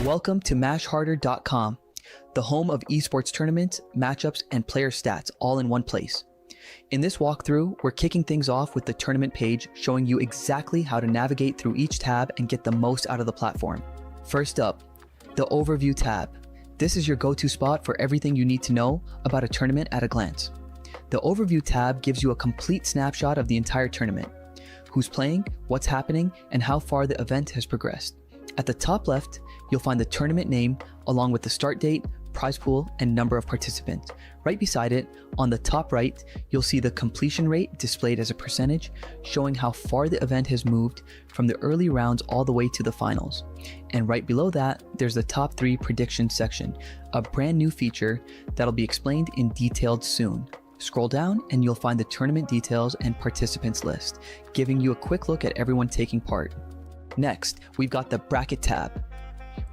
Welcome to mashharder.com, the home of esports tournaments, matchups, and player stats all in one place. In this walkthrough, we're kicking things off with the tournament page, showing you exactly how to navigate through each tab and get the most out of the platform. First up, the Overview tab. This is your go-to spot for everything you need to know about a tournament at a glance. The Overview tab gives you a complete snapshot of the entire tournament, who's playing, what's happening, and how far the event has progressed. At the top left, you'll find the tournament name along with the start date, prize pool, and number of participants. Right beside it, on the top right, you'll see the completion rate displayed as a percentage, showing how far the event has moved from the early rounds all the way to the finals. And right below that, there's the top 3 predictions section, a brand new feature that'll be explained in detail soon. Scroll down and you'll find the tournament details and participants list, giving you a quick look at everyone taking part. Next, we've got the Bracket tab,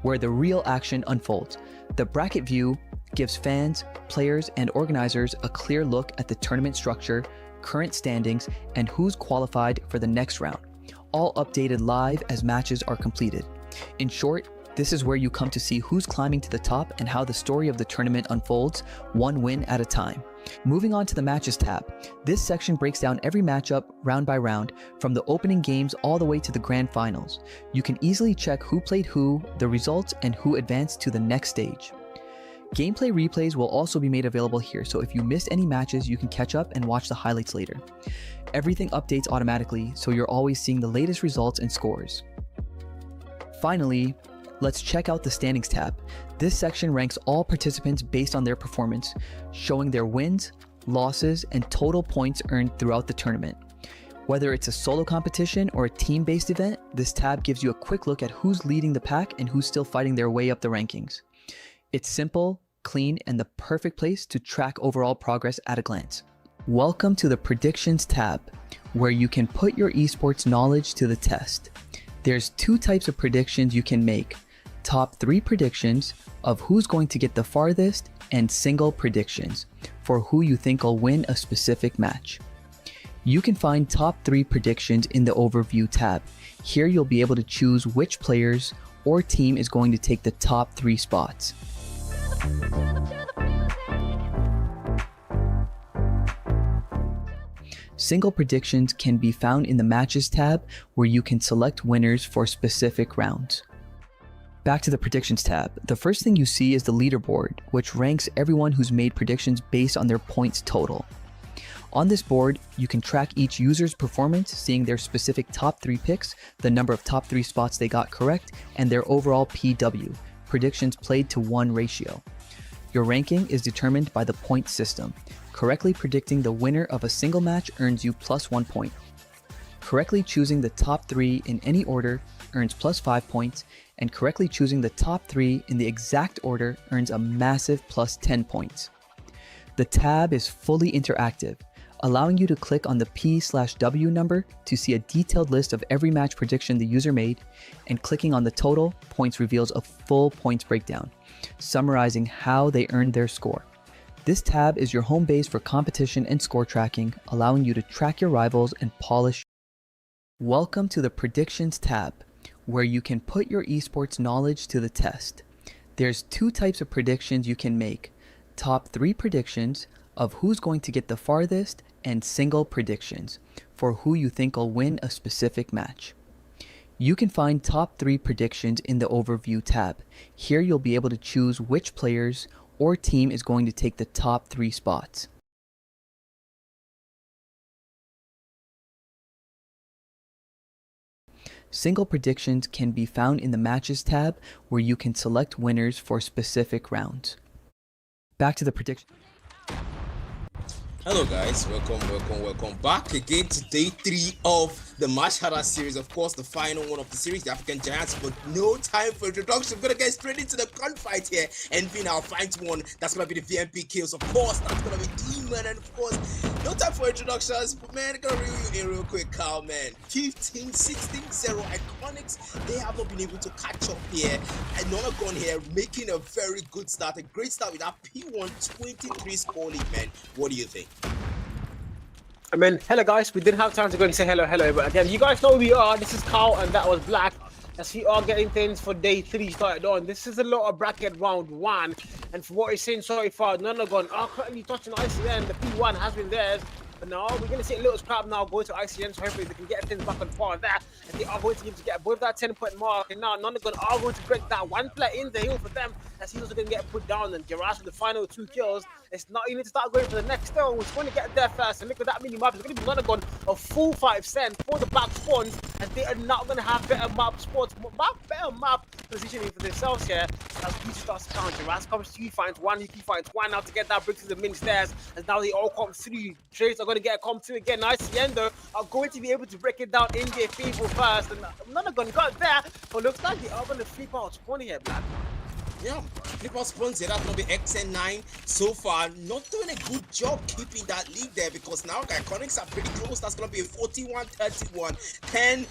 where the real action unfolds. The bracket view gives fans, players, and organizers a clear look at the tournament structure, current standings, and who's qualified for the next round, all updated live as matches are completed. In short, this is where you come to see who's climbing to the top and how the story of the tournament unfolds, one win at a time. Moving on to the Matches tab. This section breaks down every matchup round by round, from the opening games all the way to the grand finals. You can easily check who played who, the results, and who advanced to the next stage. Gameplay replays will also be made available here, so if you missed any matches, you can catch up and watch the highlights later. Everything updates automatically, so you're always seeing the latest results and scores. Finally, let's check out the Standings tab. This section ranks all participants based on their performance, showing their wins, losses, and total points earned throughout the tournament. Whether it's a solo competition or a team-based event, this tab gives you a quick look at who's leading the pack and who's still fighting their way up the rankings. It's simple, clean, and the perfect place to track overall progress at a glance. Welcome to the Predictions tab, where you can put your esports knowledge to the test. There's 2 types of predictions you can make: top 3 predictions of who's going to get the farthest, and single predictions for who you think will win a specific match. You can find top 3 predictions in the Overview tab. Here you'll be able to choose which players or team is going to take the top 3 spots. Single predictions can be found in the Matches tab, where you can select winners for specific rounds. Back to the Predictions tab. The first thing you see is the leaderboard, which ranks everyone who's made predictions based on their points total. On this board, you can track each user's performance, seeing their specific top 3 picks, the number of top 3 spots they got correct, and their overall PW, predictions played to 1 ratio. Your ranking is determined by the point system. Correctly predicting the winner of a single match earns you +1 point. Correctly choosing the top 3 in any order earns +5 points, and correctly choosing the top 3 in the exact order earns a massive +10 points. The tab is fully interactive, allowing you to click on the P/W number to see a detailed list of every match prediction the user made, and clicking on the total points reveals a full points breakdown, summarizing how they earned their score. This tab is your home base for competition and score tracking, allowing you to track your rivals and polish. Welcome to the Predictions tab, where you can put your esports knowledge to the test. There's 2 types of predictions you can make: top 3 predictions of who's going to get the farthest, and single predictions for who you think will win a specific match. You can find top 3 predictions in the Overview tab. Here you'll be able to choose which players or team is going to take the top 3 spots. Single predictions can be found in the Matches tab, where you can select winners for specific rounds. Back to the prediction. Hello guys, welcome back again to day 3 of the Match Harder series. Of course, the final one of the series, the African Giants, but no time for introduction. We're gonna get straight into the gunfight here and being our fight one. That's gonna be the VMP kills, of course. That's gonna be Demon, and of course, no time for introductions, but man, I'm gonna reel you in real quick, Carl, man. 15-16-0 Iconics, they have not been able to catch up here. And Nonagon here making a very good start, a great start with that P123 score lead, man. What do you think? I mean, hello guys, we didn't have time to go and say hello, but again, you guys know who we are. This is Carl and that was Black. as we are getting things for day 3 started on. This is a lot of bracket round 1, and for what it's saying so far, none are gone. Currently touching ICN, the P1 has been theirs. But now we're going to see a little scrap now go to ICN, so hopefully they can get things back on par of that. And they are going to be able to get above that 10-point mark. And now Nonagon are going to break that one player in the hill for them, as he's also going to get put down. And Jirash with the final 2 kills. It's not even to start going for the next still. It's going to get there first. And look at that mini map. It's going to be Nonagon a full 5% for the back spawns, and they are not going to have better map positioning for themselves here. As Peach starts to count, Jirash comes to you, finds one, Yuki finds one now to get that brick to the min stairs. As now they all come through. Trades are going to get a come to again. ICN though are going to be able to break it down in their favor first, and Nonagon got there, but looks like they are going to flip out spawn here, Black. Yeah, Flipper Spawns here, that's going to be XN9 so far. Not doing a good job keeping that lead there, because now Iconics are pretty close. That's going to be a 41-31, 10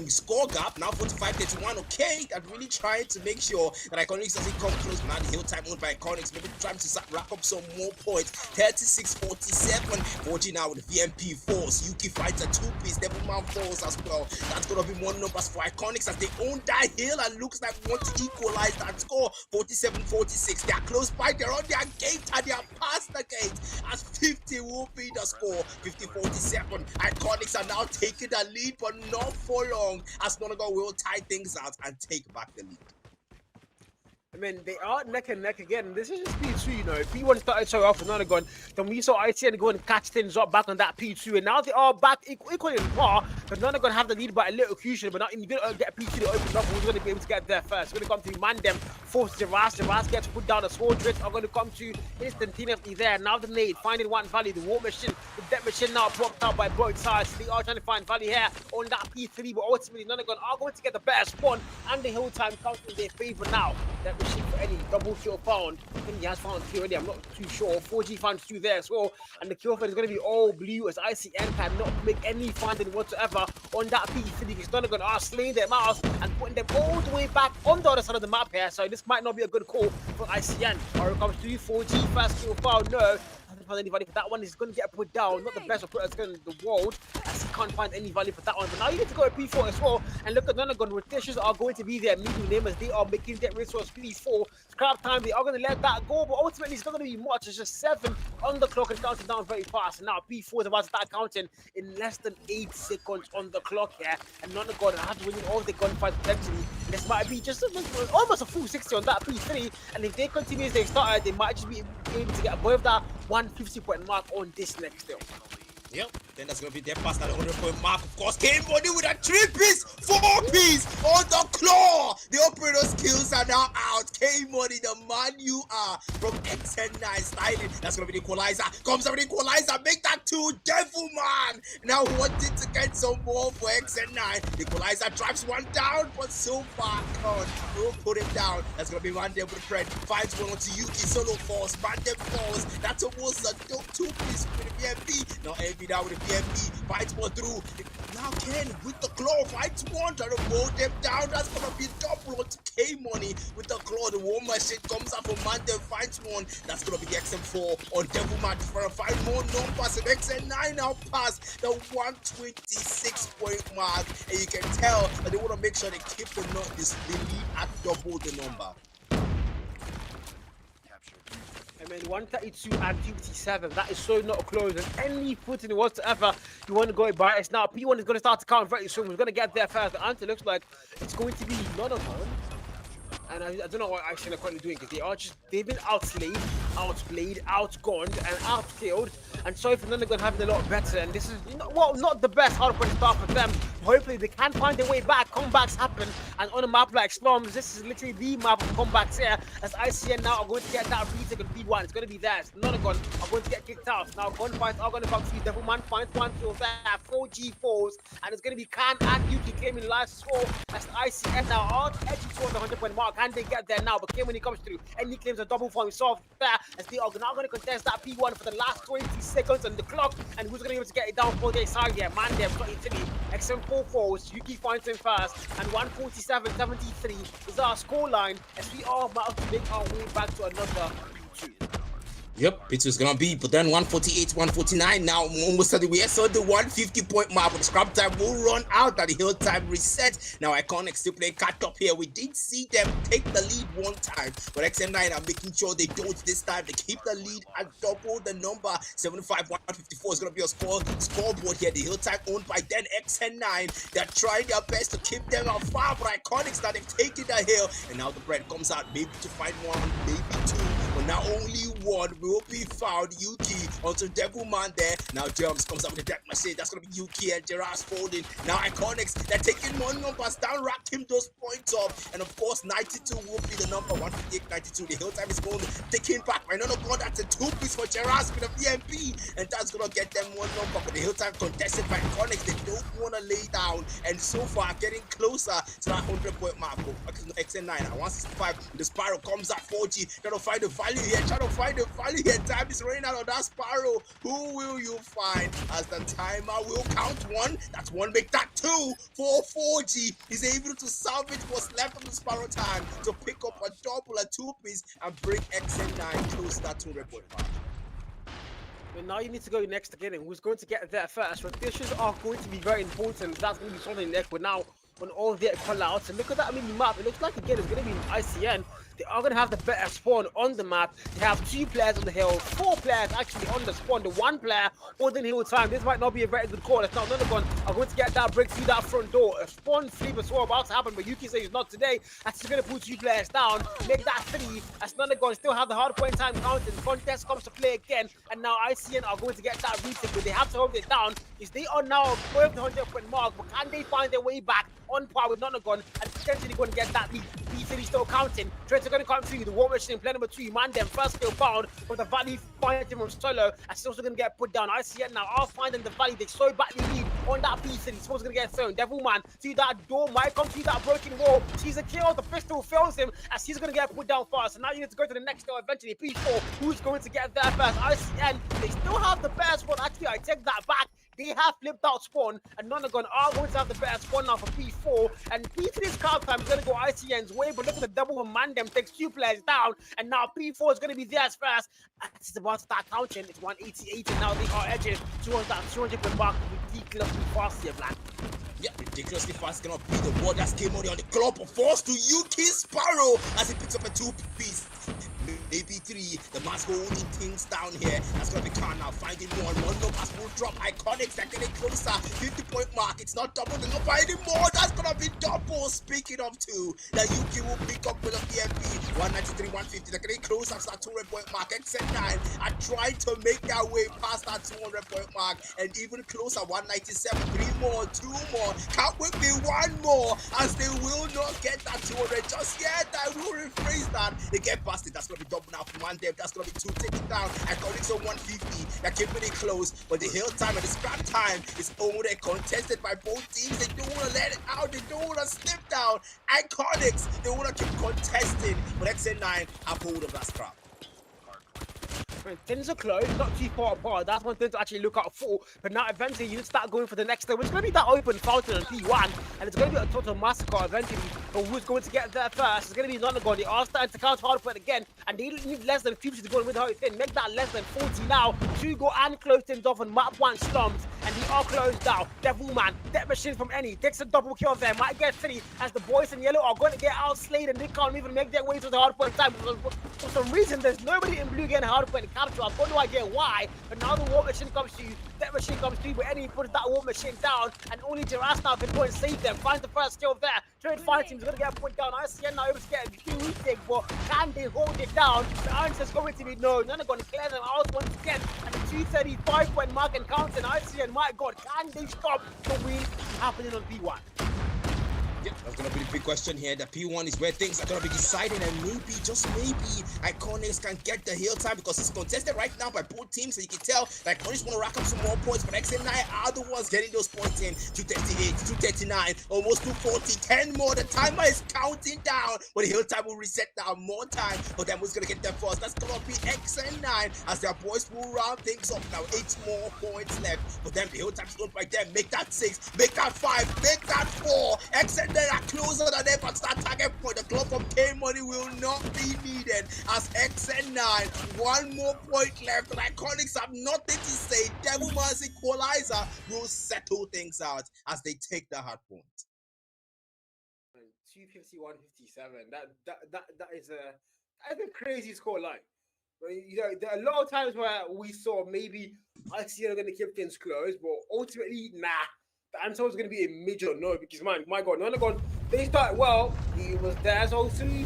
score gap, now 45-31. Okay, they're really trying to make sure that Iconics doesn't come close. Now the hill time owned by Iconics, maybe trying to rack up some more points. 36-47, 40 now with the VMP force. Yuki fights a 2-piece, Devilman falls as well. That's going to be more numbers for Iconics as they own that hill, and looks like we want to equalize that score. 47-46, they are close by, they're on their gate and they are past the gate, as 50 will be the score. 50-47, Iconics are now taking the lead, but not for long, as Nonagon will tie things out and take back the lead. I mean, they are neck and neck again. This is just P2, you know. P1 started so off with Nonagon. Then we saw ICN go and catch things up back on that P2. And now they are back equally in par. But Nonagon have the lead by a little crucial. But not even going to get P2 to open up. Who's going to be able to get there first? We're going to come to Mandem, force Jirash. Jirash gets put down. The sword tricks are going to come to instantaneously there. Now the nade, finding one Valley. The war machine, the death machine now blocked out by both sides. They are trying to find Valley here on that P3. But ultimately, Nonagon are going to get the better spawn. And the hill time counts in their favor now. That machine for any double kill found. I think he has found 2 already, I'm not too sure. 4G found 2 there as well. And the kill fed is going to be all blue, as ICN cannot make any finding whatsoever on that P3. Because Nonagon are slaying their mouse and putting them all the way back on the other side of the map here. So this might not be a good call for ICN. Or it comes to 4G first kill found. No. Find any value for that one. Is going to get put down. Not the best of players in the world, as he can't find any value for that one. But now you need to go to P4 as well. And look at Nonagon. Rotations are going to be their medium name, as they are making their resource P4. Scrap time, they are going to let that go, but ultimately it's not going to be much. It's just 7 on the clock and counting down very fast. And now P4 is about to start counting in less than 8 seconds on the clock here. And Nonagon has winning all the gunfights potentially. This might be just almost a full 60 on that P3. And if they continue as they started, they might just be able to get above that 150-point mark on this next still. Yep, then that's going to be their past at the 100-point mark. Of course, Game Body with a 3-piece, 4-piece on the claw. The operator skills are now out. Game Body, the man you are, from XN9 styling. That's going to be the equalizer. Comes up with the equalizer. Make that 2, Devil Man. Now wanting to get some more for XN9. The equalizer drives one down, but so far, will put him down. That's going to be Mandem with the friend. Finds one onto Yuki, solo falls. Mandem falls. That's almost a 2-piece with the BMP. Now, now with the BMP, fights one through. Now Ken with the claw, fights one, trying to roll them down. That's gonna be double on K-Money with the claw. The war machine comes up from Mandem, fights one. That's gonna be the XM4 on Devilman for a 5 more numbers. And XM9 now past the 126-point mark. And you can tell that they want to make sure they keep the lead at double the number. I mean, 132 and 57, that is so not close. And any footing whatsoever you want to go by, it's now P1 is going to start to count very soon. We're going to get there first. The answer looks like it's going to be Nonagon. And I don't know what actually they're currently doing, because they've been outslayed, outplayed, outgunned, and outkilled. And so for Nonagon having a lot better. And this is, not the best hardpoint start for them. Hopefully they can find their way back. Comebacks happen. And on a map like Slums, this is literally the map of comebacks here. As ICN now are going to get that retake on P1. It's going to be theirs. Nonagon are going to get kicked out. Now gunfights are going to come to Devilman finds one kill there. 4G falls. And it's going to be Khan and Yuki claiming last score. As ICN now are edging towards the 100-point mark. Can they get there now? But when he comes through, and he claims a double for himself there, as they are now going to contest that P1 for the last 20 seconds on the clock. And who's going to be able to get it down for their side here? Mandem got Italy. XM4 falls. Yuki finds him first. And 147-73 is our scoreline, as we are about to make our way back to another P2. Yep, it was gonna be, but then 148, 149 now, almost at the way. So the 150 point mark, but the scrap time will run out at the hill time reset. Now Iconic still playing catch up here. We did see them take the lead one time, but XN9 are making sure they don't this time. They keep the lead and double the number. 75, 154 is gonna be a scoreboard here. The hill time owned by then XN9. They're trying their best to keep them afar, but Iconics that they've taken the hill, and now the bread comes out, maybe to find one, maybe two. But now only one will be found. Yuki onto Devilman there. Now Germs comes up with the deck machine. That's going to be Yuki and Gerard's folding. Now Iconics, they're taking more numbers down, racking those points up. And of course, 92 will be the number. 158, 92. The hill time is going taking back. I know God, that's a 2-piece for Gerard's with a VMP. And that's going to get them one number. But the hill time contested by Iconics. They don't want to lay down. And so far, getting closer to that 100-point mark. XN9 at 165. The Sparrow comes at 4G. Trying to find the value here. Trying to find the value here. Time is running out of that Sparrow. Who will you find as the timer will count one? That's one, make that two for 4G. He's able to salvage what's left of the Sparrow time to pick up a double, a 2-piece, and bring XN9 close to that 200-point mark. And now you need to go next again. Who's going to get there first? Rotations are going to be very important. That's going to be something next. But now on all the call-outs, and look at that mini map. It looks like again it's going to be an ICN. They are going to have the better spawn on the map. They have 2 players on the hill, 4 players actually on the spawn. The 1 player holding hill time. This might not be a very good call. It's not none of one are going to get that break through that front door. A spawn sleep is all about to happen, but Yuki says not today. That's just going to put 2 players down, make that 3. As none of one still have the hard point time counting. Contest comes to play again, and now ICN are going to get that retake, but they have to hold it down. Is they are now above the 100-point mark, but can they find their way back on par with Nonagon and potentially going to get that lead? B3 still counting. Trades are going to come through. The war machine, play number 2, man, them first still found, but the Valley fighting from Solo. And still going to get put down. ICN now are finding the Valley. They so badly lead on that B3. Supposed going to get thrown. Devilman, see that door might come through that broken wall. She's a kill. The pistol fails him as he's going to get put down fast. So now you need to go to the next door eventually. P4, who's going to get there first? ICN, they still have the best one. Actually, I take that back. They have flipped out spawn, and Nonagon are going to have the better spawn now for P4. And P3's count time is going to go ICN's way, but look at the double from Mandem takes 2 players down, and now P4 is going to be theirs first. It's about to start counting. It's 188, and now they are edging towards that 200 mark. Ridiculously fast here, Black. Yeah, ridiculously fast. Gonna be the ball that's came on the club, but forced to Yuki Sparrow as he picks up a 2-piece. Maybe 3. The mask holding things down here. That's gonna be Khan now finding one. One no pass will drop. Iconics are getting closer. 50-point mark. It's not double the number anymore. That's gonna be double. Speaking of 2, that Yuki will pick up with a PMP. 193, 150. They're getting closer to that 200-point mark. XN9 are trying to make their way past that 200-point mark and even closer. 197. 3 more, 2 more. Can't wait me 1 more as they will not get that 200 just yet. I will rephrase that. They get past it. That's gonna be double now from Mandem. That's gonna be 2 taken down. Iconics on 150. They're keeping it close, but the hill time and the scrap time is only contested by both teams. They don't want to let it out. They don't want to slip down. Iconics, they want to keep contesting, but XN9 have hold of that scrap. Things are close, not too far apart. That's one thing to actually look out for. But now eventually you start going for the next step, which is going to be that open fountain on P1, and it's going to be a total massacre eventually. But who's going to get there first? It's going to be Nonagon. They are starting to count Hardpoint again, and they need less than 50 to go with how it's in. Make that less than 40 now. 2 go and close things off on map 1 slums, and they are closed down. Devilman, Death Machine from Any takes a double kill there. Might get 3 as the boys in yellow are going to get outslayed, and they can't even make their way to the Hardpoint time. For some reason, there's nobody in blue getting Hardpoint capture. I don't know idea why, but now the war machine comes to you. That machine comes to you, but Eddie puts that war machine down, and only Gerard now can go and save them. Finds the first kill there. Trade fire team's gonna get put down. ICN now able to get a few retake, but can they hold it down? The answer is going to be no. None are going to clear them out once again. And the 235-point mark and counting. ICN, my God, can they stop the win happening on P1? Yeah, that's gonna be the big question here. The P1 is where things are gonna be decided, and maybe, just maybe, Iconics can get the hill time because it's contested right now by both teams. So you can tell that Iconics want to rack up some more points, but XN9 are the ones getting those points in. 238, 239, almost 240, 10 more. The timer is counting down, but the hill time will reset now. More time, but then who's gonna get them first? That's gonna be XN9 as their boys will round things up now. 8 more points left, but then the hill time is owned by them. Make that 6, make that 5, make that 4. XN9 and they are closer than ever to that target point. The clock of K-Money will not be needed as XN9, one more point left, and Iconics have nothing to say. Devilman's equalizer will settle things out as they take the hard point. 251-57. That is a crazy score line. You know, there are a lot of times where we saw maybe ICN are going to keep things close, but ultimately, nah. The answer was going to be a major no because, man, my God, they started well. He was there as O3,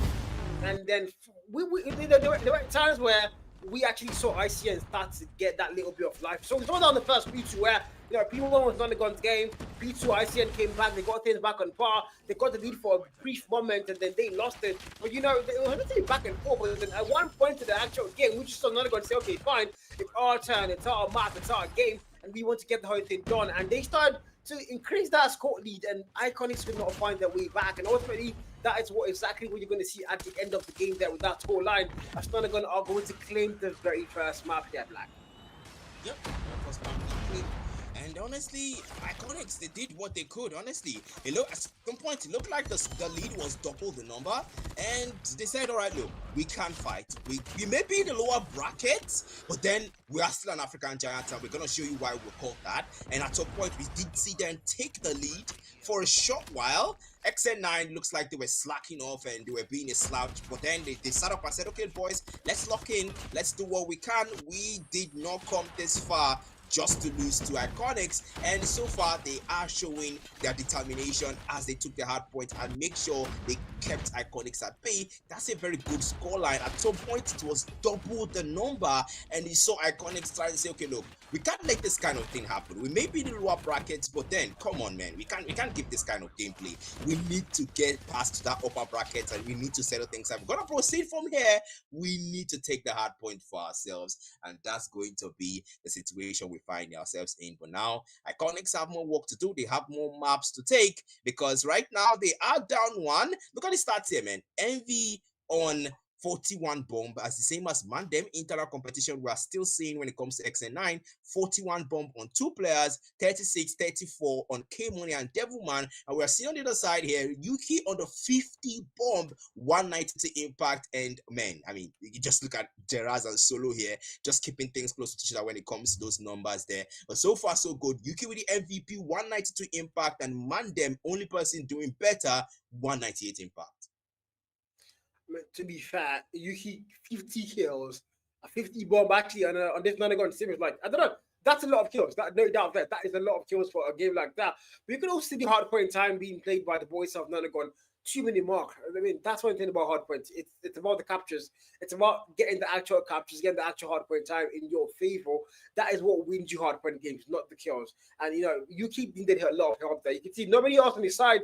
and then there were times where we actually saw ICN start to get that little bit of life. So we saw that on the first P2 where, you know, P1 was not the game. P2, ICN came back. They got things back on par. They got the lead for a brief moment, and then they lost it. But, you know, it was literally back and forth. But then at one point in the actual game, we just saw another to say, okay, fine, it's our turn, it's our map, it's our game, and we want to get the whole thing done. And they started to increase that score lead, and Iconics could not find their way back. And ultimately, that is exactly what you're going to see at the end of the game there with that score line. As Nonagon are going to claim the very first map here, Black. Yep, and honestly, Iconics, they did what they could. Honestly, at some point it looked like the lead was double the number, and they said, all right, look, we can fight. We may be in the lower brackets, but then we are still an African giant, and we're gonna show you why we're called that. And at some point, we did see them take the lead for a short while. XN9 looks like they were slacking off and they were being a slouch, but then they sat up and said, okay, boys, let's lock in, let's do what we can. We did not come this far just to lose to Iconics, and so far they are showing their determination as they took the hard point and make sure they kept Iconics at bay. That's a very good scoreline. At some point it was double the number, and you saw Iconics trying to say, okay, look, we can't let this kind of thing happen. We may be in the lower brackets, but then come on, man, we can't give this kind of gameplay. We need to get past that upper bracket and we need to settle things up. We're gonna proceed from here. We need to take the hard point for ourselves, and that's going to be the situation we find ourselves in. But now Iconics have more work to do. They have more maps to take, because right now they are down one. Look at the stats here, man. Envy on 41 bomb, as the same as Mandem internal competition. We are still seeing when it comes to XN9, 41 bomb on 2 players, 36, 34 on K-Money and Devilman, and we are seeing on the other side here, Yuki on the 50 bomb, 192 impact, and man, I mean, you just look at Geraz and Solo here, just keeping things close to each other when it comes to those numbers there. But so far so good. Yuki with the MVP, 192 impact, and Mandem, only person doing better, 198 impact. To be fair, Yuki 50 kills, a 50 bomb actually on this Nonagon series. Like, I don't know, that's a lot of kills. That no doubt that is a lot of kills for a game like that. But you can also see the hardpoint time being played by the boys of Nonagon. 2-minute mark. I mean, that's one thing about hardpoint. It's about the captures. It's about getting the actual captures, getting the actual hardpoint time in your favor. That is what wins you hardpoint games, not the kills. And you know, Yuki did a lot of help there. You can see nobody else on his side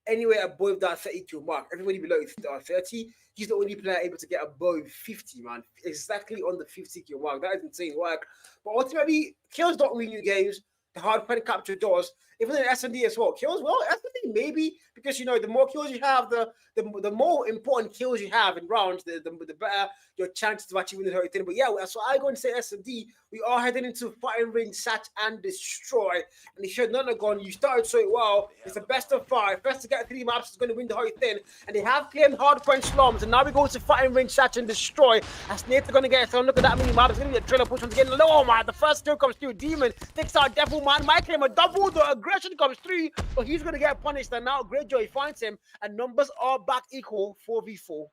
anywhere above that 30 kill mark. Everybody below 30. He's the only player able to get above 50, man. Exactly on the 50 kill mark. That is insane work. But ultimately, kills don't win you games. The hard point capture does. Even in S&D as well. Kills, well, S&D maybe, because, you know, the more kills you have, the more important kills you have in rounds, the better your chances of actually winning the whole thing. But yeah, so I go and say S&D, we are heading into fighting ring, satch, and destroy. And they showed Nonagon, you started so well. It's a best of 5. Best to get 3 maps is going to win the whole thing. And they have claimed hardpoint slums. And now we go to fighting ring, satch, and destroy. As Nate's going to get so look at that many maps. It's going to be a trailer push once again. Oh man, the first kill comes through. Demon takes out Devil Man. Might claim a double. The aggression comes through, but he's going to get punished. And now Greyjoy finds him, and numbers are back equal 4v4.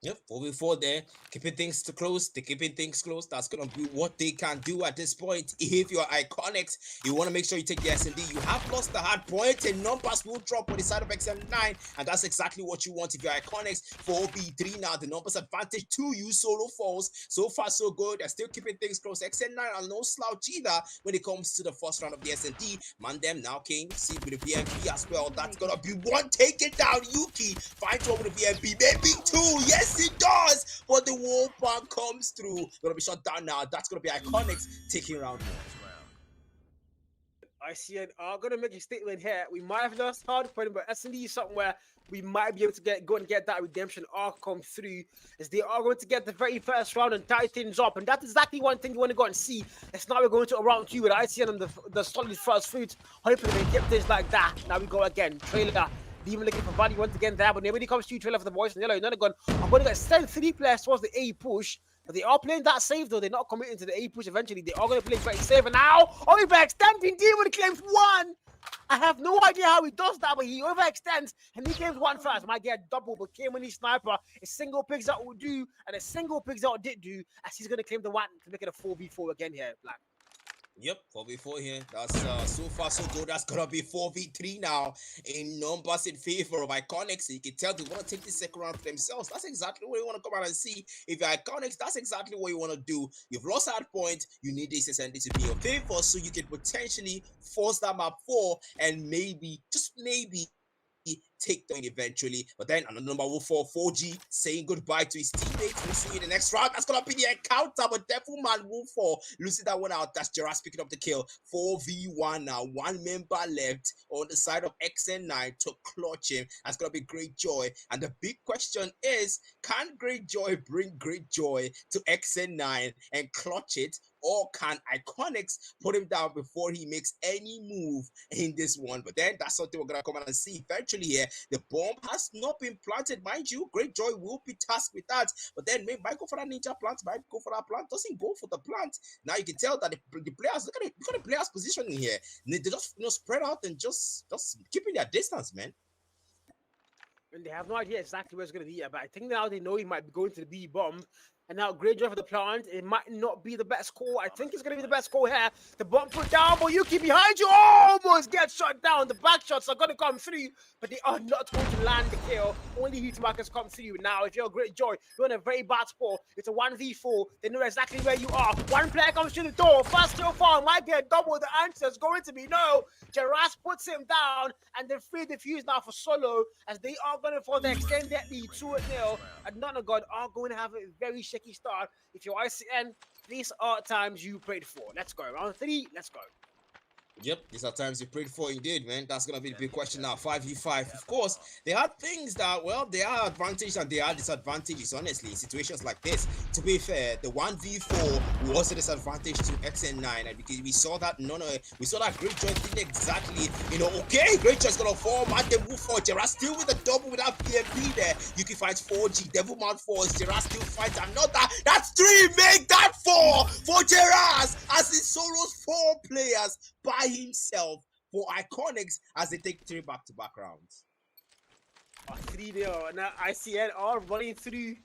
Yep, 4v4 there, keeping things close. They're keeping things close. That's gonna be what they can do at this point. If you're Iconics, you want to make sure you take the S&D. You have lost the hard point, and numbers will drop on the side of XM9, and that's exactly what you want if you're Iconics. 4v3 now, the numbers advantage to you. Solo falls. So far, so good. They're still keeping things close. XM9 are no slouch either when it comes to the first round of the S&D. Mandem now came, see with the BMP as well. That's gonna be one taken down. Yuki finds one with the BMP, maybe 2. Yes, it does, but the wall part comes through. Gonna be shut down now. That's gonna be Iconics taking round 1. ICN are gonna make a statement here. We might have lost hard point, but S&D is something where we might be able to go and get that redemption arc come through, as they are going to get the very first round and tie things up. And that's exactly one thing you want to go and see. It's now we're going to a round 2 with ICN on the solid first fruit. Hopefully they get things like that. Now we go again. Trailer Demon looking for value once again there, but nobody comes to trailer for the boys in yellow. None gone. I'm going to get sent 3 players towards the A push. But they are playing that safe though. They're not committing to the A push eventually. They are going to play very safe. And now, overextending, Demon claims 1. I have no idea how he does that, but he overextends and he claims 1 first. Might get double, but K-Money Sniper, a single picks out will do, and a single picks out did do, as he's going to claim the 1 to make it a 4v4 again here, Black. Yep, 4v4 here. That's so far so good. That's gonna be 4v3 now in numbers in favor of Iconics. So you can tell they want to take this second round for themselves. That's exactly what you want to come out and see. If you're Iconics, that's exactly what you want to do. You've lost Hardpoint. You need this SSND to be in your favor so you can potentially force that map 4 and maybe, just maybe, take down eventually. But then another number 4G saying goodbye to his teammates. We'll see you in the next round. That's gonna be the encounter, but Devilman will fall, losing that one out. That's Geras picking up the kill. 4v1 now. 1 member left on the side of XN9 to clutch him. That's gonna be Great Joy. And the big question is, can Great Joy bring Great Joy to XN9 and clutch it? Or can Iconics put him down before he makes any move in this one? But then that's something we're going to come out and see eventually here. The bomb has not been planted, mind you. Great Joy will be tasked with that. But then might go for that ninja plant, might go for that plant. Doesn't go for the plant. Now you can tell that the players, look at the players' positioning here. They just spread out and just keeping their distance, man. And they have no idea exactly where it's going to be at, but I think now they know he might be going to the B bomb. And now Great Joy for the plant. It might not be the best call. I think it's going to be the best call here. The bomb put down, but Yuki behind you almost gets shot down. The back shots are going to come through, but they are not going to land the kill. Only hit markers come through. Now, if you're Great Joy, you're in a very bad spot. It's a 1v4. They know exactly where you are. 1 player comes through the door. First kill foul might get double. The answer is going to be no. Geras puts him down, and the free defuse now for Solo, as they are going to for the extended lead 2-0. And none of God are going to have a very shaky start. If you're ICN, these are times you prayed for. Let's go. Round 3, let's go. Yep, these are times you prayed for indeed, man. That's going to be the big question now. 5v5. Of course, there are things that, well, there are advantages and there are disadvantages, honestly, in situations like this. To be fair, the 1v4 was a disadvantage to XN9, and because we saw that Great Joy didn't exactly, okay, Great Joy's going to fall, man, they move forward. Geras still with a double without PMP there. Yuki finds 4G, Devilman falls, Geras still finds another. That's 3, make that 4 for Geras as he solos 4 players by himself for Iconics as they take 3 back-to-back rounds. 3-0. Now ICN are running through.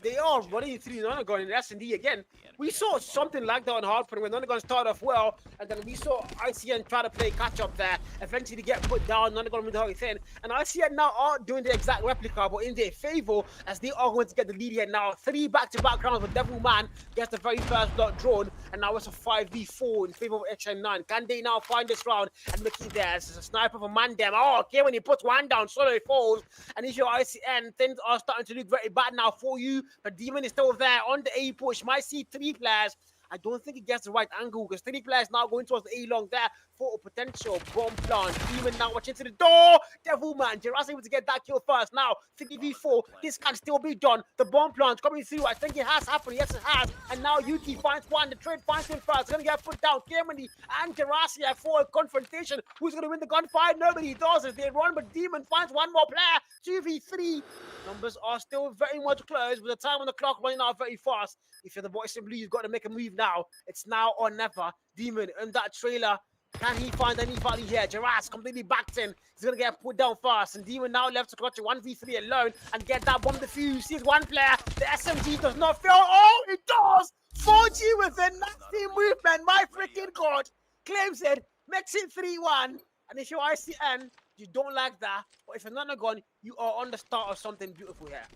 They are running through Nonagon in S&D again. We saw something like that on Hardpoint when Nonagon started off well, and then we saw ICN try to play catch-up there, eventually get put down, Nonagon with the thin. And ICN now are doing the exact replica, but in their favor, as they are going to get the lead here now. 3 back-to-back rounds with Devilman gets the very first block drawn, and now it's a 5v4 in favor of XN9. Can they now find this round and make it there? It's a sniper for Mandem. Oh, okay, when he puts 1 down, Solo he falls. And if you're ICN, things are starting to look very bad now for you. But Demon is still there on the A push. Might see 3 players. I don't think he gets the right angle because 3 players now going towards the A long there for a potential bomb plant. Demon now watching to the door. Devilman, Geras able to get that kill first. Now 3v4. This can still be done. The bomb plant coming through. I think it has happened. Yes, it has. And now Yuki finds 1. The trade finds him first. Gonna get put down. Germany and Geras here for a confrontation. Who's gonna win the gunfight? Nobody does as they run, but Demon finds 1 more player. 2v3. Numbers are still very much close with the time on the clock running out very fast. If you're the boys in blue, you've got to make a move now. It's now or never. Demon in that trailer. Can he find any value here? Geras completely backed in. He's going to get put down fast. And Demon now left to clutch a 1v3 alone and get that bomb defused. Sees 1 player. The SMG does not fail. Oh, it does! 4G with a nasty movement. My freaking God. Claims it. Makes it 3-1. And if you're ICN, you don't like that. But if you're not gone, you are on the start of something beautiful here.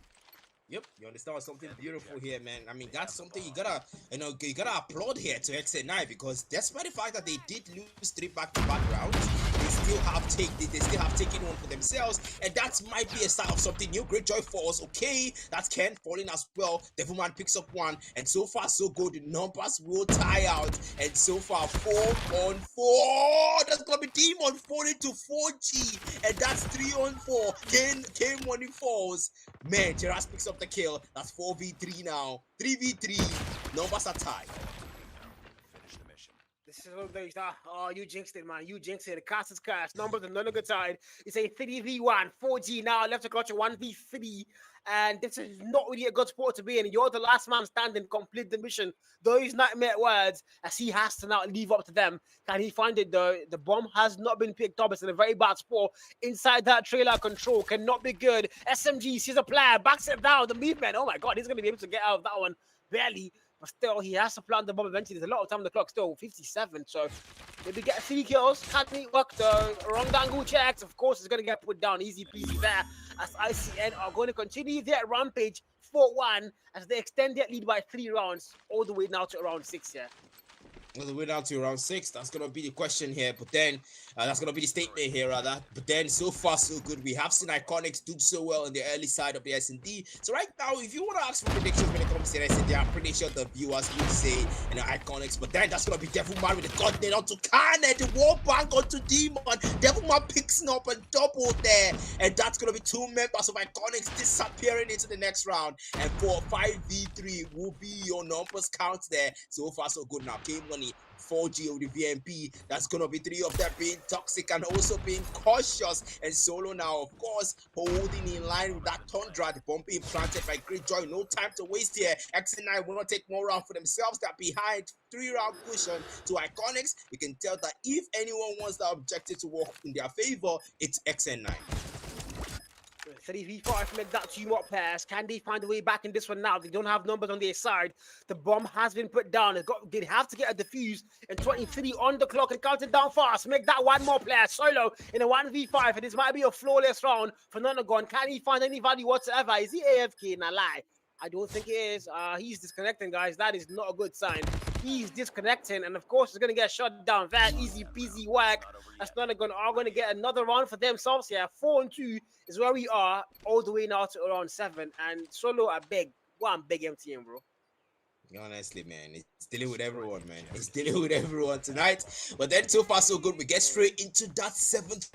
Yep, you understand something beautiful here, man. I mean, that's something you gotta applaud here to XN9 because despite the fact that they did lose 3 back-to-back rounds, they still have taken one for themselves, and that might be a sign of something new. Great Joy falls, okay. That's Ken falling as well. Devilman picks up 1, and so far so good. The numbers will tie out, and so far 4-on-4. That's gonna be Demon falling to 4G, and that's 3-on-4. Ken when he falls. Man, Geras picks up the kill. That's 4v3 now. 3v3. Numbers are tied. This This is one of those that, oh, you jinxed it, man. You jinxed it. The cast is cast. Numbers are none of good side. It's a 3v1, 4G now, left to clutch a 1v3. And this is not really a good sport to be in. You're the last man standing, complete the mission. Those nightmare words, as he has to now leave up to them. Can he find it though? The bomb has not been picked up. It's in a very bad spot. Inside that trailer control cannot be good. SMG sees a player, backs it down. The movement, oh my God, he's going to be able to get out of that one. Barely. But still, he has to plant the bomb eventually. There's a lot of time on the clock still, 57. So maybe get 3 kills. Can't meet work though. Wrong angle checks. Of course, it's going to get put down. Easy peasy there. As ICN are going to continue their rampage 4-1 as they extend their lead by 3 rounds all the way now to around 6 here. All the way down to around 6. That's gonna be the question here, but then that's gonna be the statement here, rather. But then so far so good. We have seen Iconics do so well in the early side of the S&D. So right now, if you want to ask for predictions when it comes to the S&D, I'm pretty sure the viewers will say Iconics. But then that's gonna be Devilman with the gun onto Khan and the wall bank onto Demon. Devilman picks up a double there, and that's gonna be 2 members of Iconics disappearing into the next round. And for 5v3 will be your numbers count there. So far so good. Now K-Money 4G of the VMP. That's gonna be 3 of them being toxic and also being cautious. And Solo now, of course, holding in line with that Tundra. The bomb being planted by Greyjoy. No time to waste here. XN9 will not take more round for themselves. They're behind. 3-round cushion to Iconics. You can tell that if anyone wants that objective to work in their favor, it's XN9. 3v5 make that 2 more pairs. Can they find a way back in this one now? They don't have numbers on their side. The bomb has been put down. They have to get a defuse. And 23 on the clock and counting down fast. Make that 1 more player. Solo in a 1v5. And this might be a flawless round for Nonagon. Can he find any value whatsoever? Is he AFK? Nah, lie. I don't think he is. He's disconnecting, guys. That is not a good sign. He's disconnecting, and of course, he's going to get shut down. Very easy peasy work. That's not going to get another round for themselves here. 4-2 is where we are, all the way now to around 7. And Solo, I beg, one big MTM, bro. Honestly, man, it's dealing with everyone, man. It's dealing with everyone tonight. But then so far so good. We get straight into that 7th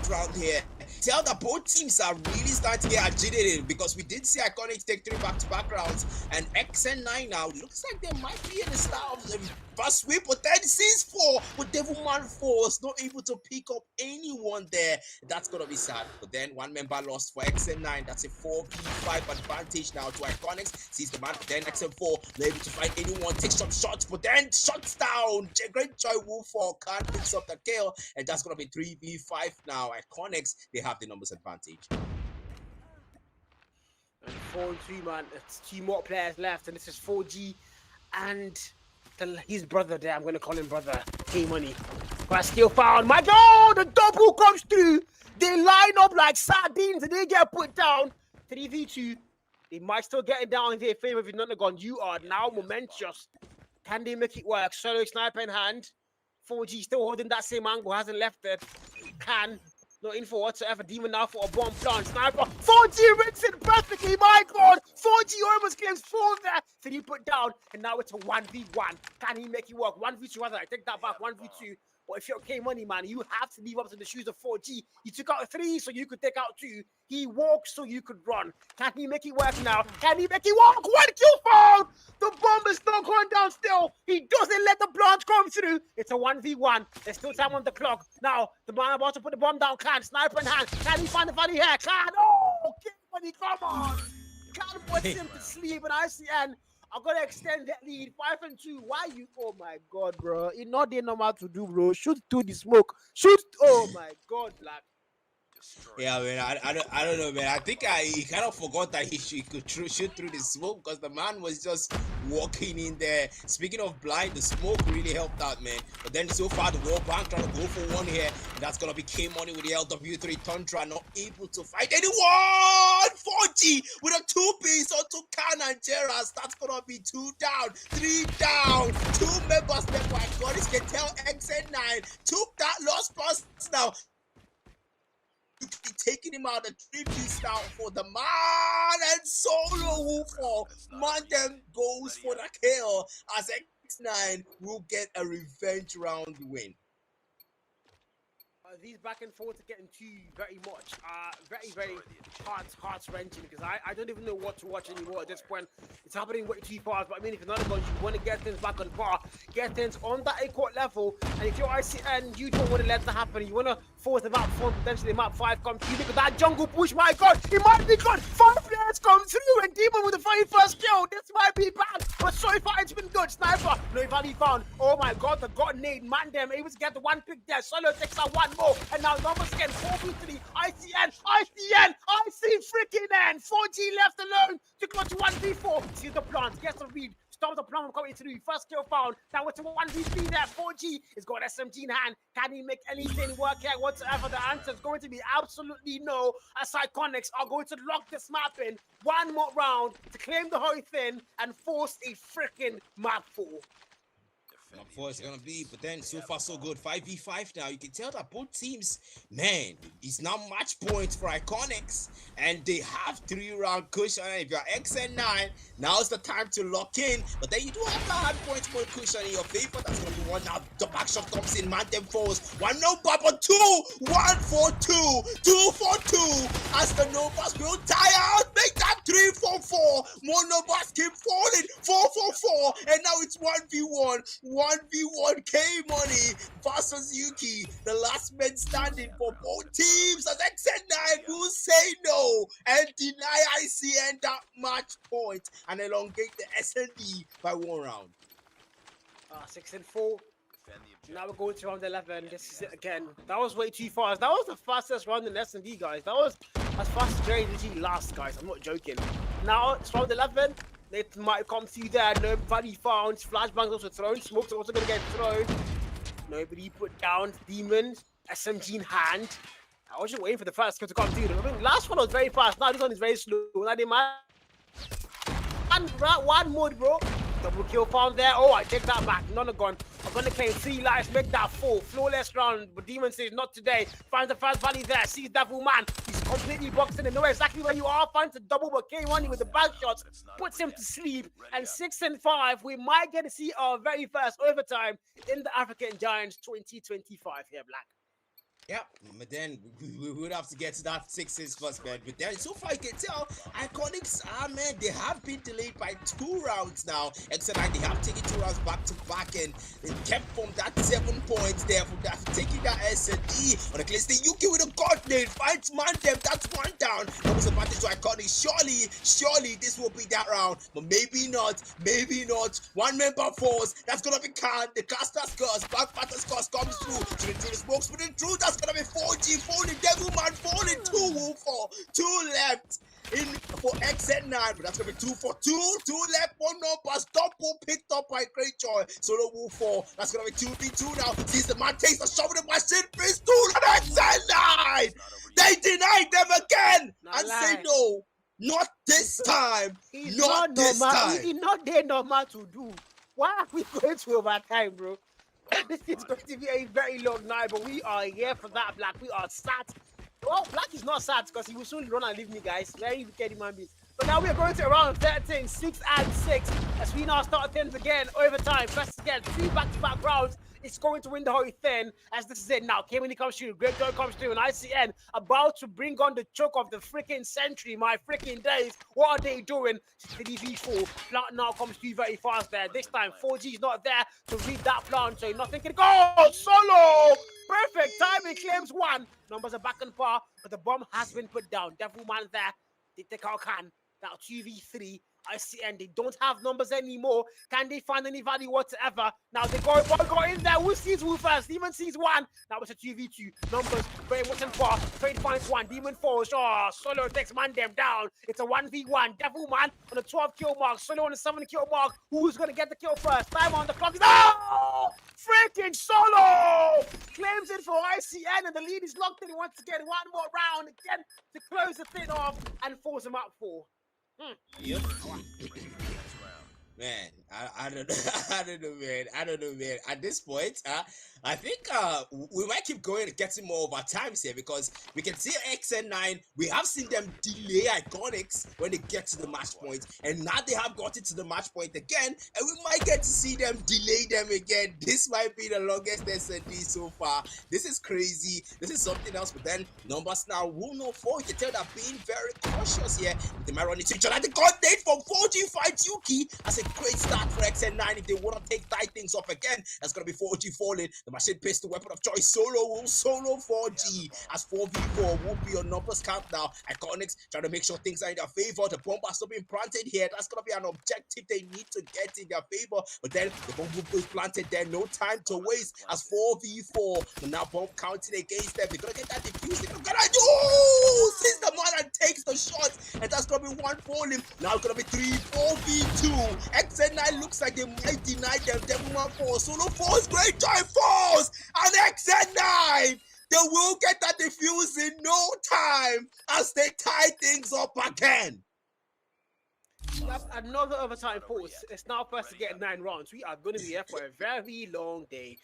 round here. Tell that both teams are really starting to get agitated because we did see Iconics take 3 back-to-back rounds, and XN9 now looks like they might be in the style of the first sweep, but then sees 4 with Devilman 4 is not able to pick up anyone there. That's gonna be sad. But then 1 member lost for XN9. That's a 4v5 advantage now to Iconics. Sees the man, but then XN4 not able to find anyone, takes some shots, but then shuts down. Great Joy Wolfall can't pick up the kill, and that's gonna be 3v5 now. Iconics, they have the numbers advantage. And 4-2, man. It's 2 more players left, and this is 4G and his brother there. I'm going to call him brother. K-Money. Got skill found. My God, the double comes through. They line up like sardines, and they get put down. 3v2. They might still get it down in their favor if it's not gone. You are now momentous. Can they make it work? Solo sniper in hand. 4G still holding that same angle, hasn't left it. Can. Not in for whatsoever. Demon now for a bomb plant. Sniper. 4G rinsed it perfectly. My God. 4G almost claims 4 there. 3 put down. And now it's a 1v1. Can he make it work? 1v2 rather. I take that back. 1v2. But if you're K-Money, man, you have to leave up to the shoes of 4G. He took out 3 so you could take out 2. He walked so you could run. Can he make it work now? Can he make it work? 1 kill found! The bomb is not going down still. He doesn't let the plant come through. It's a 1v1. There's still time on the clock. Now, the man about to put the bomb down. Can sniper in hand. Can he find the valley here? Can. Oh, K-Money, come on. Can put him to sleep. And ICN, I'm going to extend that lead. 5-2. Why you? Oh, my God, bro. It's not there normal to do, bro. Shoot through the smoke. Shoot. Oh, my God, Black. Yeah, man, I don't know, man. I think he kind of forgot that he could shoot through the smoke because the man was just walking in there. Speaking of blind, the smoke really helped out, man. But then so far, the World Bank trying to go for 1 here. And that's going to be K-Money with the LW3 Tundra, not able to fight anyone. 4G with a 2-piece onto Khan and Jeras. That's going to be 2 down, 3 down. 2 members left. My God, you can tell XN9 took that lost pass now. Taking him out, the 3-piece now for the man, and Solo Wolfall. Mandem goes for the kill as X9 will get a revenge round win. These back and forth are getting too very much, very heart-wrenching because I don't even know what to watch anymore at this point. It's happening way too fast. But I mean, if you're not about, you want to get things back on par, get things on that A-court level, and if you're ICN, you don't want to let that happen. You want to force the map 4, potentially map 5 come through. Look at that jungle push, my God, it might be good. 5 players come through, and Demon with the very first kill. This might be bad, but so far it's been good. Sniper, no value found. Oh my God, the God nade, man, them able to get the one pick there. Solo takes out one more, and now numbers again 4v3. ICN, freaking N. 4G left alone to clutch 1v4. See the plant, gets the read. Stop the plant from coming through. First kill found. Now it's a 1v3 there. 4G is got SMG in hand. Can he make anything work here whatsoever? The answer is going to be absolutely no. As Iconics are going to lock this map in. One more round to claim the whole thing and force a freaking map 4. Map 4 is gonna be, but then so far so good. 5v5 now. You can tell that both teams, man, it's now match points for Iconics, and they have 3-round cushion. And if you're XN9, now's the time to lock in. But then you do have the hard points for cushion in your favor. That's gonna be one now. The back shot comes in, man, them falls. One no bubble, 2, 1 for 2, 2 for 2. As the Novas will tire out, make that 3 for 4. More Novas keep falling, 4 for 4, and now it's 1v1. 1v1 K-Money versus Yuki, the last man standing for both teams, as XN9 will say no and deny ICN that match point and elongate the SND by 1 round. 6 and 4. Now we're going to round 11. This is it again. That was way too fast. That was the fastest round in S&D, guys. That was as fast as Jerry G last, guys. I'm not joking. Now it's round 11. It might come through there. Nobody found. Flashbangs also thrown. Smokes are also going to get thrown. Nobody put down. Demons. SMG in hand. I was just waiting for the first kill to come through. I mean, last one was very fast. Now this one is very slow. Now they might. One mode, bro. Double kill found there. Oh, I take that back. None are gone. I'm going to claim 3 lives. Make that 4. Flawless round. But Demon says not today. Finds the first valley there. Sees Devil Man. He's completely boxed in and knows exactly where you are. Finds a double but K1 with the back shots. Puts him to sleep. And 6 and 5. We might get to see our very first overtime in the African Giants 2025 here, Black. Yeah, but then we would have to get to that 6s first, man. But then so far you can tell, Iconics, man, they have been delayed by 2 rounds now. Except they have taken 2 rounds back to back, and they kept from that 7 points there from that taking that S&E on the clear state. Yuki with a god nade finds man them. That's 1 down. That was a advantage to Iconics. Surely this will be that round, but maybe not. 1 member falls. That's gonna be Khan. The caster scores. Black Panther scores comes through. Through the smokes, but in truth, that's gonna be 4G falling, Devil Man falling, 2 will fall, 2 left in for XN9, but that's gonna be 2 for 2, 2 left, 1 numbers, double picked up by Great Joy, Solo will fall, that's gonna be 2v2 now, sees the man takes the shot with the machine, Prince 2, and XN9, they denied them again, and say no, not this time, not this time. It's not there normal to do. Why are we going to overtime, bro? This is going to be a very long night, but we are here for that, Black. We are sad. Well, Black is not sad because he will soon run and leave me, guys. Very wicked human beings. But now we are going to around 13, 6 and 6. As we now start things again, overtime. First again, 3 back-to-back rounds. It's going to win the whole thing. As this is it now. K-Money comes through. Great Joy comes through. And ICN about to bring on the choke of the freaking century. My freaking days. What are they doing? 3v4. Plant now comes through very fast there. This time, 4G is not there to read that plant. So nothing can go. Solo! Perfect timing. Claims 1. Numbers are back on par. But the bomb has been put down. Devil Man there. They take out Khan. Now 2v3. ICN, they don't have numbers anymore. Can they find any value whatsoever? Now they go in there. Who sees who first? Demon sees 1. Now it's a 2v2. Numbers very much in far. Trade finds 1. Demon falls. Oh, Solo takes man them down. It's a 1v1. Devil Man on the 12 kill mark. Solo on the 7 kill mark. Who's gonna get the kill first? Time on the clock. No! Freaking Solo! Claims it for ICN, and the lead is locked in. He wants to get 1 more round again to close the thing off and force him up 4. Yep. Man, I don't know. I don't know, man. I don't know, man. At this point, I think we might keep going and getting more of our times here because we can see XN9. We have seen them delay Iconics when they get to the match point, and now they have gotten to the match point again, and we might get to see them delay them again. This might be the longest S&D so far. This is crazy. This is something else. But then numbers now will know for. You can tell they're being very cautious here. They might run into each other. The coordinate from 4G fights Yuki. That's a great start for XN9. If they want to take tight things up again, that's going to be 4G falling. The machine pistol weapon of choice. Solo will solo 4G as 4v4 will be on numbers count now. Iconics trying to make sure things are in their favor. The bomb has not been planted here. That's going to be an objective they need to get in their favor. But then the bomb is planted there. No time to waste as 4v4. So now bomb counting against them. They're going to get that defuse. They're going to get that. Oh! Since the man takes the shot, and that's going to be one falling. Now it's going to be 3-4v2. XN9 looks like they might deny them. Devil 1-4. Solo 4 is great. Joy Force. And XN9. They will get that defuse in no time as they tie things up again. That's another overtime force. It's now first to get 9 rounds. We are going to be here for a very long day.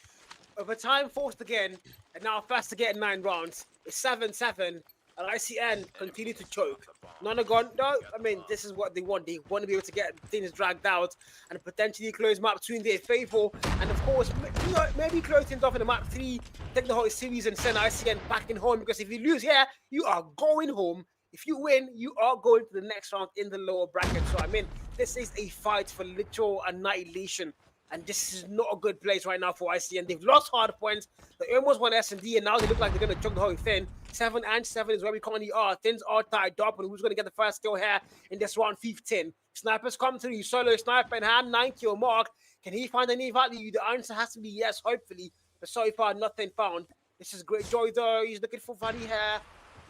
Overtime forced again, and now first to get 9 rounds. It's 7-7, and ICN continue to choke. None are gone. No, I mean, this is what they want. They want to be able to get things dragged out and potentially close map 2 in their favor. And of course, you know, maybe close things off in the map 3, take the whole series and send ICN back in home. Because if you lose here, you are going home. If you win, you are going to the next round in the lower bracket. So, I mean, this is a fight for literal annihilation. And this is not a good place right now for ICN. They've lost Hardpoint. They almost won S&D, and now they look like they're going to chunk the whole thing. 7 and 7 is where we currently are. Things are tied up, and who's going to get the first kill here in this round 15? Snipers come through. Solo sniper in hand, 9-kill mark. Can he find any value? The answer has to be yes, hopefully. But so far, nothing found. This is great joy, though. He's looking for value here.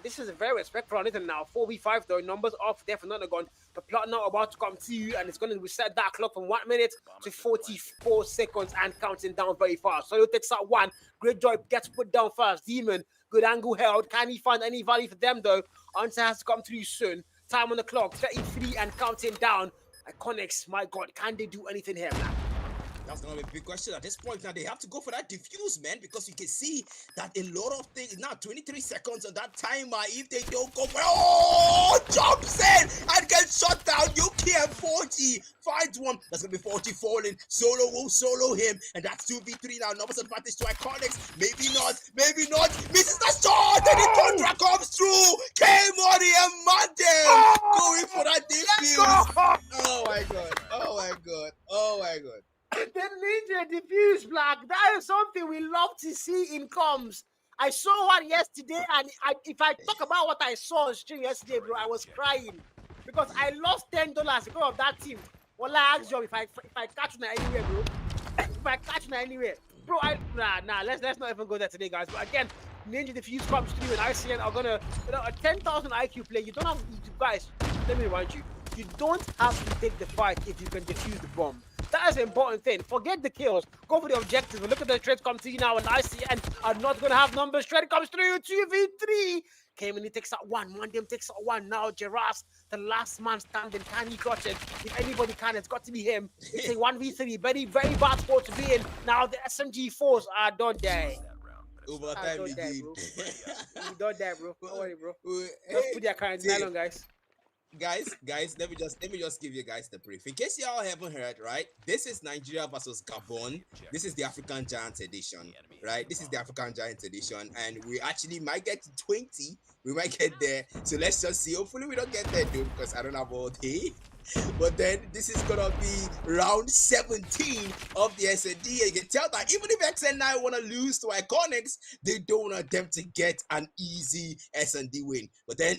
This is a very respectful on it now. 4v5 though, numbers off there for Nonagon. The plot now about to come to you, and it's going to reset that clock from 1 minute to 44 seconds and counting down very fast. So it takes out 1. Great Joy gets put down first. Demon, good angle held. Can he find any value for them though? Answer has to come through soon. Time on the clock, 33 and counting down. Iconics, my God, can they do anything here, man? That's gonna be a big question at this point. Now they have to go for that diffuse, man, because you can see that a lot of things now 23 seconds on that timer. If they don't go for jumps in and gets shot down. Yuki and 40 finds one. That's gonna be 40 falling. Solo will solo him, and that's 2v3 now. Numbers advantage to Iconics. Maybe not, maybe not. Misses the shot, and the Tundra comes through. K-Money and Mandem going for that diffuse. Oh my god, oh my god, oh my god. The ninja diffuse black. That is something we love to see in comms. I saw one yesterday, and if I talk about what I saw on stream yesterday, bro, I was crying because I lost $10 because of that team. Well, I asked you if I catch you anywhere, bro. If I catch you anywhere, bro, nah. Let's not even go there today, guys. But again, ninja diffuse comes through, and ICN are gonna, a 10,000 IQ play. You don't have, guys. Let me remind you, you don't have to take the fight if you can defuse the bomb. That is an important thing. Forget the kills. Go for the objectives. But look at the trades come to you now, and ICN are not going to have numbers. Trade comes through. 2v3. Came and he takes out 1. Mandem takes out 1. Now Geras, the last man standing. Can he clutch it? If anybody can, it's got to be him. It's a 1v3. Very, very bad spot to be in. Now the SMG4s are done there. Overtime indeed. You done that, bro. Don't worry, bro. Let's put your current on, guys. Guys, let me just give you guys the brief. In case y'all haven't heard, right? This is Nigeria versus Gabon. This is the African Giants edition, right? This is the African Giants edition, and we actually might get to 20. We might get there. So let's just see. Hopefully we don't get there, dude, because I don't have all day. But then this is gonna be round 17 of the S&D. You can tell that even if XN9 want to lose to Iconics, they don't want them to get an easy S&D win. But then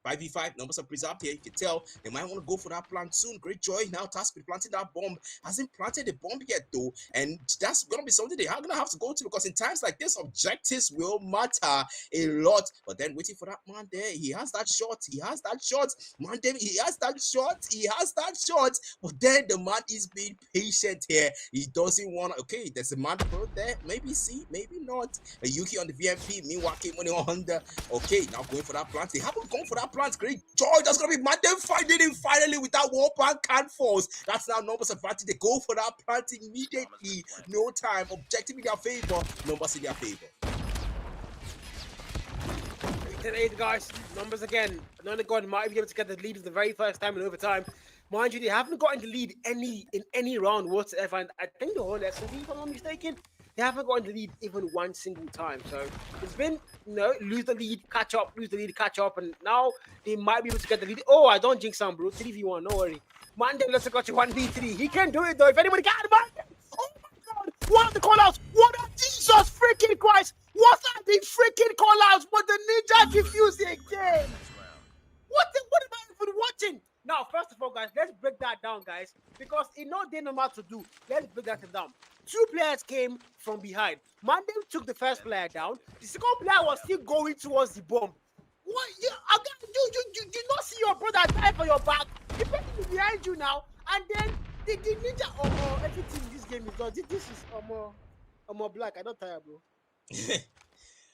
5v5, numbers are preserved here. You can tell they might want to go for that plant soon. Great Joy now tasked with planting that bomb. Hasn't planted the bomb yet though, and that's gonna be something they are gonna have to go to, because in times like this, objectives will matter a lot. But then waiting for that man there, he has that shot. He has that shot. Man, then he has that shot. He has that shot. But then the man is being patient here. He doesn't want. Okay, there's a man there. Maybe see, maybe not. A Yuki on the VMP. Meanwhile, K-Money on Honda. Okay, now going for that plant. They haven't gone for that plant. Great joy. That's going to be Mandem finding him finally with that wall bank can't force. That's now Numbers advantage. They go for that plant immediately. No time. Objective in their favor. Numbers in their favor. 8 guys, Numbers again. None of God might be able to get the lead for the very first time in overtime. Mind you, they haven't gotten the lead in any round whatsoever. And I think the whole SMD, if I'm not mistaken, they haven't gotten the lead even one single time. So it's been, lose the lead, catch up, lose the lead, catch up. And now they might be able to get the lead. Oh, I don't jinx them, bro. 3v1, no worry. Mandem, let's got you 1v3. He can do it, though. If anybody can, Mandem. Oh, my God. What are the callouts? What are Jesus freaking Christ? What's that? The freaking callouts, but the ninja defused it again. What am I even watching? Now, first of all, guys, let's break that down, guys, because it not they know what to do. Let's break that down. 2 players came from behind. Mandem took the first player down. The second player was still going towards the bomb. What? You not see your brother die for your back. The person is behind you now, and then the ninja. Everything in this game is done. This is black. I don't tire, bro.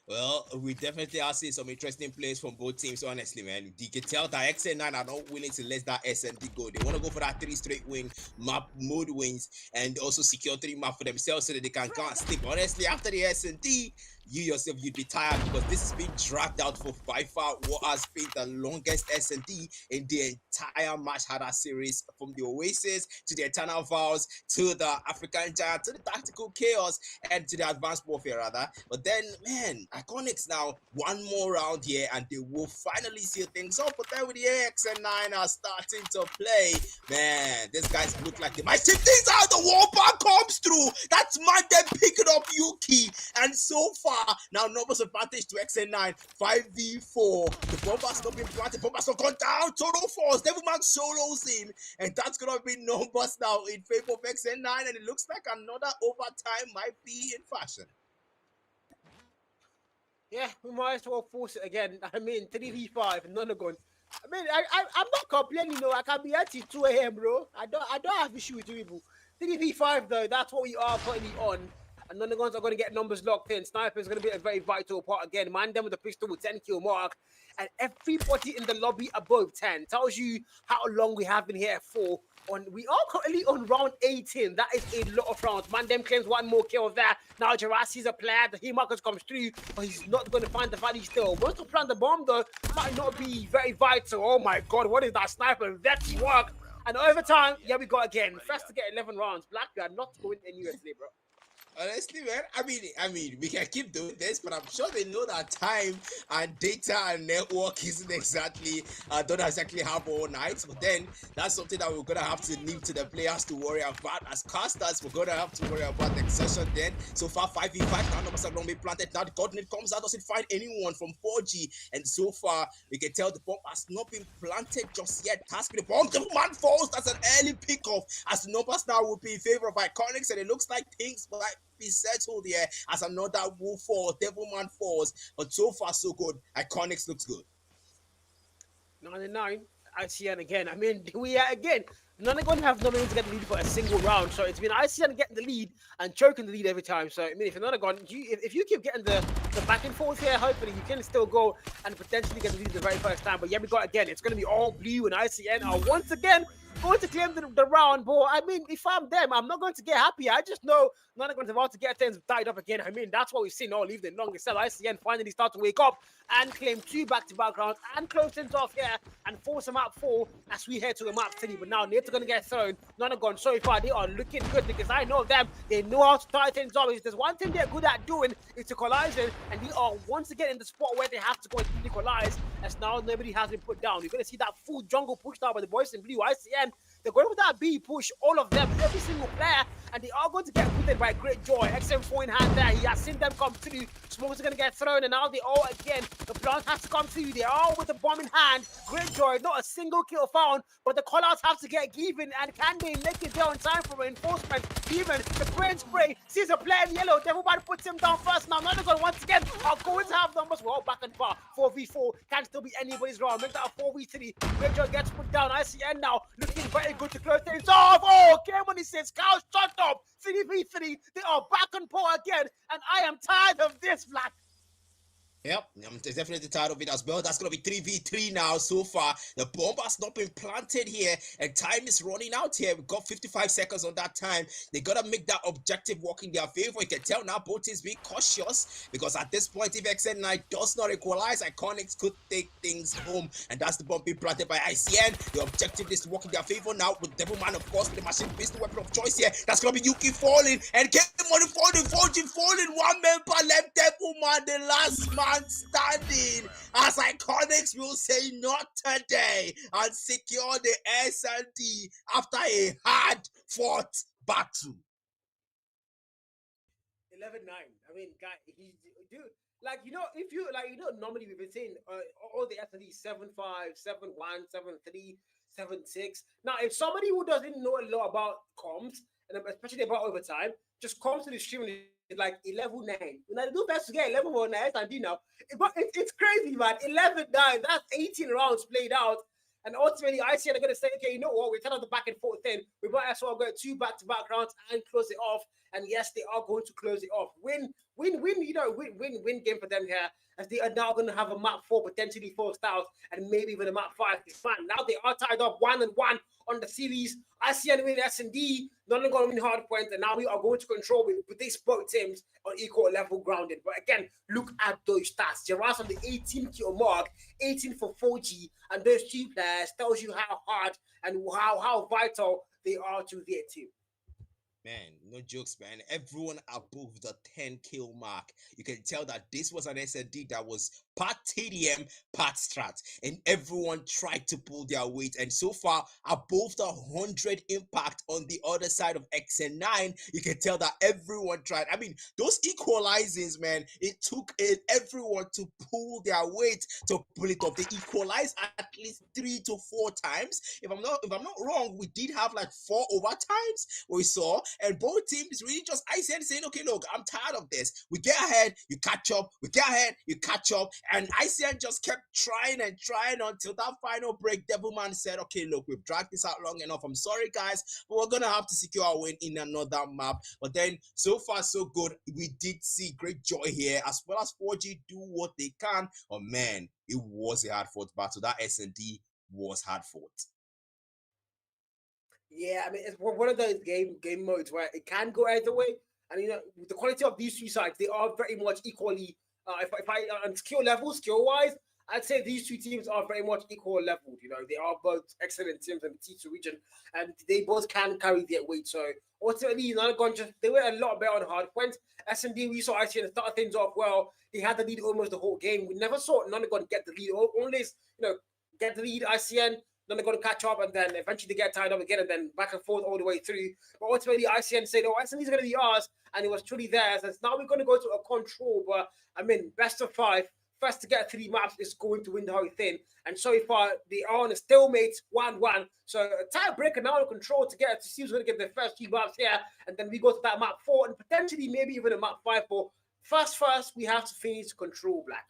Well, we definitely are seeing some interesting plays from both teams, honestly, man. You can tell that XN9 are not willing to let that SND go. They want to go for that 3 straight win map mode wins and also secure 3 map for themselves so that they can stick. Honestly, after the SND, you yourself, you'd be tired because this has been dragged out for by far what has been the longest SND in the entire Match Harder series, from the Oasis to the Eternal Vows to the African Giant to the Tactical Chaos and to the Advanced Warfare, rather. But then, man, Iconics now, one more round here and they will finally seal things up. But then with the AXN9 are starting to play, man, these guys look like they might see things out. The wall bar comes through. That's Mandem picking up Yuki. And so far, now Numbers advantage to XN9, 5v4. The bomber's not been planted, bomber's not gone down. Total force, Devilman solos him, and that's gonna be Numbers now in favor of XN9, and it looks like another overtime might be in fashion. Yeah, we might as well force it again. I mean, 3v5, none of gun. I mean, I'm not complaining, I can be at 2 a.m., bro. I don't have issue with people. 3v5 though, that's what we are currently on. And none of the guns are going to get numbers locked in. Sniper is going to be a very vital part again. Mandem with the pistol with 10 kill mark. And everybody in the lobby above 10 tells you how long we have been here for. We are currently on round 18. That is a lot of rounds. Mandem claims 1 more kill there. Now Jurassi's a player. The heat markers comes through, but he's not going to find the value still. Once to plant the bomb though, might not be very vital. Oh my God, what is that sniper? That's work. And over time, yeah, we got again. First to get 11 rounds. Black, we are not going anywhere today, bro. Honestly, man, I mean, we can keep doing this, but I'm sure they know that time and data and network isn't exactly, don't exactly have all nights. But then that's something that we're gonna have to leave to the players to worry about. As casters, we're gonna have to worry about the session then. So far, 5v5, now numbers are gonna be planted. Now the coordinate comes out, doesn't find anyone from 4G, and so far we can tell the bomb has not been planted just yet. Task with the bomb, the man falls. That's an early pickoff. As the numbers now will be in favor of Iconics, and it looks like things might be settled here as another wolf falls, Devilman falls, but so far so good. Iconics looks good. 99, ICN again. I mean, we are again. None are going to have no means to get the lead for a single round. So it's been ICN getting the lead and choking the lead every time. So I mean, if you're not gone, if you keep getting the back and forth here, hopefully you can still go and potentially get the lead the very first time. But yeah, we got again. It's going to be all blue, and ICN are once again going to claim the round. But I mean, if I'm them, I'm not going to get happy. I just know none are going to about to get things tied up again. I mean, that's what we've seen all evening long. It's ICN finally start to wake up and claim 2 back-to-back rounds and close things off here and force them out 4 as we head to the map 3. But now Nate's going to get thrown. None have gone so far. They are looking good because I know them. They know how to tie things up. If there's one thing they're good at doing, is to collizing, and they are once again in the spot where they have to go and equalize, as now nobody has been put down. You're going to see that full jungle pushed out by the boys in blue. ICN, they're going with that B push, all of them, every single player, and they are going to get booted by Great Joy. XM4 in hand there. He has seen them come through. Smokes are going to get thrown, and now they all again. The plant has to come through. They are with the bomb in hand. Great Joy, not a single kill found, but the callouts have to get given, and can they make it there on time for reinforcement? Even the brain spray sees a player in yellow. Everybody puts him down first. Now, none of them once again are going to have numbers. We're all back and par. 4v4 can still be anybody's round. Make that a 4v3. Great Joy gets put down. ICN now looking very good to close things off. Oh, K-Money says, Cow, shut up. 3v3. They are back and par again, and I am tired of this, Black. Yep, I'm definitely tired of it as well. That's going to be 3v3 now so far. The bomb has not been planted here, and time is running out here. We've got 55 seconds on that time. They got to make that objective work in their favor. You can tell now both teams being cautious, because at this point, if XN9 does not equalize, Iconics could take things home, and that's the bomb being planted by ICN. The objective is to work in their favor now with Devilman, of course, with the machine beast, the weapon of choice here. That's going to be Yuki falling, and K-Money falling, Forgy falling. One member left, Devilman, the last man standing, as Iconics will say not today, and secure the S&D after a hard-fought battle. 11-9. I mean, guy, dude, like, if you like, normally we've been saying all the S&D 7-5, 7-1, 7-3, 7-6. Now, if somebody who doesn't know a lot about comms, and especially about overtime, just comes to the stream and is like 11-9. Now, they do best to get 11-9 S&D now. But it's crazy, man. 11-9. That's 18 rounds played out. And ultimately, ICN are going to say, okay, you know what? We're kind of the back and forth thing. We might as well go 2 back-to-back rounds and close it off. And yes, they are going to close it off. Win game for them here, as they are now going to have a map 4 potentially forced out, and maybe even a map 5 is fine. Now they are tied up 1-1 on the series. ICN win S&D, none of them going to win Hardpoint, and now we are going to control with these both teams on equal level grounded. But again, look at those stats. Gerard's on the 18 kill mark, 18 for 4G, and those 2 players tells you how hard and how vital they are to their team. Man, no jokes, man. Everyone above the 10 kill mark. You can tell that this was an S&D that was part TDM, part strat, and everyone tried to pull their weight. And so far, above the 100 impact on the other side of XN9, you can tell that everyone tried. I mean, those equalizers, man, it took everyone to pull their weight to pull it off. They equalized at least 3 to 4 times. If I'm not wrong, we did have like 4 overtimes we saw. And both teams really just ICN saying, okay, look, I'm tired of this. We get ahead, you catch up. We get ahead, you catch up. And ICN just kept trying and trying until that final break. Devilman said, okay, look, we've dragged this out long enough. I'm sorry, guys, but we're going to have to secure our win in another map. But then, so far, so good. We did see great joy here, as well as 4G do what they can. Oh, man, it was a hard-fought battle. That S&D was hard-fought. Yeah, I mean, it's one of those game modes where it can go either way. And, the quality of these 2 sides, they are very much equally, if I on skill-wise, I'd say these 2 teams are very much equal leveled. They are both excellent teams in the T2 region, and they both can carry their weight. So ultimately, they were a lot better on Hardpoint. S&D, we saw actually start things off well. They had the lead almost the whole game. We never saw Nonagon get the lead. Always, get the lead, ICN. Then they're going to catch up, and then eventually they get tied up again, and then back and forth all the way through. But ultimately, ICN said, oh, SND is going to be ours, and it was truly theirs. And now we're going to go to a control, but I mean, best of 5. First to get 3 maps is going to win the whole thing. And so far, they are on a stalemate 1-1. So a tiebreaker now in control to see who's going to get the first 3 maps here. And then we go to that map 4, and potentially maybe even a map 5 for first, we have to finish control, Black.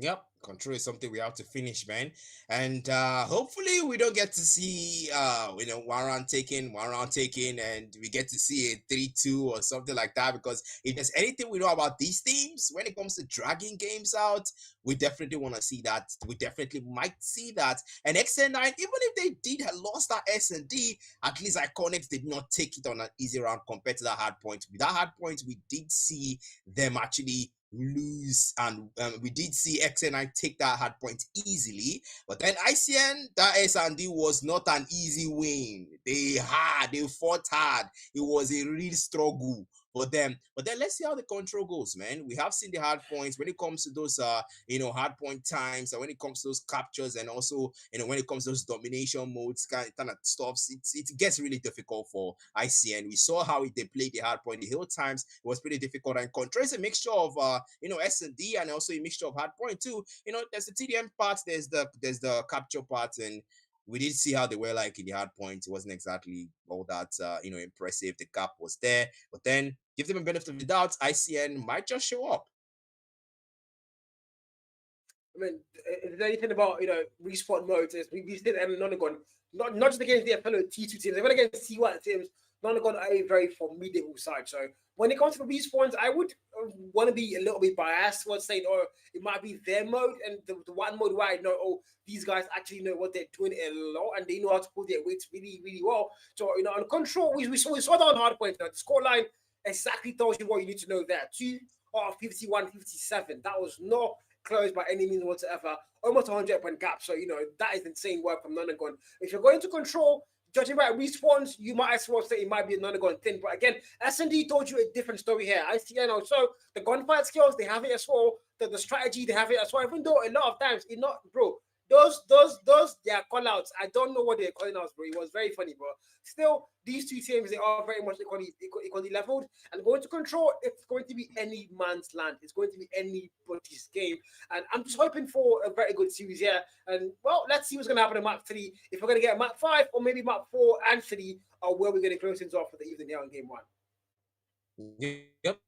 Yep, control is something we have to finish, man. And hopefully we don't get to see one round taken, and we get to see a 3-2 or something like that. Because if there's anything we know about these teams when it comes to dragging games out, we definitely want to see that. We definitely might see that. And XN9, even if they did have lost that S&D, at least Iconics did not take it on an easy round compared to that Hardpoint. With that Hardpoint, we did see them actually lose, and we did see XN9 take that Hardpoint easily. But then ICN, that S&D was not an easy win. They fought hard. It was a real struggle for them. But then let's see how the control goes, man. We have seen the hard points when it comes to those hard point times, and when it comes to those captures, and also when it comes to those domination modes kind of stuffs, it gets really difficult for ICN. We saw how they played the hard point the hill times. It was pretty difficult, and control is a mixture of S&D and also a mixture of hard point too. There's the TDM part, there's the capture part, and we did see how they were like in the hard point. It wasn't exactly all that impressive. The gap was there, but then give them a benefit of the doubt. ICN might just show up. I mean, if there's anything about respawn modes, is we did Nonagon, not just against their fellow T2 teams, they went against T1 teams Nonagon are a very formidable side. So when it comes to the respawns, I would want to be a little bit biased towards saying, oh, it might be their mode and the one mode where I know, oh, these guys actually know what they're doing a lot and they know how to pull their weights really, really well. So, on control, we saw that on Hardpoint. The scoreline exactly tells you what you need to know there. 2 out of 51, 57. That was not close by any means whatsoever. Almost 100-point gap. So, that is insane work from Nonagon. If you're going to control, judging by respawns, you might as well say it might be a Nonagon thing. But again, S&D told you a different story here. ICN also, the gunfight skills, they have it as well. The strategy, they have it as well. Even though a lot of times, those, their call outs. I don't know what they're calling out, bro. It was very funny, bro. Still, these two teams, they are very much equally leveled. And going to control, it's going to be any man's land. It's going to be anybody's game. And I'm just hoping for a very good series here. And, well, let's see what's going to happen in map 3. If we're going to get map 5 or maybe map 4 and 3, or where we're going to close things off for the evening here on game 1. Yep.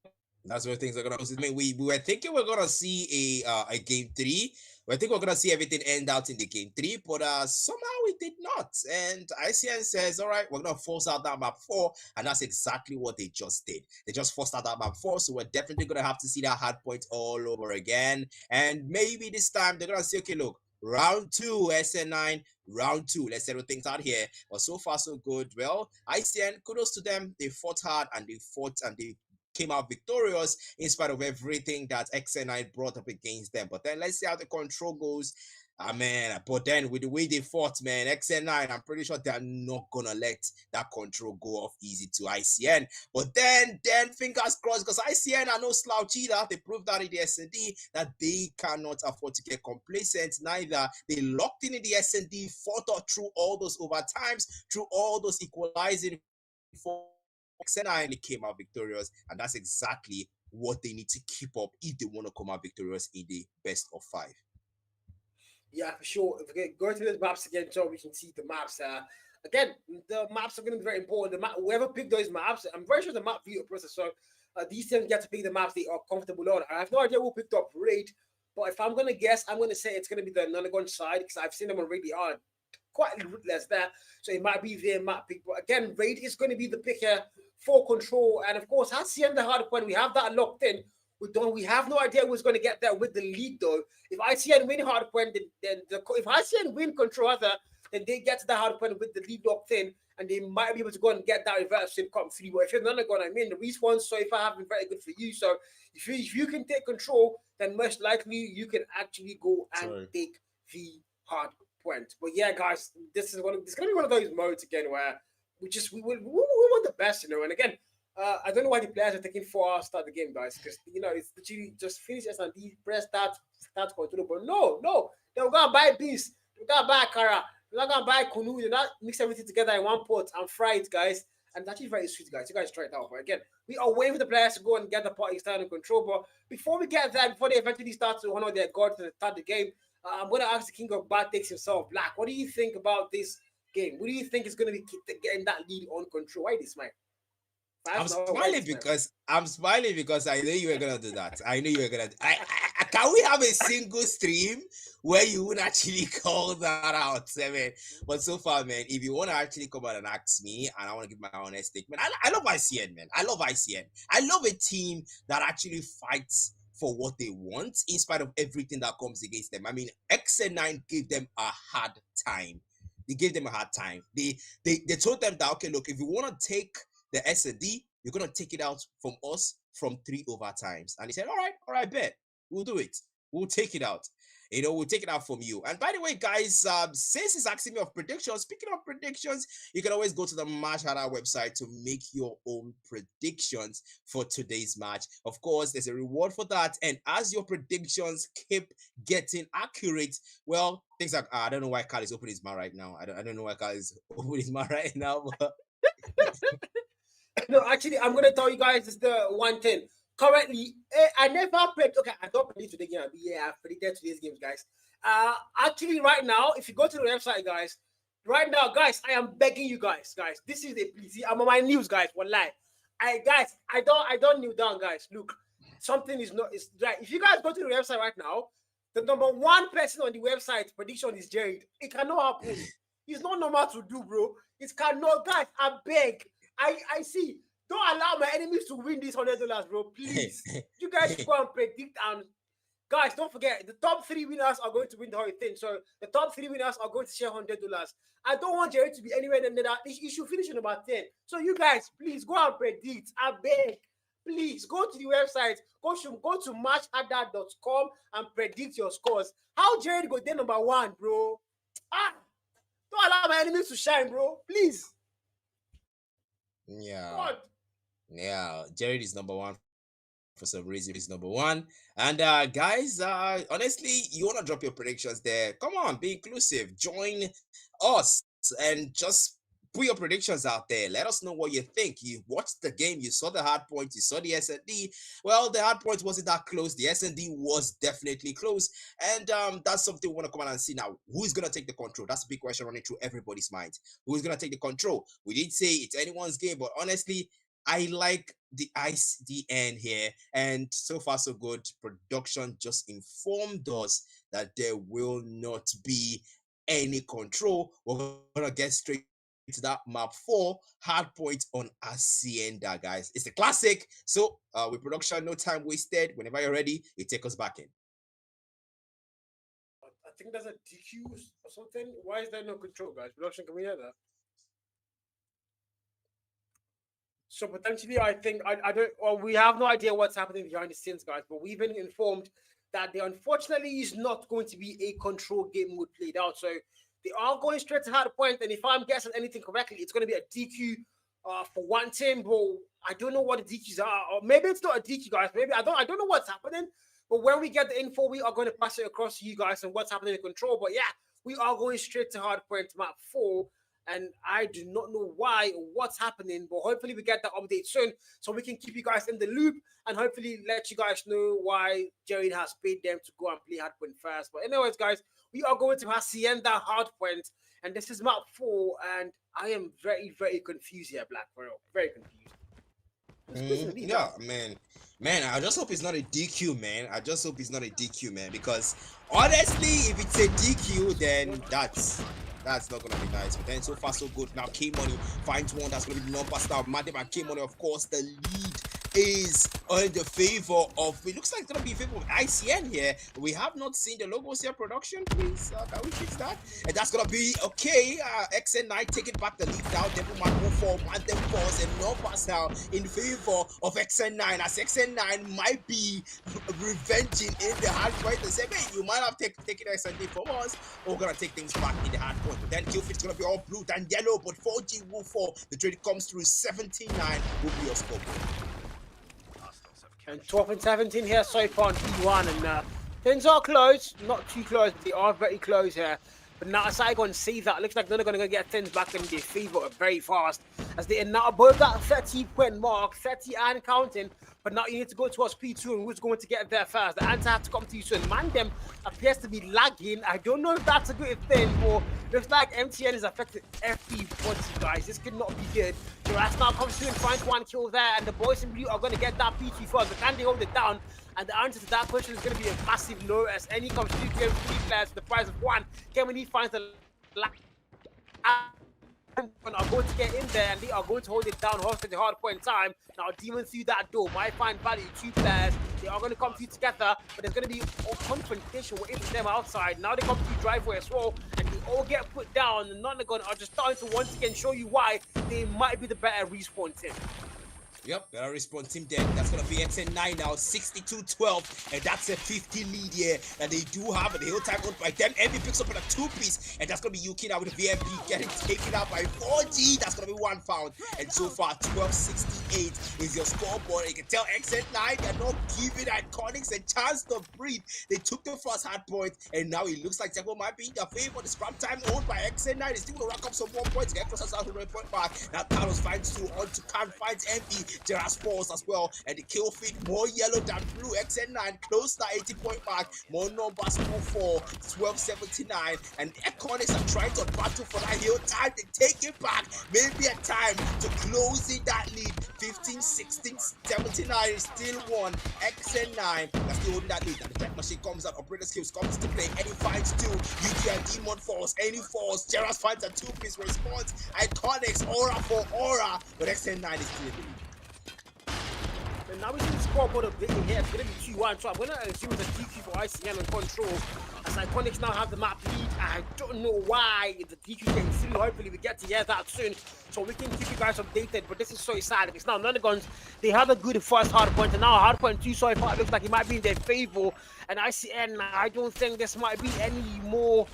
That's where things are gonna. I mean, we were thinking we're gonna see a game 3. I think we're gonna see everything end out in the game 3, but somehow we did not. And ICN says, all right, we're gonna force out that map 4, and that's exactly what they just did. They just forced out that map 4, so we're definitely gonna have to see that Hardpoint all over again. And maybe this time they're gonna say, okay, look, round 2, SN9, round 2. Let's settle things out here. But so far, so good. Well, ICN, kudos to them. They fought hard and they came out victorious in spite of everything that XN9 brought up against them. But then let's see how the control goes. But then with the way they fought, man, XN9, I'm pretty sure they're not gonna let that control go off easy to ICN. But then fingers crossed, because ICN are no slouch either. They proved that in the S&D that they cannot afford to get complacent. Neither they locked in the S&D, fought through all those overtimes, through all those equalizing for XN9 came out victorious, and that's exactly what they need to keep up if they want to come out victorious in the best of 5. Yeah, for sure. If we go to the maps again, so we can see the maps. Again, the maps are going to be very important. Whoever picked those maps, I'm very sure the map viewer process. So these teams get to pick the maps they are comfortable on. I have no idea who picked up Raid, but if I'm going to guess, I'm going to say it's going to be the Nonagon side because I've seen them already on quite ruthless there. So it might be their map pick. But again, Raid is going to be the pick here for control. And of course, at the end of the Hardpoint, we have that locked in. We have no idea who's going to get there with the lead, though. If ICN win Hardpoint, if ICN win control, then they get to the Hardpoint with the lead locked in, and they might be able to go and get that reverse in comp 3. But if you're not going, the respawn so far have been very good for you. So if you can take control, then most likely you can actually go and take the Hardpoint. But yeah, guys, this is going to be one of those modes again where we want the best, And again, I don't know why the players are taking 4 hours to start the game, guys, because it's literally just finish S&D, press start control. But no, they're gonna buy beans, they're gonna buy Kara, they're not gonna buy Kunu, they're not mix everything together in one pot and fry it, guys. And it's actually very sweet, guys. You guys try it out. But again, we are waiting for the players to go and get the party started in control. But before we get there, before they eventually start to honor their god to start the game, I'm gonna ask the King of Bad Takes himself, Black. What do you think about this game? What do you think is gonna be getting that lead on control? Why this, Mike? I'm smiling because I knew you were gonna do that. I knew you were gonna. Can we have a single stream where you would actually call that out, man? But so far, man, if you want to actually come out and ask me, and I want to give my honest statement, I love ICN, man. I love ICN. I love a team that actually fights for what they want in spite of everything that comes against them. I mean, XN9 gave them a hard time. They gave them a hard time. They told them that, okay, look, if you want to take the S&D, you're going to take it out from us from 3 overtimes. And he said, all right, bet. We'll do it. We'll take it out. We'll take it out from you. And by the way, guys, since he's asking me of predictions, speaking of predictions, you can always go to the Match Radar website to make your own predictions for today's match. Of course, there's a reward for that. And as your predictions keep getting accurate, well, things like, I don't know why Carl is opening his mouth right now. I don't know why Carl is opening his mouth right now, but... No, actually, I'm going to tell you guys this the one thing. Currently, I never played. Okay, I don't predict today game. Yeah, I've predicted today's games, guys. Actually, right now, if you go to the website, guys, right now, guys, I am begging you guys. This is a please. I'm on my news, guys. Wallahi. I don't kneel down, guys. Look, something is not. It's right. If you guys go to the website right now, the number 1 person on the website prediction is Jared. It cannot happen. It's not normal to do, bro. It cannot, guys. I beg. I see. Don't allow my enemies to win this $100, bro. Please. You guys should go and predict. And guys, don't forget, the top 3 winners are going to win the whole thing. So the top 3 winners are going to share $100. I don't want Jerry to be anywhere near that. You should finish in about 10. So you guys, please go and predict. I beg. Please go to the website. Go to matchharder.com and predict your scores. How Jerry go there number 1, bro? Don't allow my enemies to shine, bro. Please. Yeah. God. Yeah, Jared is number 1 for some reason. He's number 1. And guys, honestly, you want to drop your predictions there. Come on, be inclusive. Join us and just put your predictions out there. Let us know what you think. You watched the game, you saw the hard point, you saw the S&D. Well, the hard point wasn't that close. The S&D was definitely close. And that's something we want to come out and see now. Who's going to take the control? That's a big question running through everybody's mind. Who's going to take the control? We did say it's anyone's game, but honestly, I like the ICDN here, and so far so good. Production just informed us that there will not be any control. We're gonna get straight to that map 4 Hardpoint on Hacienda, guys. It's a classic. So with production, no time wasted. Whenever you're ready, you take us back in. I think there's a DQ or something. Why is there no control, guys? Production, can we hear that? So potentially, I think I don't. Well, we have no idea what's happening behind the scenes, guys. But we've been informed that there unfortunately is not going to be a control game mode played out. So they are going straight to Hardpoint, and if I'm guessing anything correctly, it's going to be a DQ for one team. But I don't know what the DQs are, or maybe it's not a DQ, guys. Maybe I don't know what's happening. But when we get the info, we are going to pass it across to you guys and what's happening in control. But yeah, we are going straight to Hardpoint map 4. And I do not know why or what's happening, but hopefully we get that update soon so we can keep you guys in the loop and hopefully let you guys know why Jared has paid them to go and play Hardpoint first. But anyways, guys, we are going to Hacienda Hardpoint, and this is map 4, and I am very, very confused here, Black, for real. Very confused. Yeah, man, I just hope it's not a DQ, man. I just hope it's not a DQ, man, because honestly, if it's a DQ, then that's not gonna be nice. But then so far so good. Now K Money finds one that's gonna be the number star. Madam and K Money, of course, the lead is in the favor of. It looks like it's gonna be in favor of ICN here. We have not seen the logos here. Production, please. Can we fix that? And that's gonna be okay. XN9 taking back the lead now. Devilman move for Madam Boss and numbers now in favor of XN9. As XN9 might be revenging in the hard point. They say, hey, you might have taken XN9 from us. We're gonna take things back in the hard point. But then Killfit's gonna be all blue and yellow. But 4G will fall. The trade comes through. 79 will be your score. And 12 and 17 here so far on P1, and things are close, not too close, but they are very close here. But now Saigon see that, looks like they're going to get things back in their favor very fast, as they are now above that 30-point mark, 30 and counting. But now you need to go towards P2, and who's going to get there first? The answer has to come to you soon. Mandem appears to be lagging. I don't know if that's a good thing, but looks like MTN is affected FP40, guys. This could not be good. So that's now comes through and finds one kill there, and the boys in blue are going to get that P2 first. But can they hold it down? And the answer to that question is going to be a massive no, as any comes through to 3 players for the price of 1. Kemini finds the are going to get in there, and they are going to hold it down hostage the hard point time. Now Demon through that door might find value. 2 players, they are going to come through together, but there's going to be a confrontation with them outside. Now they come through driveway as well, and they all get put down, and Nonagon are just starting to once again show you why they might be the better respawn team. Yep, better respawn team there. That's going to be XN9 now, 62-12, and that's a 50 lead here that they do have, and the whole time owned by them. Envy picks up on a 2-piece, and that's going to be Yuki now with the VMP getting taken out by 4G. That's going to be 1 foul, and so far 12-68 is your scoreboard. You can tell XN9 they're not giving Iconics a chance to breathe. They took the first hard point, and now it looks like Temple might be in the favor. The scrum time owned by XN9 is still going to rack up some 1 points, get closer to the point back. Now Carlos finds 2 on to Khan, finds Envy. Gerard's falls as well, and the kill feed more yellow than blue. XN9 close to 80-point mark. More numbers move for 1279, and Iconics are trying to battle for that hill time. They take it back. Maybe a time to close in that lead. 15, 16, 79 is still one. XN9 are still holding that lead. And the tech machine comes out. Operator skills comes to play. Any finds two. Yuki and Demon falls. Any falls. Gerard finds a two-piece response. Iconics aura for aura, but XN9 is still in the lead. And now we see the scoreboard a bit here. It's going to be 2-1, so I'm going to assume it's a DQ for ICN on control. As Iconics now have the map lead, I don't know why the DQ getting through. Hopefully we get to hear that soon, so we can keep you guys updated. But this is so sad because now Nonagons, they have a good first hardpoint, and now hardpoint 2 so far looks like it might be in their favor. And ICN, I don't think this might be any more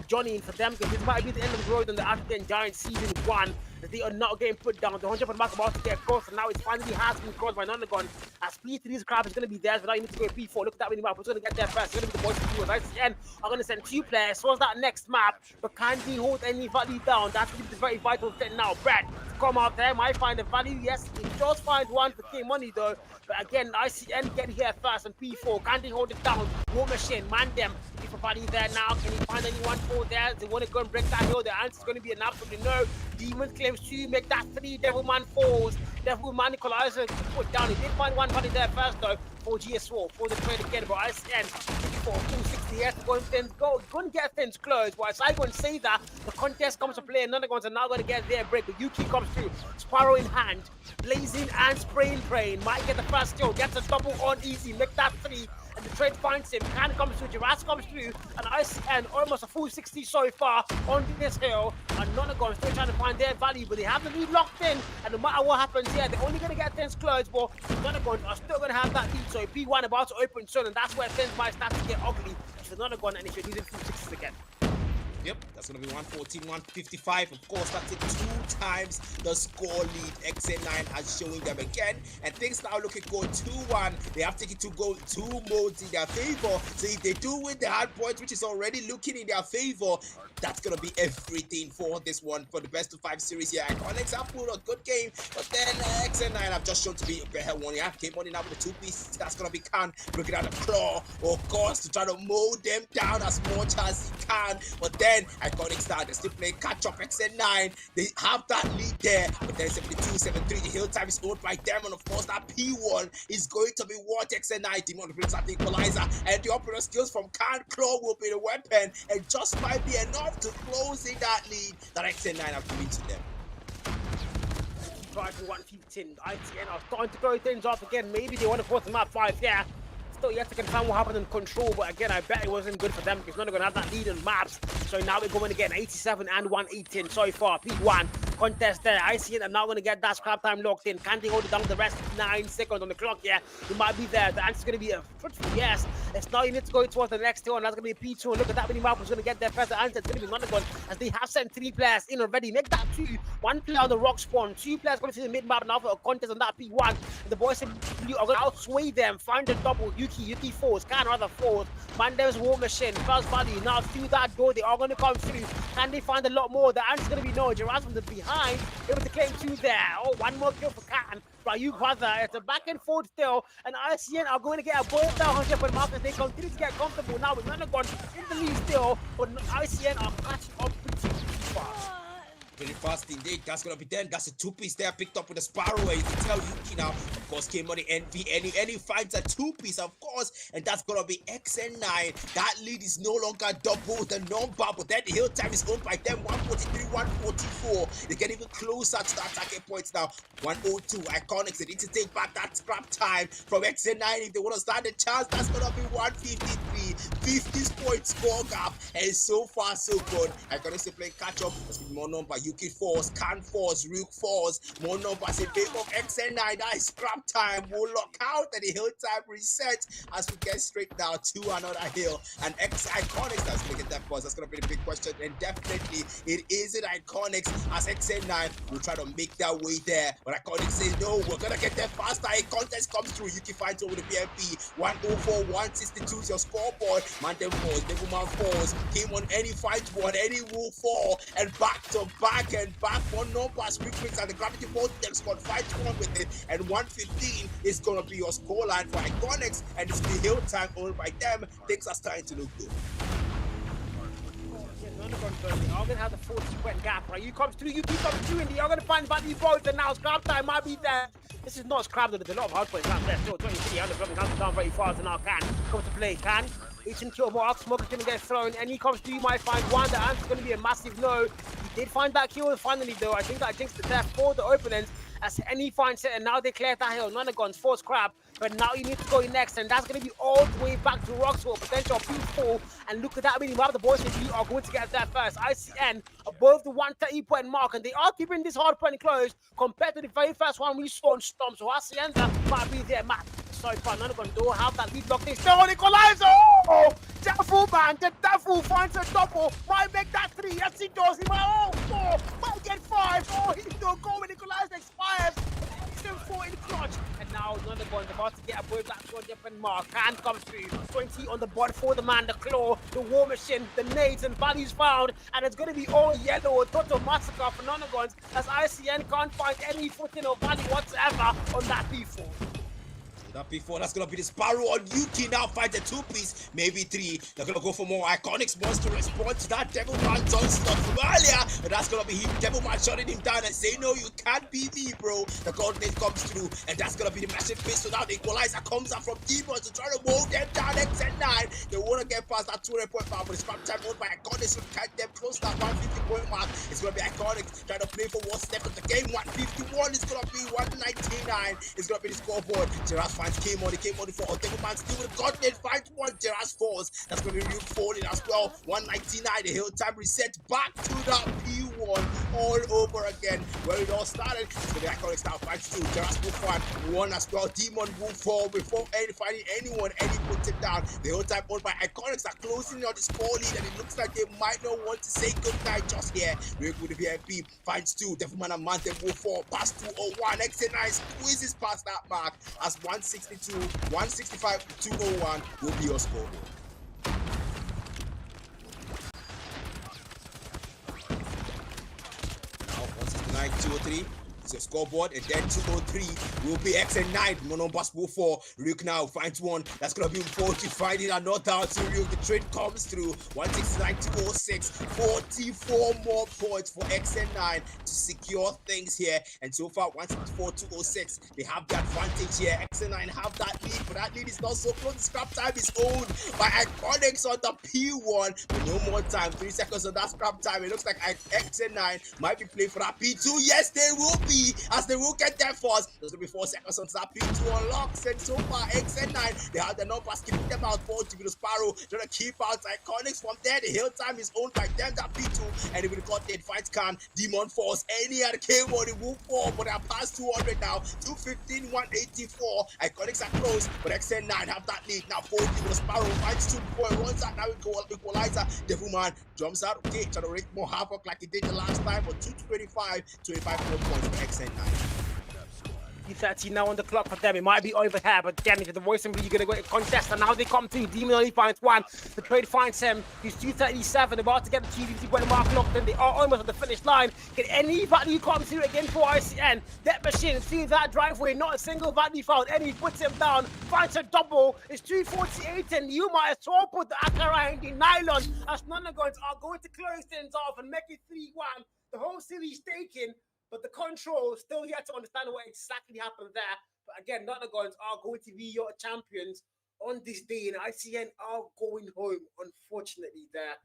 journey for them, because this might be the end of the road on the African Giant Season 1. They are not getting put down. The 100 mark about to get crossed, and now it finally has been crossed by Nonagon. As P3's crab is going to be there, but now you need to go P4. Look at that mini map. Who's going to get there first? It's going to be the boys who ICN are going to send 2 players. So what's that next map? But can they hold any value down? That's going to be the very vital thing now. Brad, come out there. Might find the value. Yes, he just find one for K Money though. But again, ICN get here first on P4. Can they hold it down? War Machine, man them. For value there now. Can he find anyone for there? They want to go and break that hill. The answer is going to be an absolutely no. Demon claims 2, make that 3. Devilman falls. Devilman equalizer put down. He did find one body there first though for GS4 for the trade again. But ICN for 260 here to go and things go and get things closed. But as I go and say that, the contest comes to play, and none of are now going to get their break. But Yuki comes through, Sparrow in hand, blazing and spraying praying. Might get the first kill, gets a double on easy, make that 3. And the trade finds him, Can comes through, Giras comes through, and ICN almost a full 60 so far on this hill. And Nonagon still trying to find their value, but they have the lead locked in. And no matter what happens here, they're only going to get things closed, but Nonagon are still going to have that lead. So P1 about to open soon, and that's where things might start to get ugly. If Nonagon, and if you're losing full 60s again. Yep, that's going to be 114, 155. Of course, that's it 2 times the score lead. XN9 are showing them again. And things now looking good 2-1. They have taken 2 goals, 2 modes in their favor. So if they do win the hard point, which is already looking in their favor, that's going to be everything for this one, for the best of 5 series here. Iconics have put a good game, but then XN9 have just shown to be a better one. You have K Money now with the 2-piece. That's going to be Khan looking at the claw, of course, to try to mow them down as much as he can. But then Iconic start, they still play catch up. XN9, they have that lead there, but then 72-73, the hill time is owned by them, and of course that P1 is going to be what XN9 Demon brings at the equalizer, and the operator skills from Khan Claw will be the weapon, and just might be enough to close in that lead that XN9 have given to them. Drive to 115, ITN are starting to throw things off again. Maybe they want to force them up 5, yeah. Still yet to confirm what happened in control, but again, I bet it wasn't good for them because none are going to have that lead on maps. So now we're going again, 87 and 118 so far. P1 contest there. ICN are now going to get that scrap time locked in. Can they hold it down the rest? 9 seconds on the clock. Yeah, it might be there. The answer's going to be a fruitful yes. It's now you need to go towards the next hill, and that's going to be P2. And look at that many map who's going to get there first. The answer is going to be Nonagon, as they have sent 3 players in already. Make that 2. 1 player on the rock spawn. 2 players going to the mid map now for a contest on that P1. And the boys in blue are going to outsway them. Find the double. Yuki falls. Can rather falls. Mandev's War Machine. First value. Now through that door, they are going to come through. Can they find a lot more? The answer's going to be no. Gerard from the behind, able to claim 2 there. Oh, 1 more kill for Can. Ryu brother, it's a back and forth still, and ICN are going to get a ball down 100 mark as they continue to get comfortable now with Nonagon in the lead still, but ICN are catching up pretty fast. Pretty fast indeed. That's gonna be then. That's a 2-piece there picked up with the Sparrow. You can tell Yuki now. Of course, K Money Envy. Any finds a 2-piece, of course, and that's gonna be XN9. That lead is no longer double the number, but then the hill time is owned by them. 143, 144. They get even closer to the attacking points now. 102. Iconics. They need to take back that scrap time from XN9 if they want to stand a chance. That's gonna be 153. 50 point score gap, and so far so good. Iconics are playing catch up. Let's be more number. Yuki falls, Can falls, Ryuk falls. More numbers in favor of XN9. That is scrap time. We'll lock out, and the hill time reset as we get straight now to another hill. And Iconics that's going to get that pause. That's going to be the big question. And definitely it isn't Iconics, as XN9 will try to make their way there. But Iconics says no, we're going to get there faster. A contest comes through. Yuki finds over the BMP. 104, 162 is your scoreboard. Man them falls, Devilman falls. Came on any fight one, any will fall. And back to back back and back for numbers, quick fix, and the gravity bolt them scored 5-1 with it, and 115 is gonna be your scoreline for Iconics, and it's the hill time owned by them. Things are starting to look good. I'm gonna have the 40-point gap, right? You come through, you keep up through, and you're gonna find value both, and now scrap time might be there. This is not scrap, there's a lot of hard points out there. Still 23, comes down very fast, and now Can comes to play. Can 18 kill mark, Smoke is gonna get thrown, and he comes through, you might find one. The answer's gonna be a massive no. He did find that kill finally, though. I think that jinxed the death for the opponents. As any finds it, and now they clear that hill. Nonagons force crab, but now you need to go next, and that's going to be all the way back to Roxwell. Potential P4, and look at that. I mean, the boys if you are going to get that first. ICN above the 130-point mark, and they are keeping this hard point close compared to the very first one we saw on Storm. So ICN might be there, Matt. So far, Nonagons don't have that lead lock. They still on equalizer. Oh, Devil man, the Devil finds a double. Might make that 3. Yes, he does. He might 4. Might get 5. Oh, he's still going. Equalizer expires. Still 4 in the clutch. And now Nonagons about to get above that 200 mark. Can comes through. 20 on the board for the man, the claw, the war machine, the nades, and values found. And it's going to be all yellow. A total massacre for Nonagons as ICN can't find any footing or value whatsoever on that P4. That P4, that's gonna be the Sparrow on Yuki now. Fight the 2-piece, maybe 3. They're gonna go for more Iconics wants to respond to that Devilman Johnston from earlier, and that's gonna be him. Devilman shutting him down and say, no, you can't be me, bro. The coordinate comes through, and that's gonna be the massive piece. So now the equalizer comes out from Demons to try to mow them down. X9, they wanna get past that 200-point mark, but it's scrap time owned by Iconics to catch them close to that 150-point mark. It's gonna be Iconics trying to play for one step of the game. 151 is gonna be 199. It's gonna be the scoreboard. Gerard finds came on the floor. Devilman still with the coordinate. Finds one. Gerard falls. That's gonna be Ryuk falling as well. 199. The hill time reset back to that P1 all over again where it all started. It's gonna be Iconics now. Finds 2. Gerard will find 1 as well. Demon will fall before finding anyone. Any puts it down. The hill time owned by Iconics are closing on the score lead, and it looks like they might not want to say goodnight just here. Ryuk with the VIP finds 2. Devilman and Mante will fall past 201. XA9 squeezes past that mark as 162, 165, 201 will be your scoreboard. Now 169, 203. So scoreboard, and then 203 will be XN9. Monobus will fall. Ryuk now finds 1. That's gonna be 40. Finding another out to Ryuk. The trade comes through. 169 206. 44 more points for XN9 to secure things here. And so far, 164 206. They have the advantage here. XN9 have that lead, but that lead is not so close. The scrap time is owned by Iconics on the P1. But no more time. 3 seconds on that scrap time. It looks like XN9 might be playing for that P2. Yes, they will be. As they will get there first. There's gonna be 4 seconds on that P2 unlocks, and so far XN9 they have the numbers keeping them out. 4 to be the Sparrow trying to keep out Iconics from there. The hill time is owned by them, that P2, and if we got it fights can Demon Force any other K1 it will fall, but they are past 200 now. 215 184. Iconics are close, but XN9 have that lead now. 40 with the Sparrow fights 2 before it runs out. Now equalizer. Devilman jumps out. Okay, trying to wreak more havoc like he did the last time, but 225 25 more points for XN9. 30 now on the clock for them. It might be over here, but damn it, the voice and you're gonna go contest, and now they come through. Demon only finds 1. The trade finds him. He's 237, about to get the TVT point mark locked, and they are almost at the finish line. Can any value come through again for ICN? That machine through that driveway, not a single value found, and he puts him down. Finds a double. It's 248, and you might as well put the Akara in the nylon as Nonagons are going to close things off and make it 3-1. The whole series taken. But the control still yet to understand what exactly happened there. But again, Nonagons are going to be your champions on this day, and ICN are going home, unfortunately, there.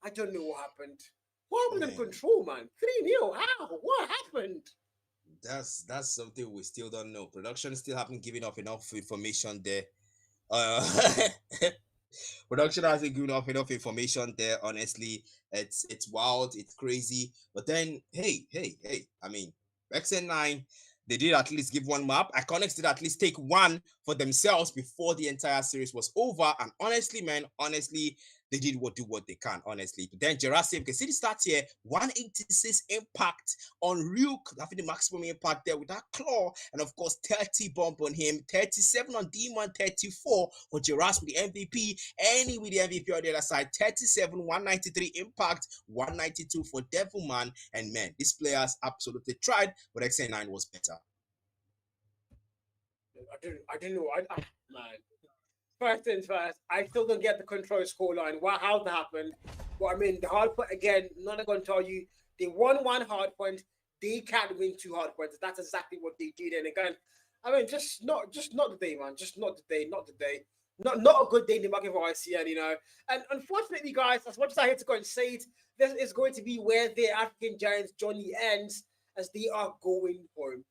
I don't know what happened. What happened in control, man? 3-0. How? What happened? That's something we still don't know. Production still haven't given up enough information there. Production hasn't given up enough information there. Honestly, it's wild, it's crazy. But then, hey, I mean, XN9, they did at least give 1 map. Iconics did at least take 1 for themselves before the entire series was over. And honestly, man, they did do what they can, honestly. But then Jurassic, you can see the stats here, 186 impact on Ryuk, having the maximum impact there with that claw, and of course 30 bump on him, 37 on Demon, 34 for Jurassic with the MVP, and with the MVP on the other side, 37, 193 impact, 192 for Devilman, and man, these players absolutely tried, but XN9 was better. I don't know. Man. First things first, I still don't get the control scoreline. How that happened? But I mean, the hard point again. Not gonna tell you they won one hard point. They can't win two hard points. That's exactly what they did. And again, I mean, just not the day, man. Just not the day. Not the day. Not a good day in the market for ICN, you know. And unfortunately, guys, as much as I hate to go and say it, this is going to be where the African Giants' journey ends, as they are going for him.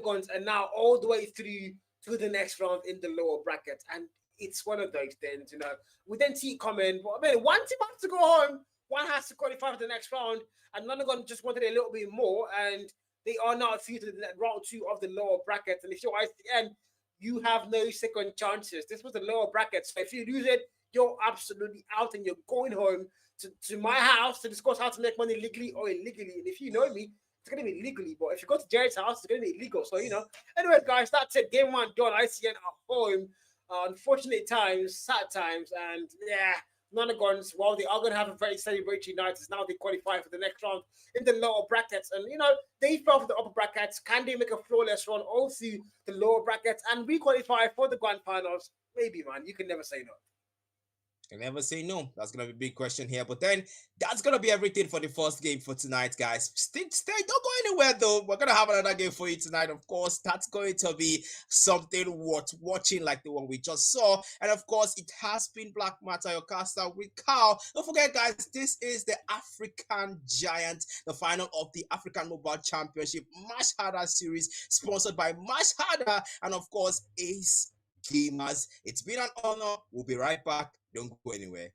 Guns and now all the way through to the next round in the lower bracket. And it's one of those things, you know. We then see it coming, but I mean, one team has to go home, one has to qualify for the next round, and Nonagon just wanted a little bit more, and they are now through to the round 2 of the lower bracket. And if you're ICN, you have no second chances. This was the lower bracket, so if you lose it, you're absolutely out, and you're going home to my house to discuss how to make money legally or illegally. And if you know me, it's going to be legally, but if you go to Jared's house, it's going to be illegal. So, you know, anyways, guys, that's it. Game 1 done. ICN at home. Unfortunate times, sad times, and yeah, Nonagons, while they are going to have a very celebratory night, is now they qualify for the next round in the lower brackets. And, you know, they fell for the upper brackets. Can they make a flawless run all through the lower brackets and re-qualify for the grand finals? Maybe, man. You can never say no. Can never say no. That's gonna be a big question here. But then that's gonna be everything for the first game for tonight, guys. Stay, don't go anywhere though. We're gonna have another game for you tonight, of course. That's going to be something worth watching, like the one we just saw. And of course, it has been Black Matter, your caster with Carl. Don't forget, guys, this is the African Giant, the final of the African Mobile Championship Match Harder series, sponsored by Match Harder, and of course, Ace Gamers. It's been an honor. We'll be right back. Don't go anywhere.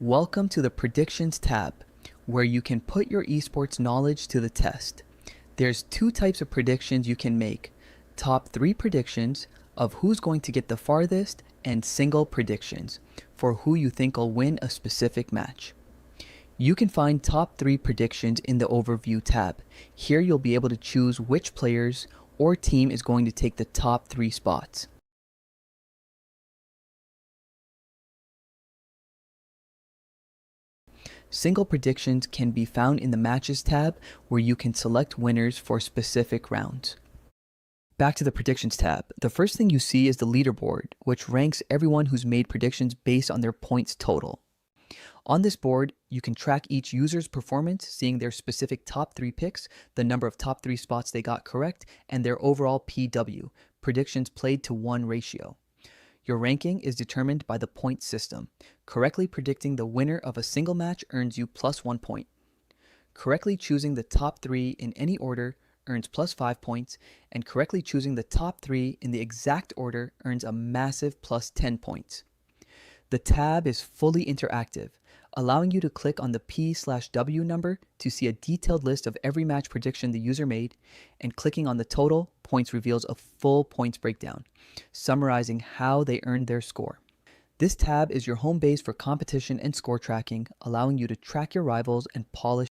Welcome to the Predictions tab, where you can put your esports knowledge to the test. There's 2 types of predictions you can make: top 3 predictions of who's going to get the farthest, and single predictions for who you think will win a specific match. You can find top 3 predictions in the Overview tab. Here you'll be able to choose which players or team is going to take the top 3 spots. Single predictions can be found in the Matches tab, where you can select winners for specific rounds. Back to the Predictions tab. The first thing you see is the leaderboard, which ranks everyone who's made predictions based on their points total. On this board, you can track each user's performance, seeing their specific top 3 picks, the number of top 3 spots they got correct, and their overall PW, predictions played to 1 ratio. Your ranking is determined by the point system. Correctly predicting the winner of a single match earns you +1 point. Correctly choosing the top 3 in any order earns +5 points, and correctly choosing the top 3 in the exact order earns a massive +10 points. The tab is fully interactive, allowing you to click on the P/W number to see a detailed list of every match prediction the user made, and clicking on the total points reveals a full points breakdown, summarizing how they earned their score. This tab is your home base for competition and score tracking, allowing you to track your rivals and polish.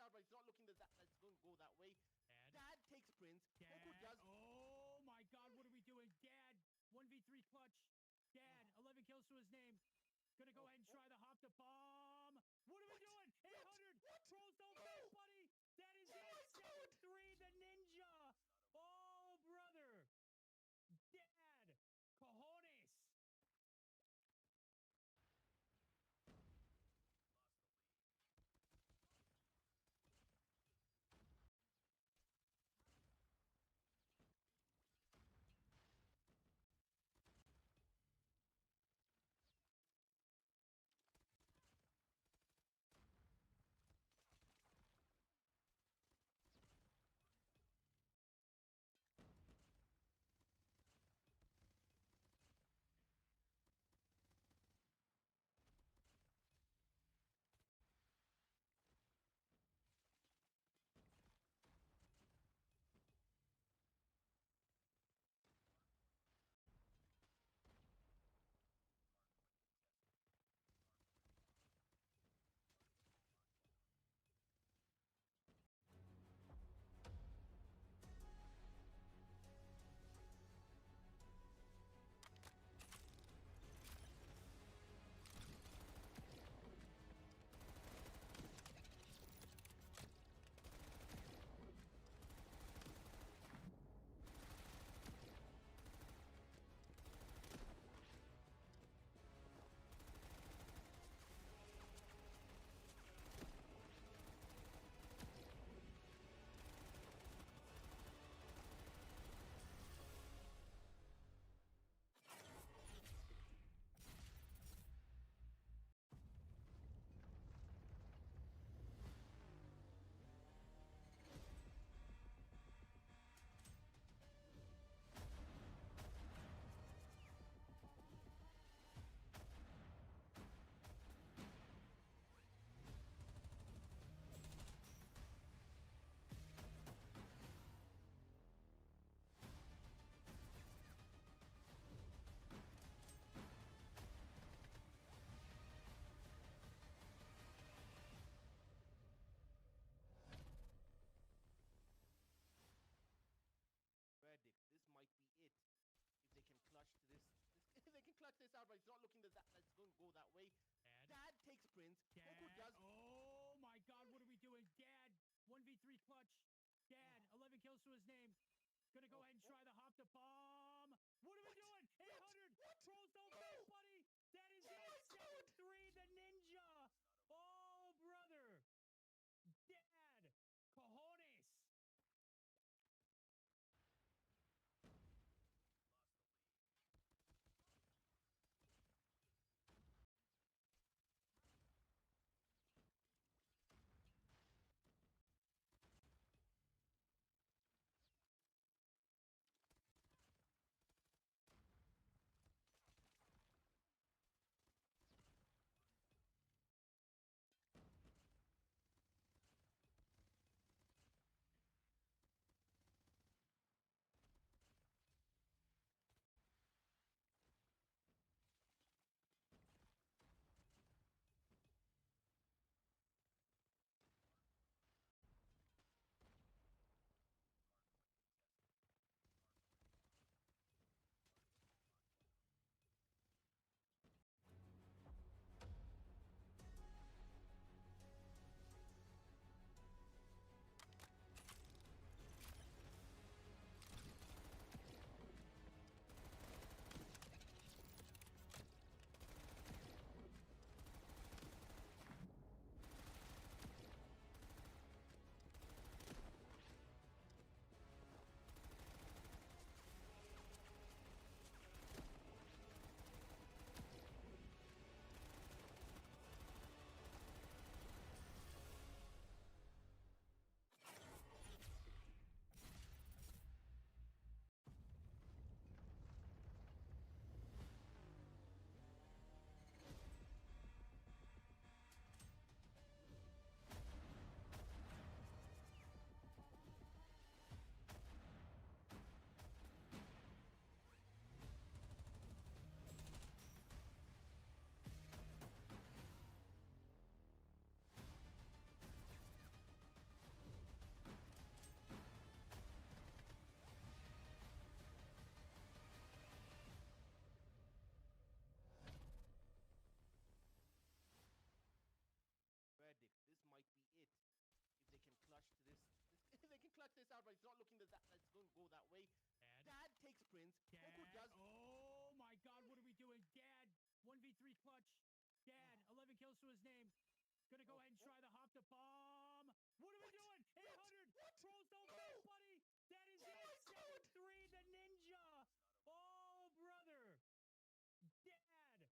out, but it's not looking that's going to go that way. Dad. Dad takes Prince. Dad. Coco does. Oh my God, what are we doing? Dad, 1v3 clutch. Dad, 11 kills to his name. Gonna go ahead and try the hop to bomb. What are we doing? 800. Trolls don't fit, buddy. That is it. 7-3, the ninja. Oh, brother. Dad. Cojones. Verdict. This might be it. If they can clutch to this, if they can clutch this out, but it's not looking that's going to go that way. Dad takes Prince. Coco does. Oh my God, what are we doing? Dad, 1v3 clutch. Dad, 11 kills to his name. Gonna go ahead and try the hop to bomb. What are we doing? 800. Trolls don't fit, buddy. That is it. 7-3, the ninja. Oh, brother. Dad. Cojones. but it's not looking that it's going to go that way. Dad takes Prince. Coco does. Oh my God, what are we doing? Dad, 1v3 clutch. Dad, 11 kills to his name. Gonna go ahead and try the hop to bomb. What are we doing? 800. Trolls don't miss, buddy. That is it. 7-3, the ninja. Oh, brother. Dad, cojones.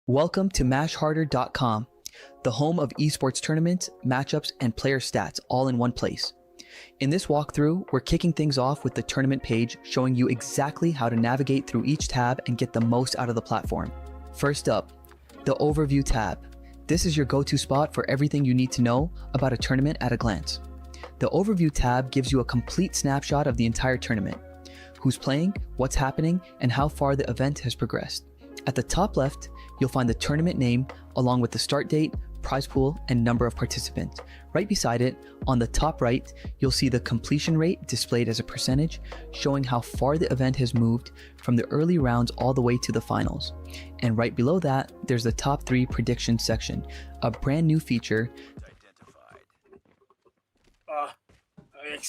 Welcome to mashharder.com, the home of esports tournaments, matchups, and player stats all in one place. In this walkthrough, we're kicking things off with the tournament page showing you exactly how to navigate through each tab and get the most out of the platform. First up, the Overview tab. This is your go-to spot for everything you need to know about a tournament at a glance. The Overview tab gives you a complete snapshot of the entire tournament, who's playing, what's happening, and how far the event has progressed. At the top left, you'll find the tournament name along with the start date, prize pool, and number of participants. Right beside it, on the top right, you'll see the completion rate displayed as a percentage, showing how far the event has moved from the early rounds all the way to the finals. And right below that, there's the top 3 prediction section, a brand new feature.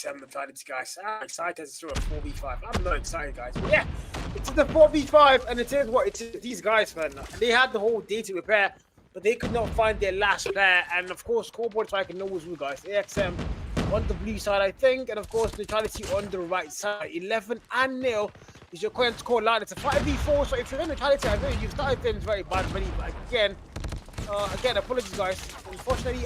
I'm excited, guys. I'm excited to throw a 4v5. I'm not excited, guys. But yeah, it's the 4v5, and it is what it is. These guys, man, they had the whole day to prepare, but they could not find their last player. And of course, scoreboard so I can know who's who, guys. AXM on the blue side, I think, and of course, neutrality on the right side. 11 and 0 is your current score line. It's a 5v4, so if you're in neutrality, I know you've started things very bad, but again, apologies, guys. Unfortunately,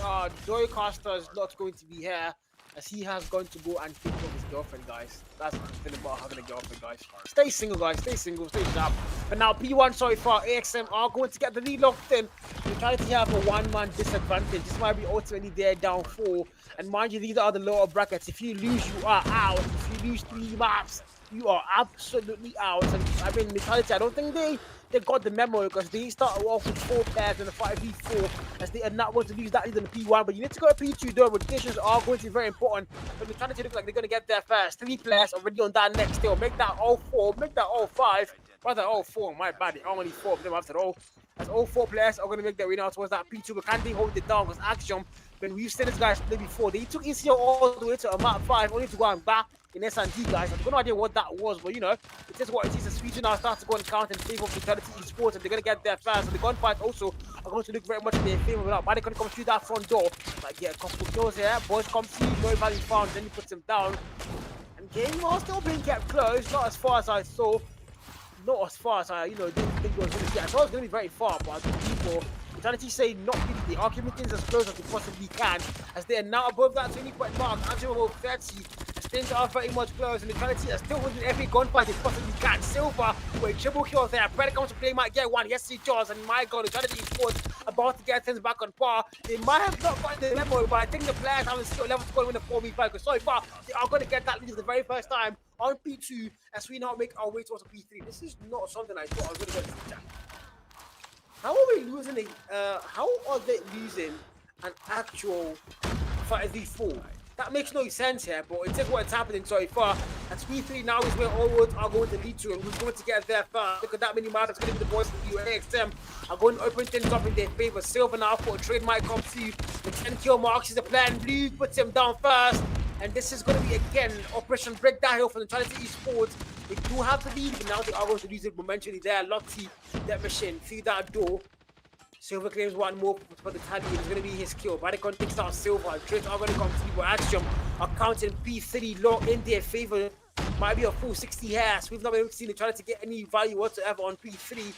Joycaster is not going to be here, as he has gone to go and pick up his girlfriend, guys. That's the thing about having a girlfriend, guys. Stay single, guys. Stay single. Stay sharp. But now P1 so far, AXM are going to get the lead locked in. They're trying to have a one-man disadvantage. This might be ultimately their downfall. And mind you, these are the lower brackets. If you lose, you are out. If you lose 3 maps, you are absolutely out. And I mean, neutrality, I don't think they got the memo, because they started off with 4 pairs in the 5v4, as they are not going to lose that lead in the P1. But you need to go to P2 though. Rotations are going to be very important. But neutrality looks like they're going to get there first. 3 players already on that next hill. Make that all 4. Make that all 5. Rather all 4. My bad. Only 4 of them after all. as all 4 players are going to make their way now towards that P2, but can they hold it down? Because Action, when we've seen this guys play before, they took ECL all the way to a map 5, only to go and back in S&D, guys. I've got no idea what that was, but you know, it is what it is. The Sweden now starts to go and count in favor of Vitality Esports, and they're going to get there fast. And the gunfights also are going to look very much in their favor now. But they can come through that front door, like get a couple kills here. Boys come see, no value found, then he puts him down. And game was still being kept close, not as far as I thought. Not as far as I, didn't think it was going to be. I thought it was going to be very far, but I think people, Vitality say not really. They are keeping things as close as they possibly can, as they are now above that 20-point mark. Actually, above 30, as things are very much close, and Vitality are still winning every gunfight they possibly can. Silver with a triple kill there. Predator comes to play, might get one. Yes, he does, and my God, Vitality Esports about to get things back on par. They might have not gotten the memo, but I think the players have a skill level to go and win a 4v5, because so far, they are going to get that lead for the very first time on P2 as we now make our way towards P3. This is not something I thought I was going to get to. How are we losing how are they losing an actual 5v4? That makes no sense here, but it is what's happening so far. And P3 now is where all roads are going to lead to, and who's going to get there first. Look at that many maps. It's going to be the boys from the AXM are going to open things up in their favor. Silver now for a trade might come through. The 10 kill marks is the plan. Blue puts him down first. And this is going to be, again, Operation Break That Hill for the Vitality Esports. They do have the lead, but now they are going to lose it momentarily there. Lottie, that machine, through that door. Silver claims one more for the tally. It's going to be his kill. By the context of Silver, Trades are going to come through, but Action are counting P3 low in their favor. Might be a full 60 here. So we've not been able to see them trying to get any value whatsoever on P3.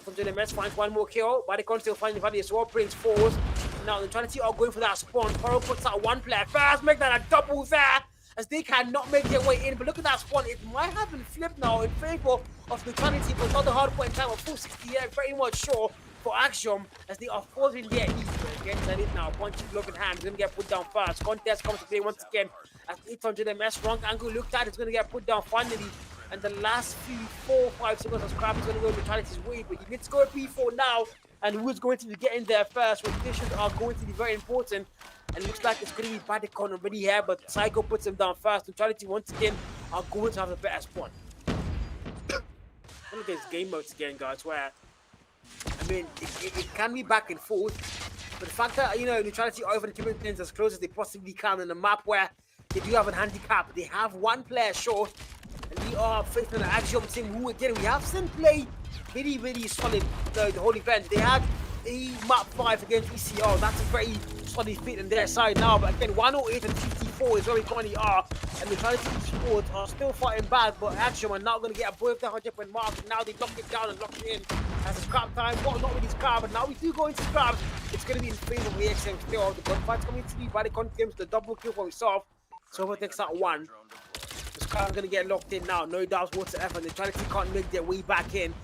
Comes to the mess, finds one more kill. By the context of finding the value as well, brings force. Now the Vitality are going for that spawn. Poro puts out one player first, make that a double there, as they cannot make their way in. But look at that spawn, it might have been flipped now in favor of the Vitality, but not the hard point time of full 60 here, very much sure for Action, as they are forcing their lead. Again, that it now, punching glove in hand, is going to get put down fast. Contest comes to play once again, as 800 MS, wrong angle looked at, it's going to get put down finally. And the last few 4-5 seconds of scrap is going to go Vitality's way, but you need to go P4 now. And who's going to be getting there first? Rotations are going to be very important. And it looks like it's going to be Badicon already here, but Psycho puts him down first. Neutrality once again are going to have a better spawn. One of those game modes again, guys, where, I mean, it can be back and forth. But the fact that, Neutrality are over the keeping things as close as they possibly can on a map where they do have a handicap. They have one player short, and we are facing an Axiom team who, again, we have seen play really, really solid the whole event. They had a map 5 against ECR. That's a very solid feat on their side now. But again, 108 and 54 is where we currently are. And the Vitality Esports are still fighting back, but Axiom are now going to get above the 100-point mark. And now they lock it down and lock it in as a scrap time. Well, not really scrap, but now we do go into scraps. It's going to be in favor of AXM still. The gunfight's coming to me by the contempt, the double kill for himself. So over takes that one. The scrap's going to get locked in now, no doubts whatsoever. The Vitality can't make their way back in.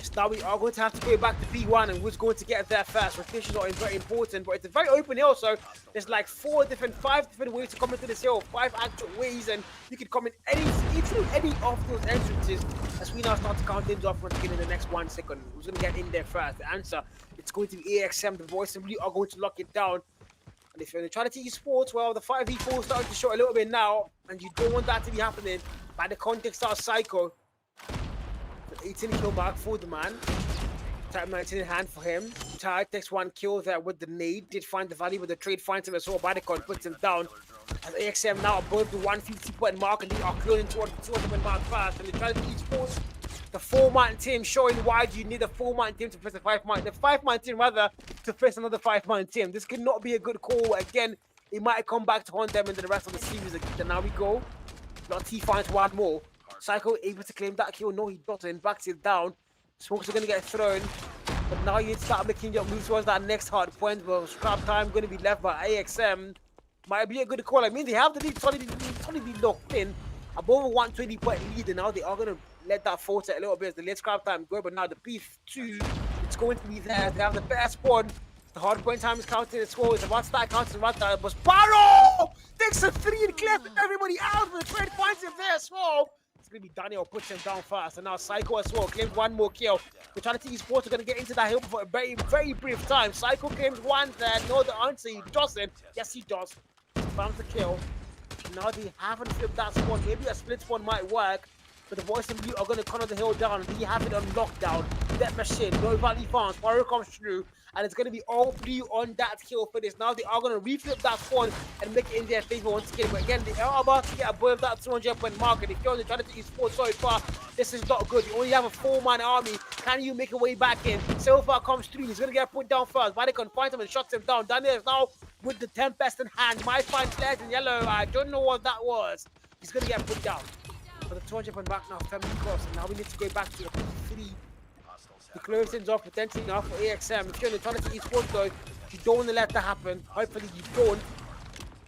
So now we are going to have to go back to P1, and who's going to get there first? Rotations are very important, but it's a very open hill, so there's like 5 different ways to come into this hill, 5 actual ways, and you can come in any of those entrances. As we now start to count things off once again in the next 1 second. Who's going to get in there first? The answer, it's going to be AXM. The boys simply are going to lock it down. And if you're in the Vitality Esports, well, the 5v4 is starting to show a little bit now, and you don't want that to be happening by the context of Psycho. 18 kill mark for the man. Type 19 in hand for him. Ty takes 1 kill there with the nade. Did find the value, but the trade finds him as well. Badicon puts him down. As AXM now above the 150-point mark, and they are closing towards the 200-point mark fast. And they try to esports the 4-man team, showing why you need a 4-man team to face a 5-man. The 5-man team rather to face another 5-man team. This could not be a good call. Again, it might come back to haunt them in the rest of the series. And now we go. Lottie finds 1 more. Psycho able to claim that kill. No, he doesn't. Backs it down. Smokes are going to get thrown. But now you need to start making your moves towards that next hard point. Well, scrap time going to be left by AXM. Might be a good call. I mean, they have the lead solidly locked in. Above a 120-point lead. And now they are going to let that falter a little bit as the late scrap time go. But now the P2, it's going to be there. They have the best spawn. The hard point time is counting as well. It's about to start counting right now. But Sparrow takes a 3 and clears everybody out. But the trade finds him there as well. It's going to be Daniel puts him down fast. And now Psycho as well claims 1 more kill. Vitality Esports are going to get into that hill for a very, very brief time. Psycho claims 1 there. No, the answer, he doesn't. Yes, he does. Found the kill. Now they haven't flipped that spawn. Maybe a split spawn might work. but the boys in blue are going to corner the hill down, and we have it on lockdown. That machine, no valley farms, fire comes through, and it's going to be all blue on that hill for this. Now they are going to reflip that spawn and make it in their favor once again. But again, they are about to get above that 200-point mark, and if you're trying to esports so far, this is not good. You only have a 4-man army. Can you make your way back in? So far comes through. He's going to get put down first. Vatican finds him and shuts him down. Daniel is now with the Tempest in hand. Might find flares in yellow. I don't know what that was. He's going to get put down. For the 200-point mark now, family cross. And now we need to go back to a 3. To close things off potentially now for AXM. If you're in the Eternity Esports though, you don't want to let that happen. Hopefully you don't.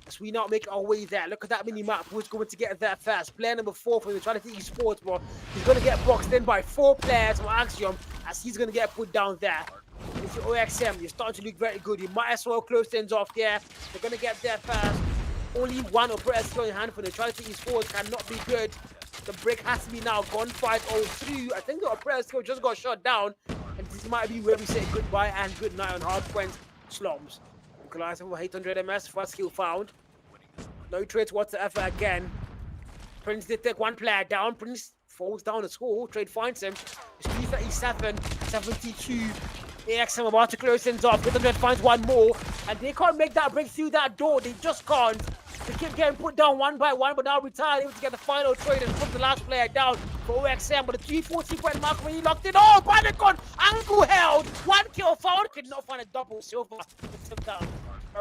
As we not make our way there. Look at that mini map. Who's going to get there first? Player number 4 for the Eternity Esports, but he's going to get boxed in by 4 players from Axiom as he's going to get put down there. And if you're OXM, you're starting to look very good. You might as well close things off there. They're going to get there first. Only one operator skill in hand for the Eternity Esports cannot be good. The break has to be now. Gunfight all through. I think the operator skill just got shot down. And this might be where we say goodbye and good night on Hardpoint Slums. Nikolai over 800 MS, first skill found. No trades whatsoever again. Prince did take 1 player down. Prince falls down as well. Trade finds him. It's 337, 72. AXM about to close things off. 800 finds 1 more. And they can't make that break through that door. They just can't. They keep getting put down 1 by 1, but now retired, able to get the final trade and put the last player down for OXM. But the 340-point mark when he locked it. Oh, Banacon! Angle held! 1 kill found. Could not find a double silver. Puts him down.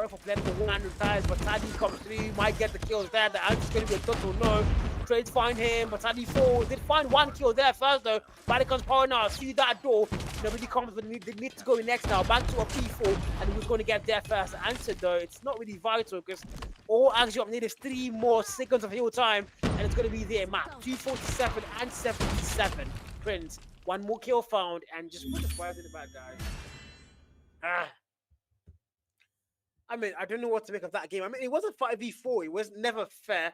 For player number 1 retires, but Taddy comes through. Might get the kills there. The answer's going to be a total no. Trades find him, but Taddy falls. Did find 1 kill there first though. Banacon's power now. See that door. Nobody comes, but they need to go in next now. Back to a P4, and he was going to get there first. The answer though, it's not really vital because all Axiom need is 3 more seconds of heal time, and it's going to be their map. 247 and 77. Prince, 1 more kill found, and just put the fires in the back, guys. I mean, I don't know what to make of that game. I mean, it wasn't 5v4. It was never fair.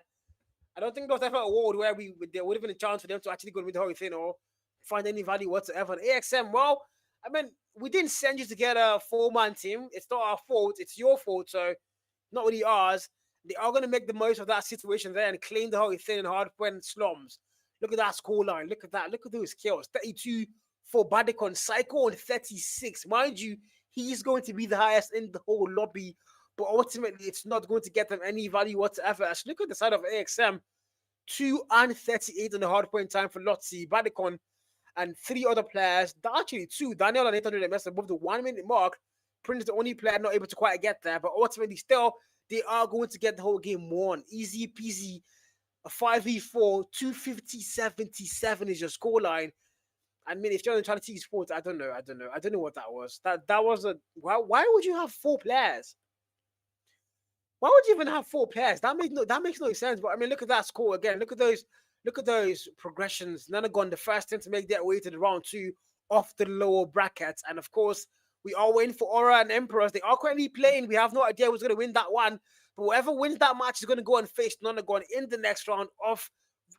I don't think there was ever a world where there would have been a chance for them to actually go with the whole thing or find any value whatsoever. And AXM, well, I mean, we didn't send you to get a 4-man team. It's not our fault. It's your fault. So, not really ours. They are going to make the most of that situation there and claim the whole thing in Hardpoint Slums. Look at that scoreline. Look at that. Look at those kills. 32 for Badicon. Psycho on 36. Mind you, he's going to be the highest in the whole lobby. But ultimately, it's not going to get them any value whatsoever. As look at the side of AXM. 2 and 38 on the Hardpoint time for Lotzi, Badicon, and 3 other players. Actually, 2. Daniel and 800 MS above the 1-minute mark. Prince is the only player not able to quite get there. But ultimately, still, they are going to get the whole game won. Easy peasy. A 5v4, 250-77 is your scoreline. I mean, if you're trying to teach sports, I don't know what that was. That was a why would you have 4 players? Why would you even have 4 players? That makes no sense. But I mean, look at that score again. Look at those progressions. Nanagon, the first team to make their way to the round 2 off the lower brackets, and of course, we are waiting for Aura and Emperors. They are currently playing. We have no idea who's going to win that one. But whoever wins that match is going to go and face Nonagon in the next round of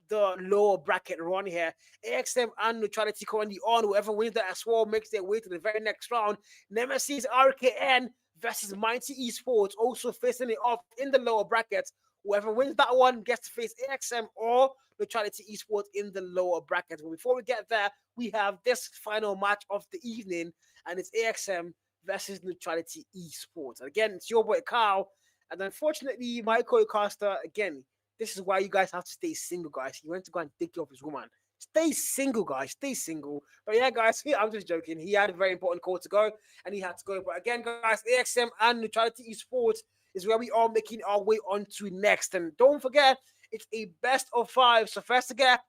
the lower bracket run here. AXM and Neutrality currently on. Whoever wins that as well makes their way to the very next round. Nemesis RKN versus Mighty Esports also facing it off in the lower brackets. Whoever wins that one gets to face AXM or Neutrality Esports in the lower brackets. But before we get there, we have this final match of the evening, and it's AXM versus Neutrality Esports. And again, it's your boy Kyle. And unfortunately, my co-caster, again, this is why you guys have to stay single, guys. He went to go and take care of his woman. Stay single, guys. Stay single. But yeah, guys, I'm just joking. He had a very important call to go, and he had to go. But again, guys, AXM and Neutrality Esports is where we are making our way on to next. And don't forget, it's a best of 5. So first to get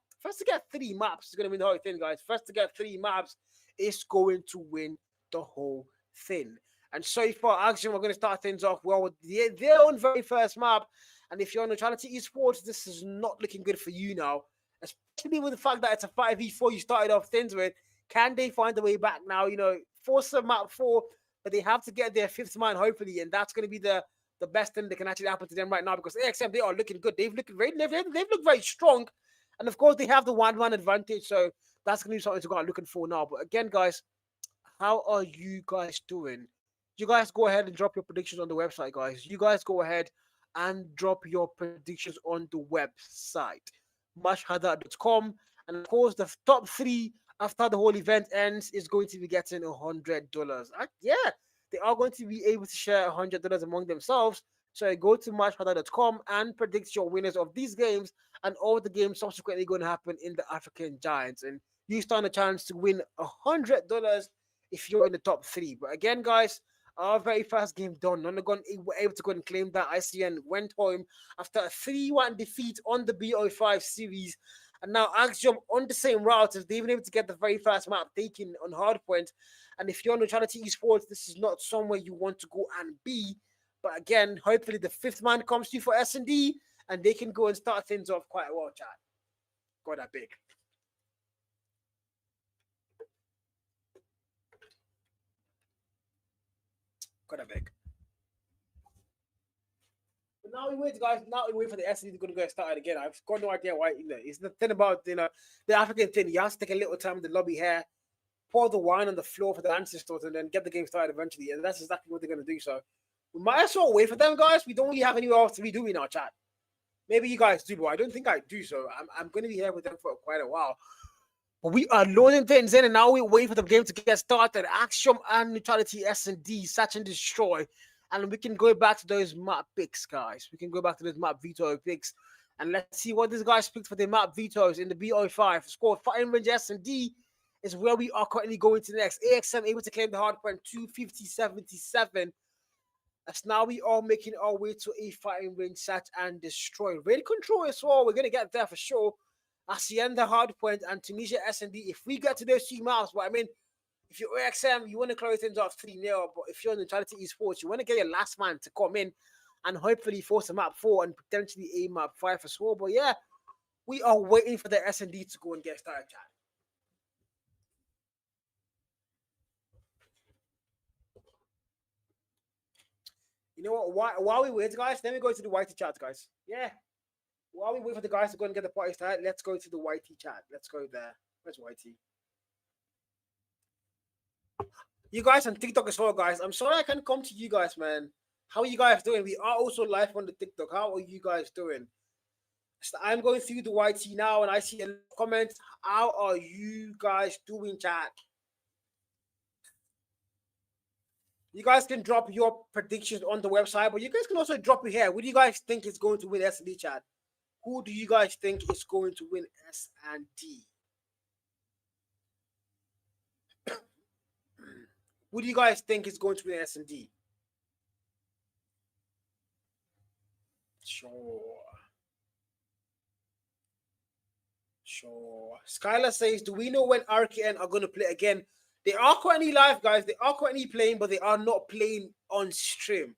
3 maps is going to win the whole thing, guys. First to get 3 maps is going to win the whole thing. And so far, actually, we're going to start things off well with their own very first map. And if you're on Neutrality Esports, this is not looking good for you now. Especially with the fact that it's a 5v4 you started off things with. Can they find the way back now? You know, force a map 4, but they have to get their 5th man, hopefully. And that's going to be the best thing that can actually happen to them right now, because AXM, they are looking good. They've looked very strong. And of course, they have the 1-man advantage. So that's going to be something to go out looking for now. But again, guys, how are you guys doing? You guys go ahead and drop your predictions on the website, guys. You guys go ahead and drop your predictions on the website, mashhada.com. And of course, the top 3 after the whole event ends is going to be getting $100. Yeah, they are going to be able to share $100 among themselves. So go to matchpada.com and predict your winners of these games and all the games subsequently going to happen in the African Giants. And you stand a chance to win $100 if you're in the top 3. But again, guys, our very first game done. Nonagon were able to go and claim that. ICN went home after a 3-1 defeat on the BO5 series. And now Axiom on the same route as they've been able to get the very first map taken on Hardpoint. And if you're on Neutrality Esports, this is not somewhere you want to go and be. But again, hopefully the 5th man comes to you for S&D and they can go and start things off quite well, chat. Got that big. Got that big. But now we wait, guys. Now we wait for the S&D to go and start again. I've got no idea why. It's the thing about the African thing. You have to take a little time in the lobby here, pour the wine on the floor for the ancestors, and then get the game started eventually. And that's exactly what they're going to do. So we might as well wait for them, guys. We don't really have anywhere else to be doing our chat. Maybe you guys do, but I don't think I do. So I'm going to be here with them for quite a while. But we are loading things in, and now we wait for the game to get started. Axiom and Neutrality S&D, Search and Destroy. And we can go back to those map picks, guys. We can go back to those map veto picks. And let's see what these guys picked for the map vetoes in the BO5. Score Fighting Range S&D is where we are currently going to next. AXM able to claim the Hardpoint 250.77. As now we are making our way to a Fighting Range Search and Destroy. Raid Control as well. We're going to get there for sure. Hacienda Hardpoint and Tunisia S&D. If we get to those 2 maps, but I mean, if you're AXM, you want to close things off 3-0, but if you're in Neutrality Esports, you want to get your last man to come in and hopefully force a map 4 and potentially a map 5 as well. But yeah, we are waiting for the S&D to go and get started, chat. You know what? While we wait, guys, let me go to the YT chat, guys. Yeah. While we wait for the guys to go and get the party started, let's go to the YT chat. Let's go there. Where's YT? You guys on TikTok as well, guys. I'm sorry I can't come to you guys, man. How are you guys doing? We are also live on the TikTok. How are you guys doing? So I'm going through the YT now, and I see a comment. How are you guys doing, chat? You guys can drop your predictions on the website, but you guys can also drop it here. What do you guys think is going to win S&D, chat? Who do you guys think is going to win S&D? Who do you guys think is going to win S&D? Sure. Skylar says, do we know when RKN are going to play again? They are currently live, guys. They are currently playing, but they are not playing on stream.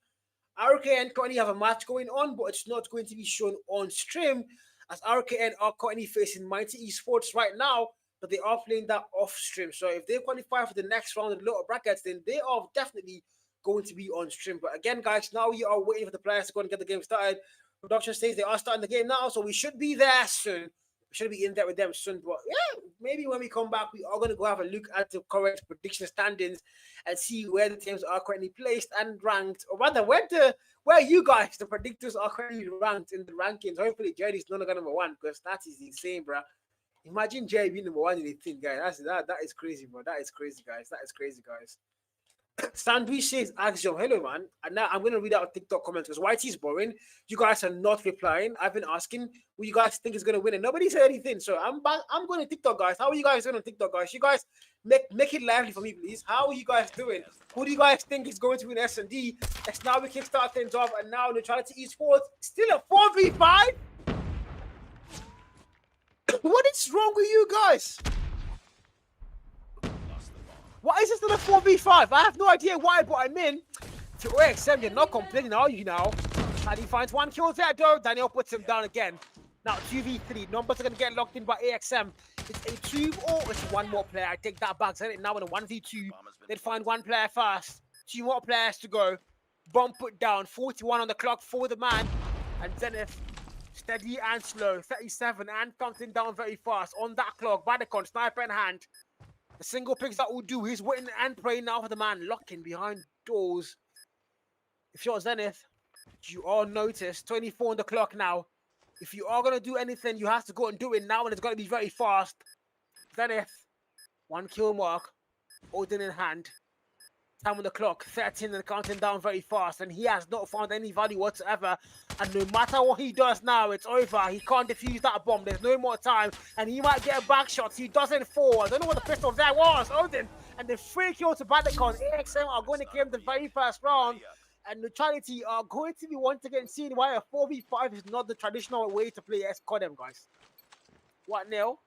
RKN currently have a match going on, but it's not going to be shown on stream, as RKN are currently facing Mighty Esports right now, but they are playing that off stream. So if they qualify for the next round of the lower brackets, then they are definitely going to be on stream. But again, guys, now we are waiting for the players to go and get the game started. Production says they are starting the game now, so we should be there soon. We should be in there with them soon. But yeah, maybe when we come back, we are going to go have a look at the current prediction standings and see where the teams are currently placed and ranked, or rather, where you guys, the predictors, are currently ranked in the rankings. Hopefully, Jerry's no longer number 1, because that is insane, bro. Imagine Jerry being number 1 in the thing, guys. That is crazy, bro. That is crazy, guys. That is crazy, guys. Sandwich says, Axiom, hello, man. And now I'm going to read out TikTok comments because YT is boring. You guys are not replying. I've been asking who you guys think is going to win, and nobody said anything. So I'm going to TikTok, guys. How are you guys doing on TikTok, guys? You guys make it lively for me, please. How are you guys doing? Who do you guys think is going to win S&D? As now we can start things off, and now Neutrality Esports still a 4v5. What is wrong with you guys? Why is this not a 4v5? I have no idea why, but I'm in. To AXM, you're not complaining, are you now? And he finds 1 kill there, though. Daniel puts him down again. Now, 2v3. Numbers are going to get locked in by AXM. It's a 2 or it's 1 more player. I take that back. Set it now in a 1v2. They'd find 1 player first. 2 more players to go. Bomb put down. 41 on the clock for the man. And Zenith, steady and slow. 37 and counting down very fast. On that clock, Badicon, sniper in hand. The single picks that will do. He's waiting and praying now for the man locking behind doors. If you're Zenith, you all notice 24 on the clock now. If you are going to do anything, you have to go and do it now, and it's going to be very fast. Zenith, 1 kill mark, Odin in hand. Time on the clock, 13 and counting down very fast, and he has not found any value whatsoever. And no matter what he does now, it's over. He can't defuse that bomb. There's no more time, and he might get a back shot. He doesn't fall. I don't know what the pistol there was. Odin and the free kill to Bandicon. AXM are going to claim the very first round, and Neutrality are going to be once again seeing why a 4v5 is not the traditional way to play Codm, guys. What now?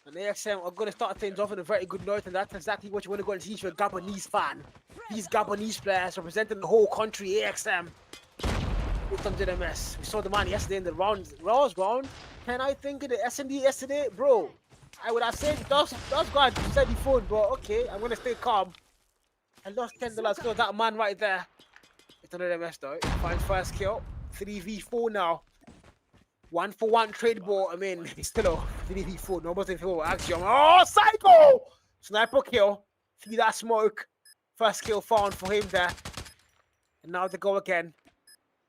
And AXM are going to start things off on a very good note, and that's exactly what you want to go and teach for a Gabonese fan. These Gabonese players representing the whole country, AXM. Looked under the mess. We saw the man yesterday in the round. Raw's round. Can I think of the S&D yesterday? Bro, I would have said, that's God said he phone, but okay, I'm going to stay calm. I lost $10 because that man right there. It's under the mess though. Finds first kill. 3v4 now. 1-for-1 trade ball. I mean, it's still a 3v4. Nobody's in action. Oh, Psycho! Sniper kill. See that smoke. First kill found for him there. And now they go again.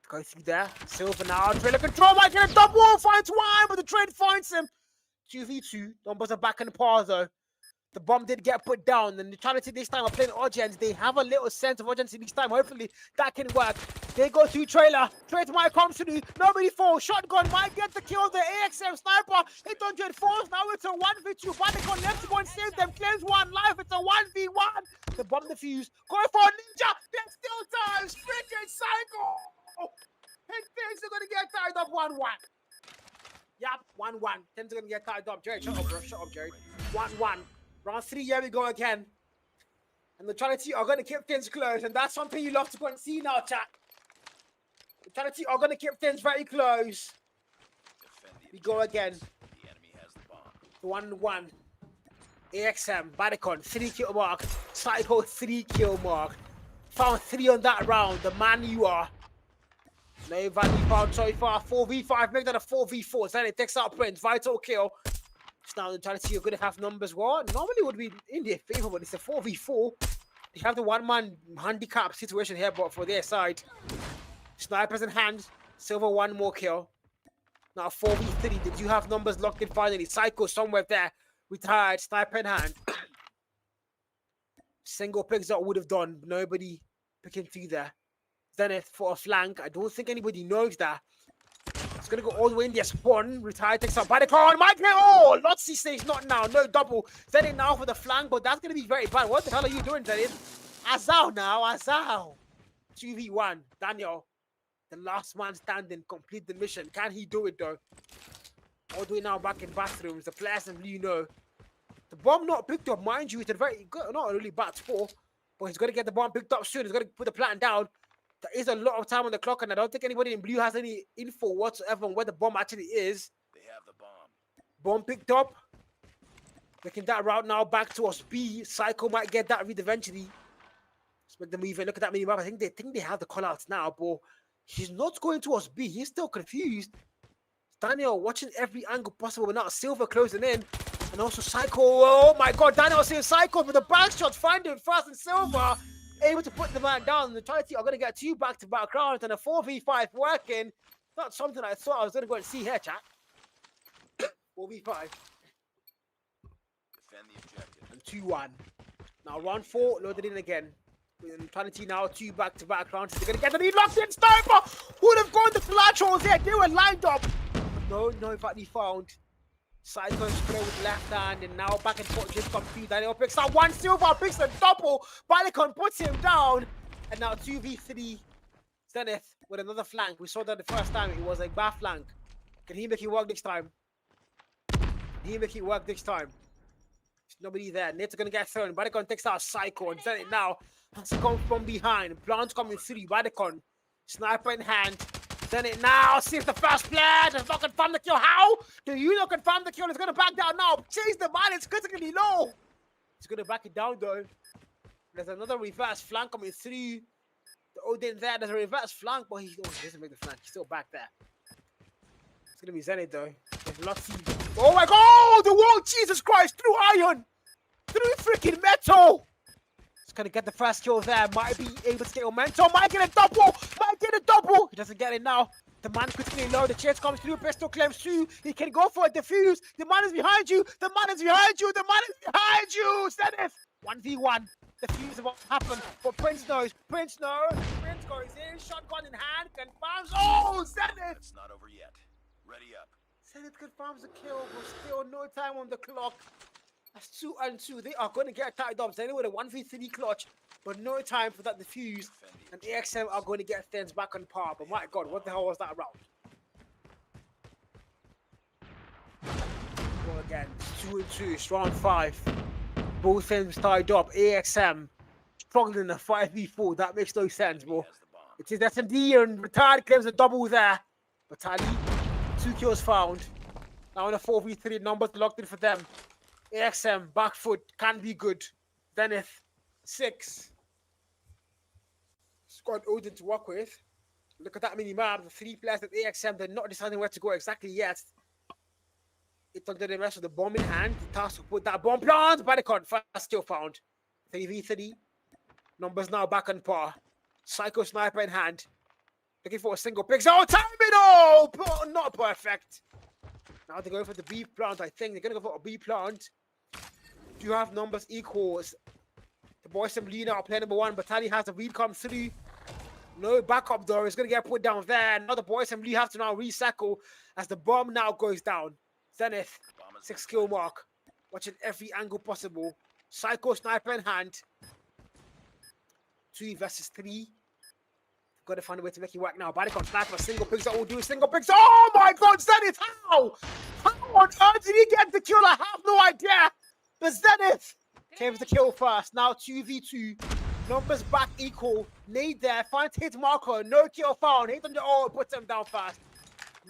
Go through there. Silver now. Trailer control. Might get a double. Finds one, but the trade finds him. 2v2. Numbers are back in the par though. The bomb did get put down, and Neutrality this time are playing urgent. They have a little sense of urgency this time. Hopefully that can work. They go to trailer. Trade might come through. Nobody falls. Shotgun might get the kill. The AXM sniper. 800 falls. Now it's a 1v2. Bandicon left to go and save them. Claims one life. It's a 1v1. The bomb defused. Going for a ninja. There's still time. Freaking Psycho. And things are going to get tied up 1-1. Yep, 1-1. Things are going to get tied up. Jared, shut up, bro. Shut up, Jared. 1-1. Round 3, here we go again. And the Neutrality are going to keep things close. And that's something you love to go and see now, chat. The Neutrality are going to keep things very close. We go again. The enemy has the bomb. 1-1. AXM, Bandicon, 3 kill mark. Psycho, 3 kill mark. Found 3 on that round. The man you are. No value found so far. 4v5, make that a 4v4. Then it takes out Prince. Vital kill. Now the Neutrality you're going to have numbers. What normally would be in their favor, but it's a 4v4. They have the one-man handicap situation here, but for their side. Snipers in hand. Silver 1 more kill. Now 4v3. Did you have numbers locked in finally? Psycho somewhere there. Retired. Sniper in hand. Single picks that would have done. Nobody picking through there. Zenith for a flank. I don't think anybody knows that. It's going to go all the way in their spawn. Retired, takes out Bandicon. Might get, oh, Lotzi says not now. No double. Zenith now for the flank, but that's going to be very bad. What the hell are you doing, Zenith? Azal now. Azal. 2v1. Daniel, the last man standing, complete the mission. Can he do it, though? All the way now back in bathrooms. The players in blue know. The bomb not picked up, mind you. It's a very good, not really bad score, but he's going to get the bomb picked up soon. He's going to put the plan down. There is a lot of time on the clock, and I don't think anybody in blue has any info whatsoever on where the bomb actually is. They have the bomb. Bomb picked up. Making that route now back towards B. Psycho might get that read eventually. Let's make the move and look at that mini map. I think they have the callouts now, but he's not going towards B. He's still confused. Daniel watching every angle possible, but now Silver closing in. And also Psycho. Oh my god, Daniel seeing Psycho with the back shot. Find him fast, and Silver able to put the man down. The Neutrality are going to get 2 back-to-back rounds and a 4v5 working. Not something I thought I was going to go and see here, chat. 4v5. Defend the objective. And 2-1. Now round 4 loaded in again. With Neutrality now 2 back-to-back rounds. They're going to get the lead locked in. Sniper would have gone the flash holes there. They were lined up. But no value found. Psycho's play with left hand, and now back and forth just confused. Daniel picks up 1 silver, picks a double. Bandicon puts him down, and now 2v3. Zenith with another flank. We saw that the first time. It was a bad flank. Can he make it work this time? Can he make it work this time? There's nobody there. Nate's gonna get thrown. Bandicon takes out Psycho, and Zenith now has to come from behind. Blonde's coming through. Bandicon, sniper in hand. Zenith now sees the first player. Does not confirm the kill. How? Do you not confirm the kill? He's going to back down now. Chase the man. It's critically low. He's going to back it down, though. There's another reverse flank coming through. The Odin there. There's a reverse flank, but he doesn't make the flank. He's still back there. It's going to be Zenith, though. There's lots of... Oh, my God. Oh, the wall. Jesus Christ. Through iron. Through freaking metal. Gonna get the first kill there. Might be able to get momentum. Might get a double. Might get a double. He doesn't get it now. The man quickly low. The chase comes through. Pistol claims through. He can go for a defuse. The man is behind you. The man is behind you. The man is behind you. Zenith. 1v1. Defuse about to happen. But Prince knows. Prince knows. Prince goes in. Shotgun in hand. Confirms. Oh, Zenith. It's not over yet. Ready up. Zenith confirms the kill. But still no time on the clock. That's 2 and 2. They are going to get tied up. Zenith with a 1v3 clutch. But no time for that defuse. And AXM are going to get things back on par. But my God, what the hell was that round? Go again. It's 2 and 2. It's round 5. Both teams tied up. AXM struggling in a 5v4. That makes no sense, bro. It is SMD and Retard claims a double there. Batali, 2 kills found. Now in a 4v3, numbers locked in for them. AXM, back foot, can be good. Zenith, 6. Squad Odin to work with. Look at that mini map. The 3 players at AXM, they're not deciding where to go exactly yet. It's under the rest of the bomb in hand. The task to put that bomb plant. Barricade first still found. 3v3. Numbers now back on par. Psycho sniper in hand. Looking for a single pick. Oh, time it all! Not perfect. Now they're going for the B plant, I think. They're going to go for a B plant. Do you have numbers equals? The boys from Lena are player number 1. Batali has a read come through. No backup though. It's going to get put down there. Now the boys from Lee have to now recycle as the bomb now goes down. Zenith, 6 kill mark. Watching every angle possible. Psycho sniper in hand. 2 versus 3. Got to find a way to make it work now. Barricade sniper, single picks that will do single picks. Oh my God, Zenith, how? How on earth did he get the kill? I have no idea. But Zenith claims the kill first. Now 2v2. Numbers back equal. Nade there. Finds hit marker. No kill found. Hit on the O. Puts him down fast.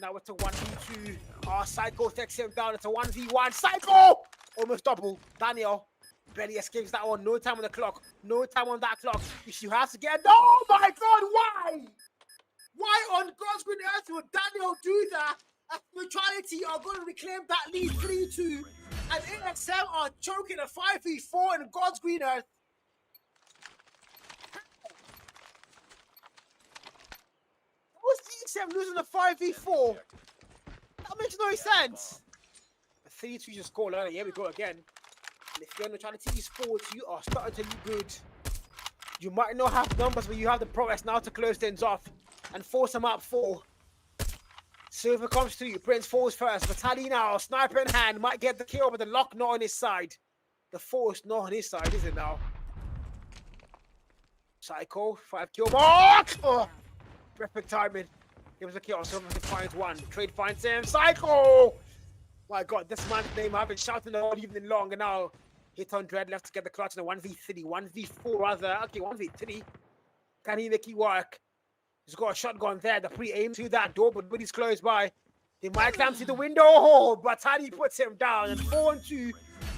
Now it's a 1v2. Psycho takes him down. It's a 1v1. Psycho! Almost double. Daniel barely escapes that one. No time on the clock. No time on that clock. You have to get... Oh my God, why? Why on God's green earth would Daniel do that? As Neutrality are going to reclaim that lead 3-2. And AXM are choking a 5v4 in God's green earth. Was AXM losing a 5v4? That makes no sense. A 3-2 just scored earlier. Here we go again. And if you're on Neutrality Esports, you are starting to look good. You might not have numbers, but you have the progress now to close things off and force them up 4. Silver comes through. Prince falls first. Batali now, sniper in hand, might get the kill, but the lock not on his side. The force not on his side, is it now? Psycho, 5 kill mark. Oh, perfect timing. Gives the kill. Silver finds 1. Trade finds him. Psycho. My God, this man's name I've been shouting all evening long, and now hit on Dread left to get the clutch in a 1v3, 1v4 rather. Okay, 1v3. Can he make it work? He's got a shotgun there. The pre-aim to that door, but he's close by. They might climb through the window. Oh, but Tani puts him down. And 4-2.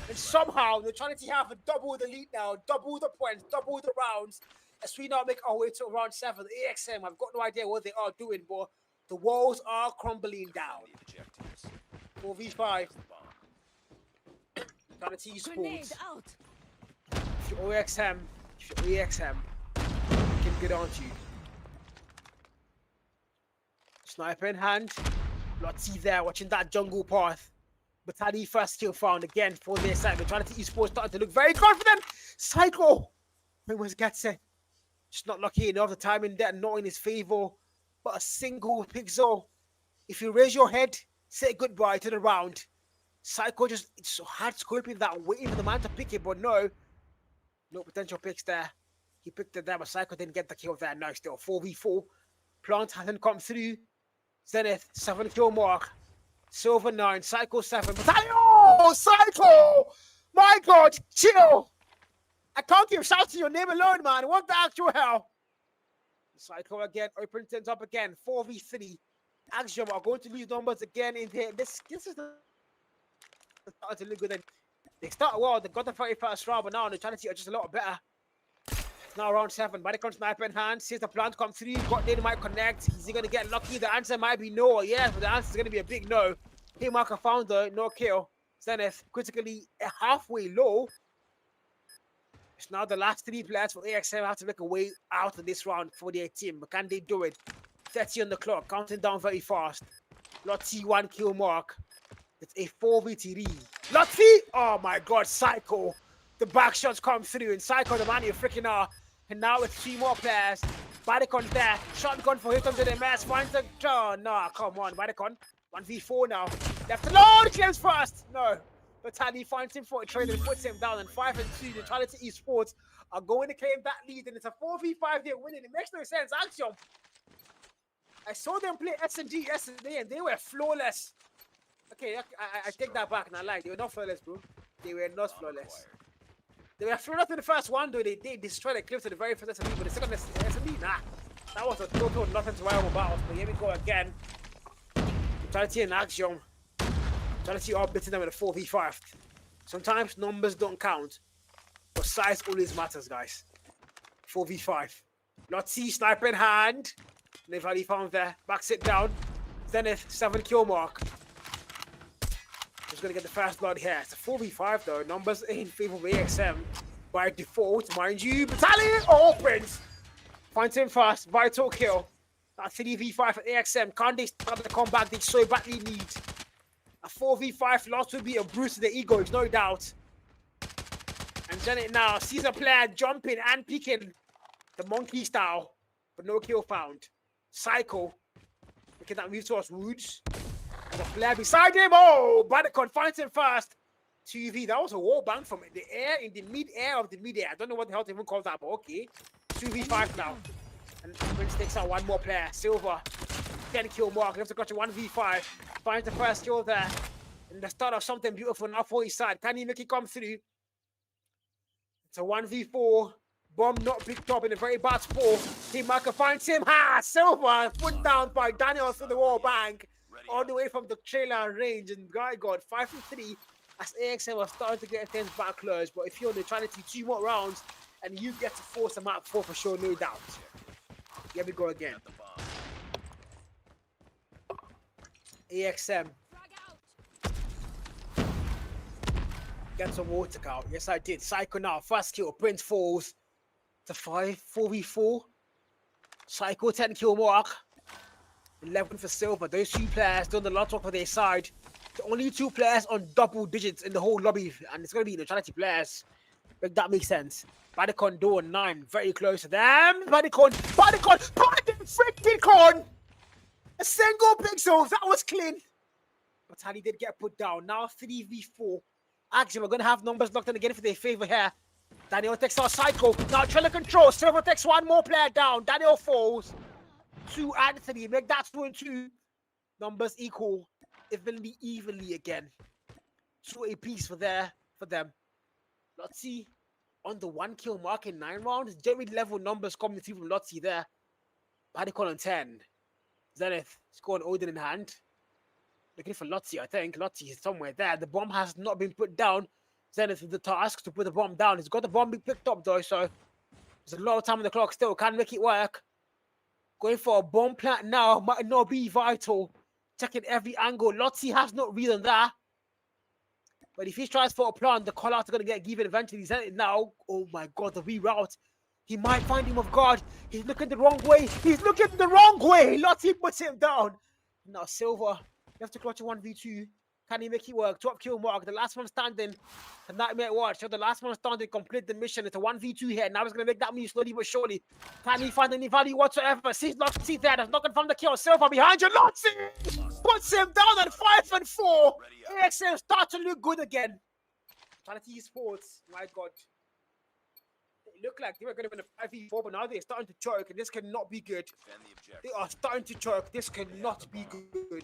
And somehow, they're trying to have a double the lead now. Double the points. Double the rounds. As we now make our way to round 7. The AXM, I've got no idea what they are doing, but the walls are crumbling down. 4v5. Neutrality Esports. If you're AXM, can get on to you. Sniper in hand. Lottie there watching that jungle path. Batali first kill found again for their side. Neutrality Esports starting to look very confident. Cycle. Almost gets it. Just not lucky enough. The timing there not in his favor. But a single pixel. If you raise your head, say goodbye to the round. Psycho just, it's so hard scoping that, waiting for the man to pick it, but no. No potential picks there. He picked it there, but Psycho didn't get the kill there. No, still 4v4. Plant hasn't come through. Zenith, 7 kill mark. Silver 9, Psycho 7. Oh, Psycho! My God, chill! I can't keep shouting your name alone, man. What the actual hell? Psycho again, open things up again. 4v3. Axiom are going to lose numbers again in here. This is the start to look good. They start well. They got the 31st round, but now Neutrality are just a lot better. Now round 7. Barricade sniper in hand. Sees the plant come through. Got dynamite connect. Is he going to get lucky? The answer might be no. Yes, but the answer is going to be a big no. Hit marker found though. No kill. Zenith critically halfway low. It's now the last 3 players for AXM have to make a way out of this round for their team. But can they do it? 30 on the clock, counting down very fast. Lottie 1 kill mark. It's a 4v3. Lottie! Oh my god, Psycho. The back shots come through, and Psycho, the man you freaking are. And now with 3 more players. Badicon there. Shotgun for here comes the mess. Finds the. Oh, no, come on, Badicon. 1v4 now. Left alone, claims first. No. But Tani finds him for a trade and puts him down. And 5 and 2, Neutrality Esports are going to claim that lead. And it's a 4v5 they're winning. It makes no sense. Axiom. I saw them play S&G yesterday and they were flawless. Okay, I take that back and I lied. They were not flawless, bro. They were not flawless. They were flawless in the first one, though. They destroyed the clips in the very first S&D, but the second S&D, nah. That was a total nothing to worry about. But here we go again. Neutrality and Axiom. Neutrality are beating them in a 4v5. Sometimes numbers don't count, but size always matters, guys. 4v5. Lottie, sniper in hand. Nevali found there. Back sit down. Zenith, 7 kill mark. Just gonna get the first blood here. It's a 4v5 though. Numbers in favor of AXM by default, mind you. Battalion opens. Finds him fast. Vital kill. That 3v5 for AXM. Can't they start the comeback they so badly need? A 4v5 loss would be a bruise to the ego, there's no doubt. And Janet now sees a player jumping and peeking the monkey style, but no kill found. Psycho. Look at that move towards Woods. And the player beside him. Oh, Badicon finds him first. 2v. That was a wall bang from the air, in the mid-air of the mid-air. I don't know what the hell they even call that, but okay. 2v5 now. And Prince takes out one more player. Silver. 10 kill mark. Left to catch a 1v5. Finds the first kill there. And the start of something beautiful now for his side. Can he make it come through? It's a 1v4. Bomb not picked up in a very bad spot. Team Marker finds him. Ha! Silver put down by Daniel through the wall bank. All the way from the trailer range. And guy got 5 and 3 as AXM was starting to get things back close. But if you're neutrality, 2 more rounds and you get to force them out 4 for sure, no doubt. Here we go again. AXM. Get some water out. Yes, I did. Psycho now. First kill. Prince falls. To 4v4. Psycho 10 kill mark. 11 for Silver. Those 2 players done a lot of for their side. The only 2 players on double digits in the whole lobby, and it's going to be neutrality players. If that makes sense. Badicon doing 9. Very close to them. Badicon. Freaking con. A single pixel. That was clean. But Tally did get put down. Now 3v4. Actually, we're going to have numbers locked in again for their favor here. Daniel takes out Psycho. Now trailer control. Silver takes 1 more player down. Daniel falls. 2 and 3. Make that 2 and 2. Numbers equal. Evenly again. 2 apiece for them. Lottie on the 1 kill mark in 9 rounds. Jerry level numbers coming through from Lottie there. Badicon on 10. Zenith scoring Odin in hand. Looking for Lottie, I think. Lottie is somewhere there. The bomb has not been put down. Zenith with the task to put the bomb down. He's got the bomb being picked up though, so there's a lot of time on the clock still. Can't make it work. Going for a bomb plant now might not be vital. Checking every angle. Lottie has not reason that. But if he tries for a plant, the call out are going to get given eventually. Zenith now. Oh my god, the reroute. He might find him off guard. He's looking the wrong way. Lottie puts him down. Now Silver. You have to clutch a 1v2. Can he make it work? 12 kill mark. The last one standing. The nightmare watch. So the last one standing complete the mission. It's a 1v2 here. Now he's going to make that move slowly but surely. Can he find any value whatsoever? Sees Lottie there. That's not confirmed the kill. Silver behind you. Lottie puts him down at 5 and 4. AXM start to look good again. Neutrality Esports. My god. It looked like they were going to win a 5v4, but now they're starting to choke, and this cannot be good. They are starting to choke. This cannot be good.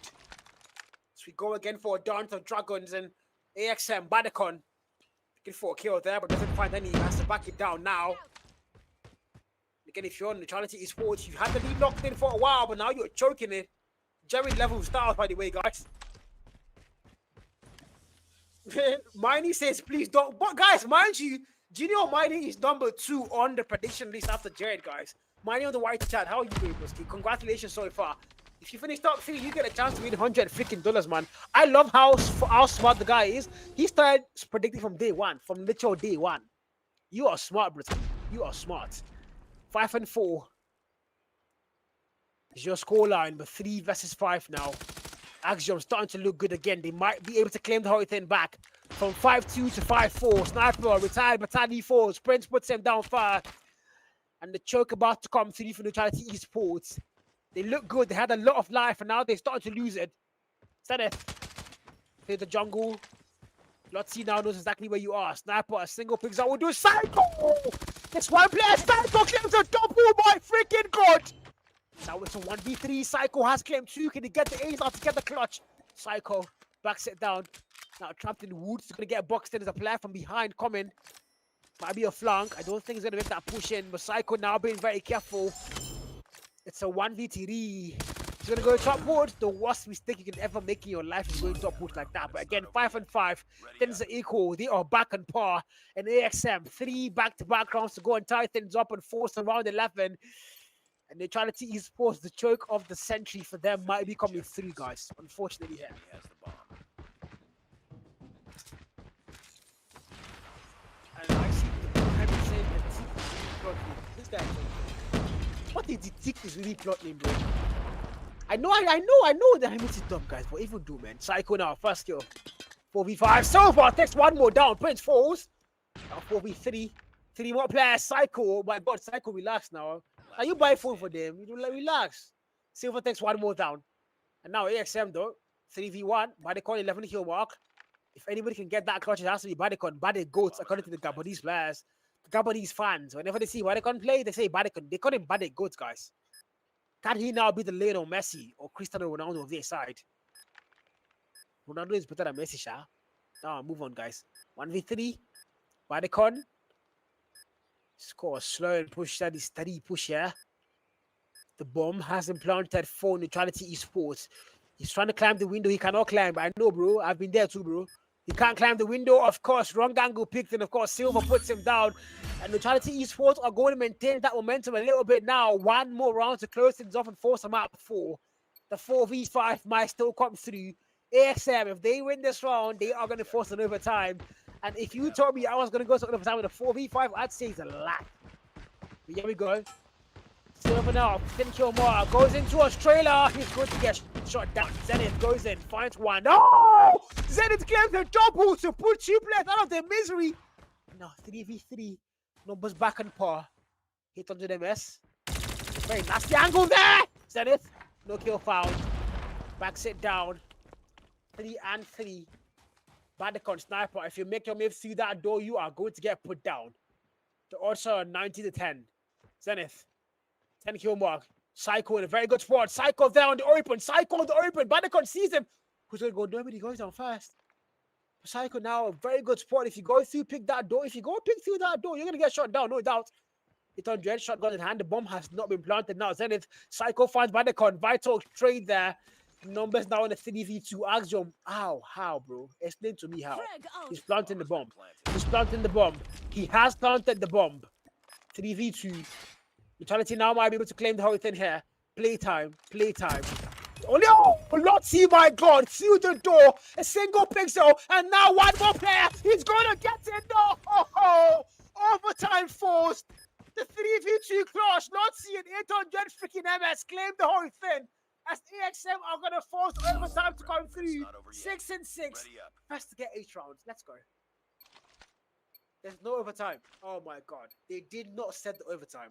So we go again for a dance of dragons, and AXM Badicon looking for a kill there, but doesn't find any. He has to back it down now. Again, if you're on Neutrality Esports, you've had to be locked in for a while, but now you're choking it. Jerry level stars, by the way, guys. Miney says, please don't. But guys, mind you, Junior Miney is number 2 on the prediction list after Jared, guys. Miney on the white chat. How are you doing, Broski? Congratulations so far. If you finish top 3, you get a chance to win $100 man. I love how smart the guy is. He started predicting from day 1, from literal day 1. You are smart, Broski. You are smart. 5 and 4. It's your scoreline, but 3 versus 5 now. Axiom starting to look good again. They might be able to claim the whole thing back from 5-2 to 5-4. Sniper retired, Battalion 4. Prince puts him down fast. And the choke about to come 3 for Neutrality Esports. They look good. They had a lot of life, and now they're starting to lose it. Zenith. Clear the jungle. Lotzi now knows exactly where you are. Sniper, a single picks out. We'll do Psycho! This one player, Psycho claims a double, my freaking god! Now it's a 1v3. Psycho has claimed 2. Can he get the ace out to get the clutch? Psycho backs it down. Now trapped in the woods. He's going to get boxed in as a player from behind coming. Might be a flank. I don't think he's going to make that push in. But Psycho now being very careful. It's a 1v3. He's going to go top wood. The worst mistake you can ever make in your life is going top wood like that. But again, 5 and 5. Things are equal. They are back on par. And AXM, 3 back-to-back rounds to go and tie things up and force around 11. And Neutrality Esports, the choke of the century for them might be coming through, guys. Unfortunately, here. He has the bomb. And I see people saying that this guy, what is the tick is really plotting, bro? I know that I miss it dumb, guys, but even do, man. Psycho now, first kill. 4v5. So far, takes one more down. Prince falls. Now 4v3. 3 more players. Psycho. Oh my god, Psycho, relax now. Are you buying phone for them? You do like relax. Silver takes 1 more down. And now AXM though. 3v1. Badicon 11 kill mark. If anybody can get that clutch, it has to be Badicon. Bad goats, according to the Gabonese players. The Gabonese fans. Whenever they see Badicon play, they say Badicon. They call him bad goats, guys. Can he now be the Lionel Messi or Cristiano Ronaldo of their side? Ronaldo is better than Messi, Sha. Now move on, guys. 1v3. Badicon. Score slow and push, steady push here. The bomb has been planted for Neutrality Esports. He's trying to climb the window. He cannot climb. I know, bro. I've been there too, bro. He can't climb the window. Of course, wrong angle picked, and of course, Silver puts him down. And Neutrality Esports are going to maintain that momentum a little bit now. 1 more round to close things off and force them out before. The 4v5 might still come through. AXM, if they win this round, they are going to force an overtime. And if you told me I was going to go to overtime with a 4v5, I'd say it's a lot. But here we go. Silver now, 10 kill more. Goes into Australia. He's going to get shot down. Zenith goes in, finds 1. No! Zenith claims a double to put 2 players out of their misery. No, 3v3. Numbers back on par. Hit onto the MS. Very nasty angle there. Zenith, no kill found. Backs it down. 3 and 3. Badicon Sniper, if you make your move through that door, you are going to get put down. The odds are 90-10. Zenith, 10 kill mark. Psycho in a very good spot. Psycho there on the open. Psycho on the open. Badicon sees him. Who's going to go? Nobody goes down fast. Psycho now, a very good spot. If you go through, pick that door. If you go pick through that door, you're going to get shot down, no doubt. 800, shotgun in hand. The bomb has not been planted now. Zenith, Psycho finds Badicon. Vital trade there. Numbers now in a 3v2. Axiom. How, bro? Explain to me how. He's planting the bomb. He's planting the bomb. He has planted the bomb. 3v2. Neutrality now might be able to claim the whole thing here. Playtime. Oh no! Not see my god. Through the door. A single pixel. And now 1 more player. He's gonna get it. No! Overtime forced. The 3v2 clash. Not seeing 800 freaking MS claim the whole thing. As AXM are going to force overtime to come through. 6 and 6. Has to get 8 rounds. Let's go. There's no overtime. Oh my god. They did not set the overtime.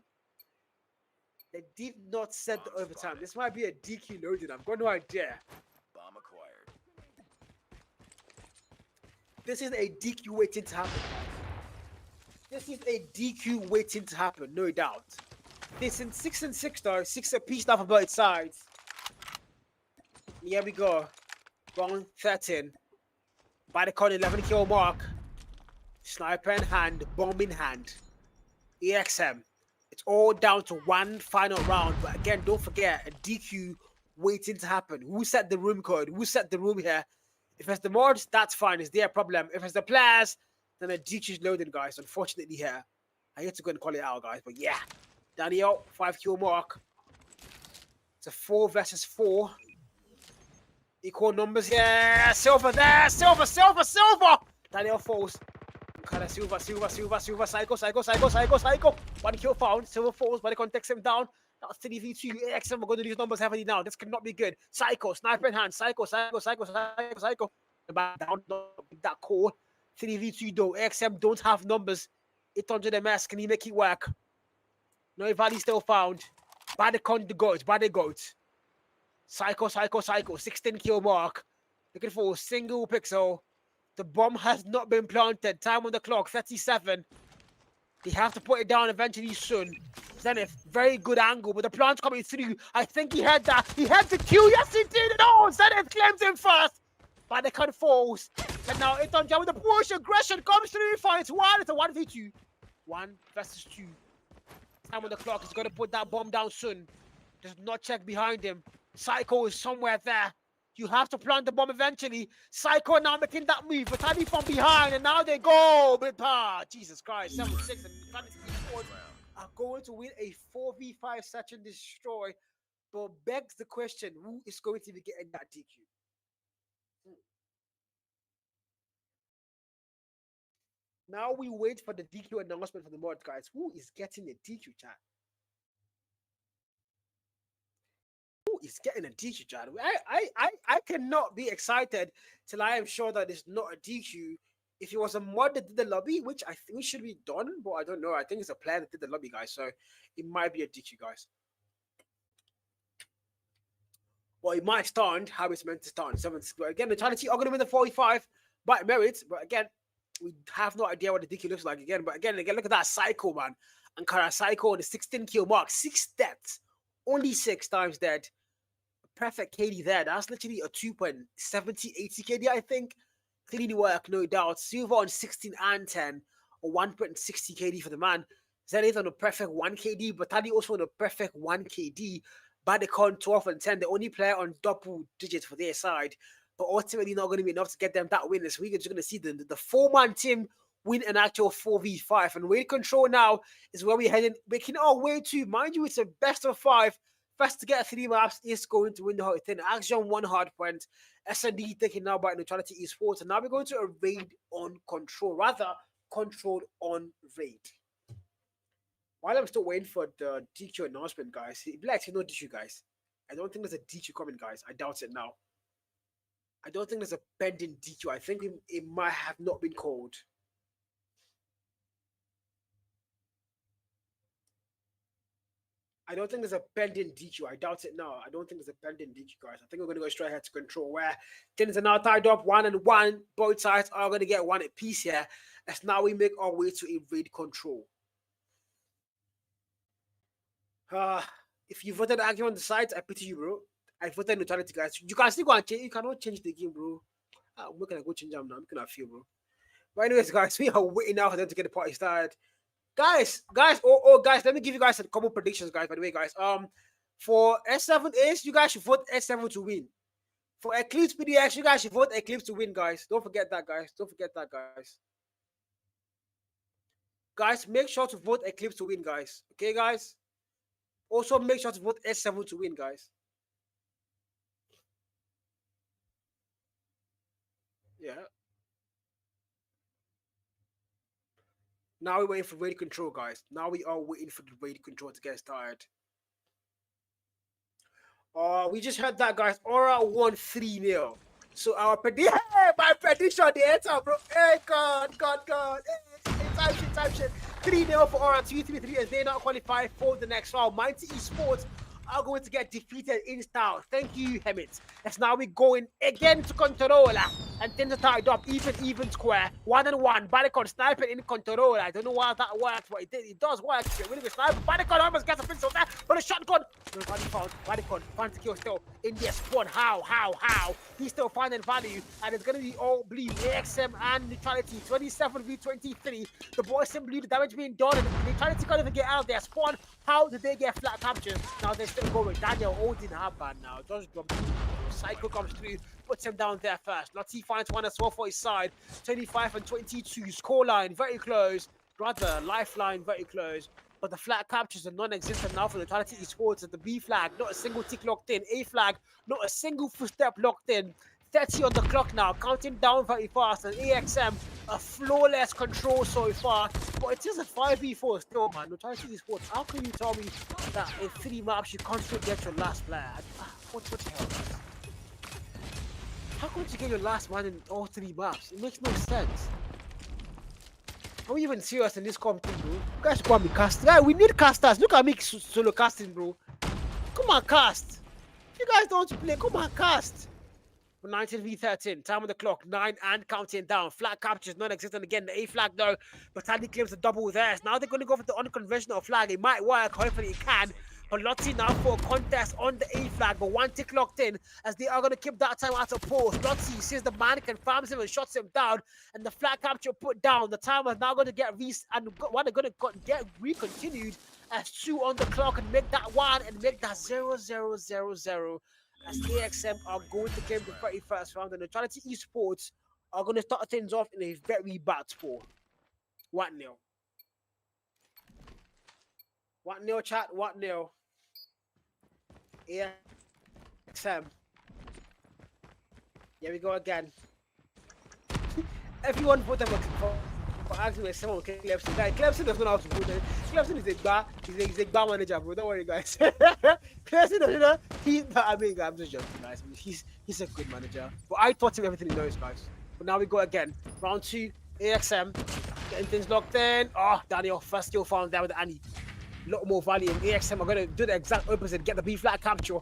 They did not set the overtime. This might be a DQ loaded. I've got no idea. Bomb acquired. This is a DQ waiting to happen. This is a DQ waiting to happen, no doubt. This is 6 and 6 though. 6 apiece now for both sides. Here we go. Round 13. Badicon 11 kill mark. Sniper in hand, bomb in hand. AXM. It's all down to 1 final round. But again, don't forget, a DQ waiting to happen. Who set the room code? Who set the room here? If it's the mods, that's fine. It's their problem. If it's the players, then a DQ is loaded, guys. Unfortunately here. I had to go and call it out, guys. But yeah. Daniel, 5 kill mark. It's a 4 versus 4. Equal numbers here. Silver there. Silver. Daniel falls. Kind of Silver. Psycho. 1 kill found. Silver falls, but they takes him down. That's 3v2. AXM, we're going to lose numbers heavily now. This cannot be good. Psycho, sniper in hand. Psycho. Back down that core. 3v2 though. AXM don't have numbers. 800 MS. Can he make it work? No, Valley still found. By the goat. Psycho. 16 kill mark. Looking for a single pixel. The bomb has not been planted. Time on the clock, 37. They have to put it down eventually soon. Zenith, very good angle, but the plant's coming through. I think he had that. He had the kill. Yes, he did. Oh, Zenith claims him first. But the cut falls. And now Itonja with the push. Aggression comes through. Finds one. It's a 1v2. 1 versus 2. Time on the clock. He's got to put that bomb down soon. Does not check behind him. Psycho is somewhere there. You have to plant the bomb eventually. Psycho now making that move. Batali from behind, and now they go. But Jesus Christ, 7-6, and Fantasy Esports are going to win a 4v5 search and destroy. But begs the question, who is going to be getting that DQ? Now we wait for the DQ announcement for the mod, guys. Who is getting the DQ, chat? Is getting a DQ, Chad. I cannot be excited till I am sure that it's not a DQ. If it was a mod that did the lobby, which I think should be done, but I don't know. I think it's a player that did the lobby, guys. So it might be a DQ, guys. Well, it might stand how it's meant to stand. 7. But again, the China are going to win the 45 by merit. But again, we have no idea what the DQ looks like again. But again, look at that Psycho, man. Ankara Psycho on the 16 kill mark. 6 deaths. Only 6 times dead. Perfect KD there. That's literally a 2.70, 80 KD, I think. Clean work, no doubt. Silver on 16 and 10, or 1.60 KD for the man. Zenith on a perfect 1 KD, but Tali also on a perfect 1 KD. Badicon 12 and 10, the only player on double digits for their side, but ultimately not going to be enough to get them that win this week. You're just going to see the 4-man team win an actual 4v5. And weight control now is where we're heading, making our way to. Mind you, it's a best of 5. First to get 3 maps is going to win the whole thing. Action 1 Hardpoint. S&D taken now by Neutrality Esports. And now we're going to a raid on control. Rather, control on raid. While I'm still waiting for the DQ announcement, guys. Black, no DQ, guys. I don't think there's a DQ coming, guys. I doubt it now. I don't think there's a pending DQ. I think it might have not been called. I don't think there's a pending DQ. I doubt it now. I don't think there's a pending DQ, guys. I think we're going to go straight ahead to control, where things are now tied up 1-1. Both sides are going to get 1 apiece here. As now we make our way to a raid control. If you voted argument on the sides, I pity you, bro. I voted neutrality, guys. You can still go and change. You cannot change the game, bro. I'm not going to go change them now. I'm going to feel, bro. But anyways, guys, we are waiting now for them to get the party started. Guys, guys, let me give you guys a couple predictions, guys, by the way, guys. For S7 Ace, you guys should vote S7 to win. For Eclipse PDX, you guys should vote Eclipse to win, guys. Don't forget that, guys. Don't forget that, guys. Guys, make sure to vote Eclipse to win, guys. Okay, guys? Also, make sure to vote S7 to win, guys. Yeah. Now we're waiting for raid control, guys. Now we are waiting for the raid control to get started. We just heard that, guys. Aura won 3-0. So our prediction, my prediction, the answer, bro. Hey, God. Hey, time shit. 3-0 for Aura, 2-3-3, as they not qualify for the next round. Mighty Esports are going to get defeated in style. Thank you, Hemit. As now we're going again to controller. And things are tied up, even square. 1-1. Badicon sniping in controller. I don't know why that works, but it does work. Really good sniper. Badicon almost gets a pixel there, but a shotgun. Nobody found Badicon. Finds the kill still in their spawn. How? He's still finding value, and it's gonna be all blue. AXM and neutrality. 27v23. The boys in blue, the damage being done, and neutrality can't even get out of their spawn. How did they get flat captured? Now they're still going. Daniel Odin have bad now. Just jumped. Psycho comes through, puts him down there first. Lati finds one as well for his side. 25 and 22. Scoreline very close. Rather, lifeline very close. But the flag captures are non-existent now for the Neutrality Esports. At the B flag, not a single tick locked in. A flag, not a single footstep locked in. 30 on the clock now, counting down very fast, and AXM, a flawless control so far, but it is a 5v4 still, man. We're trying to see sports. How can you tell me that in 3 maps you can't still get your last player? What the hell, guys? How could you get your last man in all 3 maps? It makes no sense. Are we even serious in this competition, bro? You guys want me cast? Yeah, we need casters. Look at me solo casting, bro. Come on, cast. If you guys don't play, come on, cast. 19v13, time on the clock, 9 and counting down. Flag captures non-existent again. The A flag though, but Tally claims the double there. Now they're going to go for the unconventional flag. It might work, hopefully it can. But Lottie now for a contest on the A flag, but 1 tick locked in as they are going to keep that time out of pause. Lottie sees the man, confirms him and shuts him down, and the flag capture put down. The time is now going to get re-continued as 2 on the clock and make that 1 and make that 0-0-0-0. As AXM are going to game the 31st round, and Neutrality Esports are going to start things off in a very bad sport. 1-0. 1-0, chat. 1-0. AXM. Here we go again. Everyone put them for asking me someone Clemson. Guys, Clemson does not know how to put it. Clemson is a bar. He's a bar manager, bro. Don't worry, guys. Clemson doesn't know. I'm just joking, guys. He's a good manager. But I taught him everything he knows, guys. But now we go again. Round 2, AXM. Getting things locked in. Oh, Daniel, first skill found there with Annie. A lot more value. AXM are going to do the exact opposite. Get the B flag capture.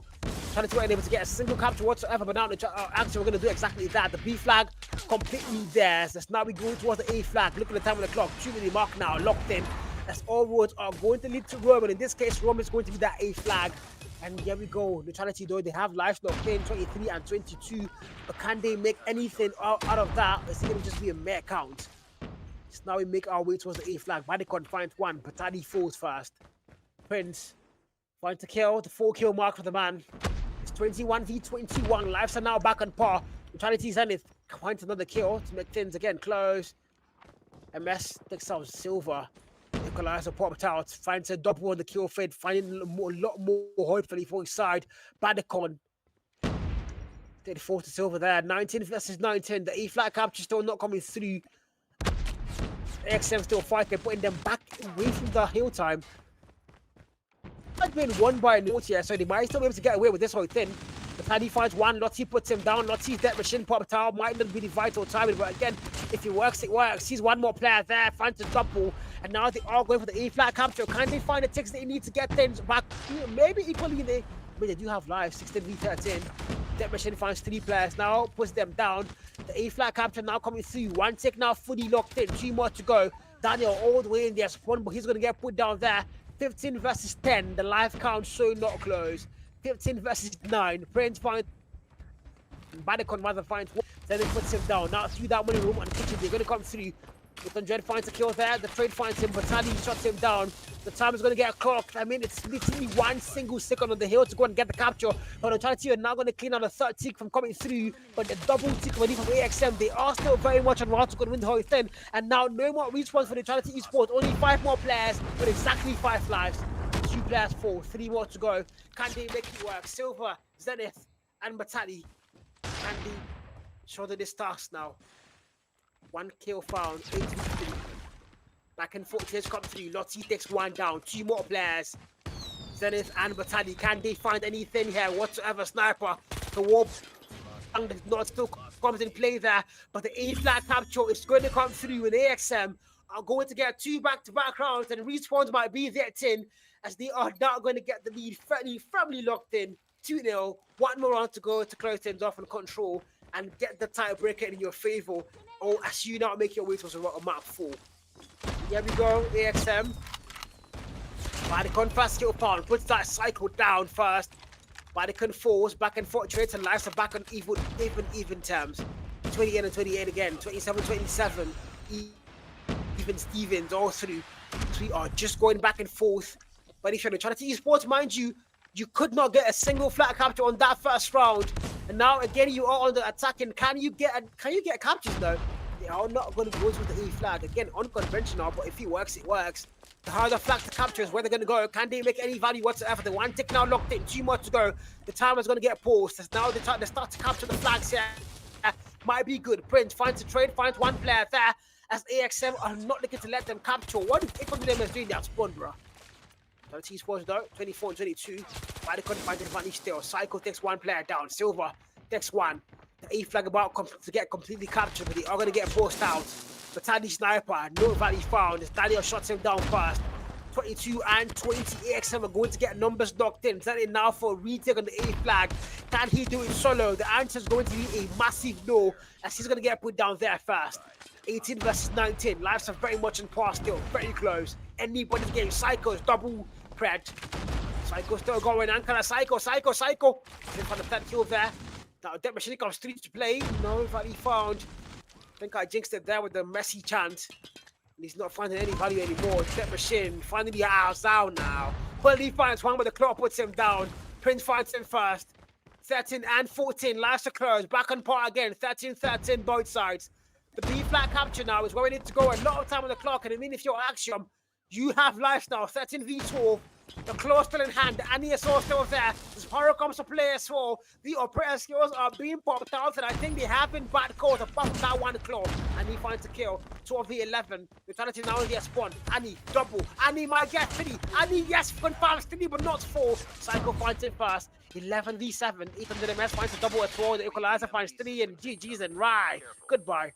Trying to be able to get a single capture whatsoever, but now actually we're going to do exactly that. The B flag completely theirs. That's now we go towards the A flag. Look at the time on the clock. 2-minute mark now, locked in. As all roads are going to lead to Rome, and in this case, Rome is going to be that A flag. And here we go. Neutrality though, they have lives locked in 23 and 22. But can they make anything out of that? It's going to just be a mere count. So now we make our way towards the A flag. Badicon finds 1. Patani falls first. Prince finds to kill. The 4-kill mark for the man. It's 21v21. Lives are now back on par. Neutrality Zenith finds another kill to make things again close. MS takes out silver. Equalizer popped out. Finds a double on the kill feed. Finding a lot more hopefully for his side. Badicon 34 to silver there. 19 versus 19. The E flat capture still not coming through. AXM still fighting, putting them back away from the hill time. I've been won by a note here, so they might still be able to get away with this whole thing. The Paddy finds 1, Lottie puts him down. Lottie's dead machine popped out, might not be the vital timing, but again, if it works, it works. He's 1 more player there, finds a double, and now they are going for the A-flat capture. Can they find the ticks they need to get things back? Maybe equally, they do have lives, 16v13. Dead machine finds 3 players now, puts them down. The A-flat capture now coming through. 1 tick now fully locked in, 2 more to go. Daniel all the way in their spawn, but he's going to get put down there. 15 versus 10. The life count so not close. 15 versus 9. Prince finds Badicon rather finds 1. Then it puts him down. Now through that money room on the kitchen, they're going to come through. With Dread finds a kill there. The trade finds him, but Tally shuts him down. The time is going to get clocked. I mean, it's literally 1 single second on the hill to go and get the capture. But Neutrality are now going to clean out a 3rd tick from coming through. But the double tick ready from AXM, they are still very much on route to go and win the whole thing. And now no more respawns for Neutrality Esports. Only 5 more players with exactly 5 lives. 2 players fall, 3 more to go. Can they make it work? Silver, Zenith, and Matali. Can they shoulder this task now? 1 kill found, 8v3. Back and forth, here's come through. Lottie takes 1 down, 2 more players. Zenith and Batali, can they find anything here whatsoever? Sniper, the warp not still comes in play there, but the A-flat capture is going to come through, and AXM are going to get 2 back-to-back rounds, and respawns might be there 10, as they are now going to get the lead firmly locked in. 2-0, 1 more round to go to close things off and control and get the tiebreaker in your favor, or as you now make your way towards a map 4. Here we go, AXM. Badicon first skill found, puts that cycle down first. Badicon falls, back and forth trades and lives are back on even terms. 28 and 28 again, 27-27. Even Stevens all through. We are just going back and forth. But if you're trying to esports, mind you, you could not get a single flat capture on that first round. And now again you are on the attacking. Can you get captures though? They are not going to go with the E flag. Again, unconventional, but if it works, it works. The harder flag to capture is where they're going to go. Can they make any value whatsoever? The 1 tick now locked in, 2 more to go. The timer is going to get paused. As now they start to capture the flags here. might be good. Prince finds a trade, finds one player there, as AXM are not looking to let them capture. What is them doing that spawn, bro? Esports though, 24 and 22. By the confines advantage still. Psycho takes one player down. Silver takes one. The A flag about to get completely captured, but they are going to get forced out. The Tiny Sniper, no value found. Daniel shots him down first. 22 and 20. AXM are going to get numbers knocked in. Setting now for a retake on the A flag. Can he do it solo? The answer is going to be a massive no, as he's going to get put down there first. 18 versus 19. Lives are very much in par still. Very close. Anybody's game. Psycho's double pred. Psycho still going. And kind of Psycho. In for the third kill there. Now, Dead Machine comes 3 to play. No value found. I think I jinxed it there with the messy chant. And he's not finding any value anymore. Dead Machine finally out now. But he finds one, but the clock puts him down. Prince finds him first. 13 and 14. Lives to close. Back on par again. 13-13 both sides. The B flat capture now is where we need to go. A lot of time on the clock. And I mean, if you're Axiom, you have life now. 13 v 12. The claw still in hand. The NESO still there. As Horror comes to play as well. The operator skills are being popped out, and I think they have been bad calls apart from that one claw. And he finds a kill. 12 v 11. Neutrality now gets spawned. Annie, double. Annie might get 3. Annie, yes, confirms 3, but not 4. Psycho finds it first. 11 v 7. 800 MS finds a double as well. The equalizer finds 3, and GG's and right. Goodbye.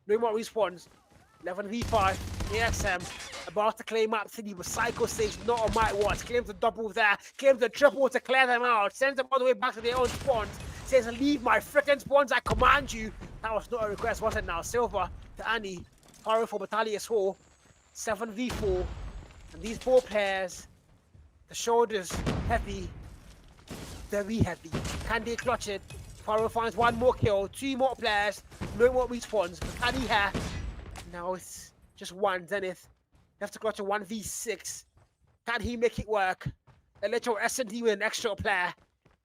No more respawns. 11 v 5. AXM about to claim map 3, but Psycho says not on my watch. Claims the double there. Claims the triple to clear them out. Sends them all the way back to their own spawns. Says, leave my freaking spawns, I command you. That was not a request, was it now? Silver to Annie. Powerful Battalion Hall. 7 v 4. And these 4 players, the shoulders heavy. Very heavy. Can they clutch it? Power finds 1 more kill. 2 more players. No more respawns. But Annie here. Now it's just 1 Zenith. You have to clutch a 1v6. Can he make it work? Electro S&D with an extra player.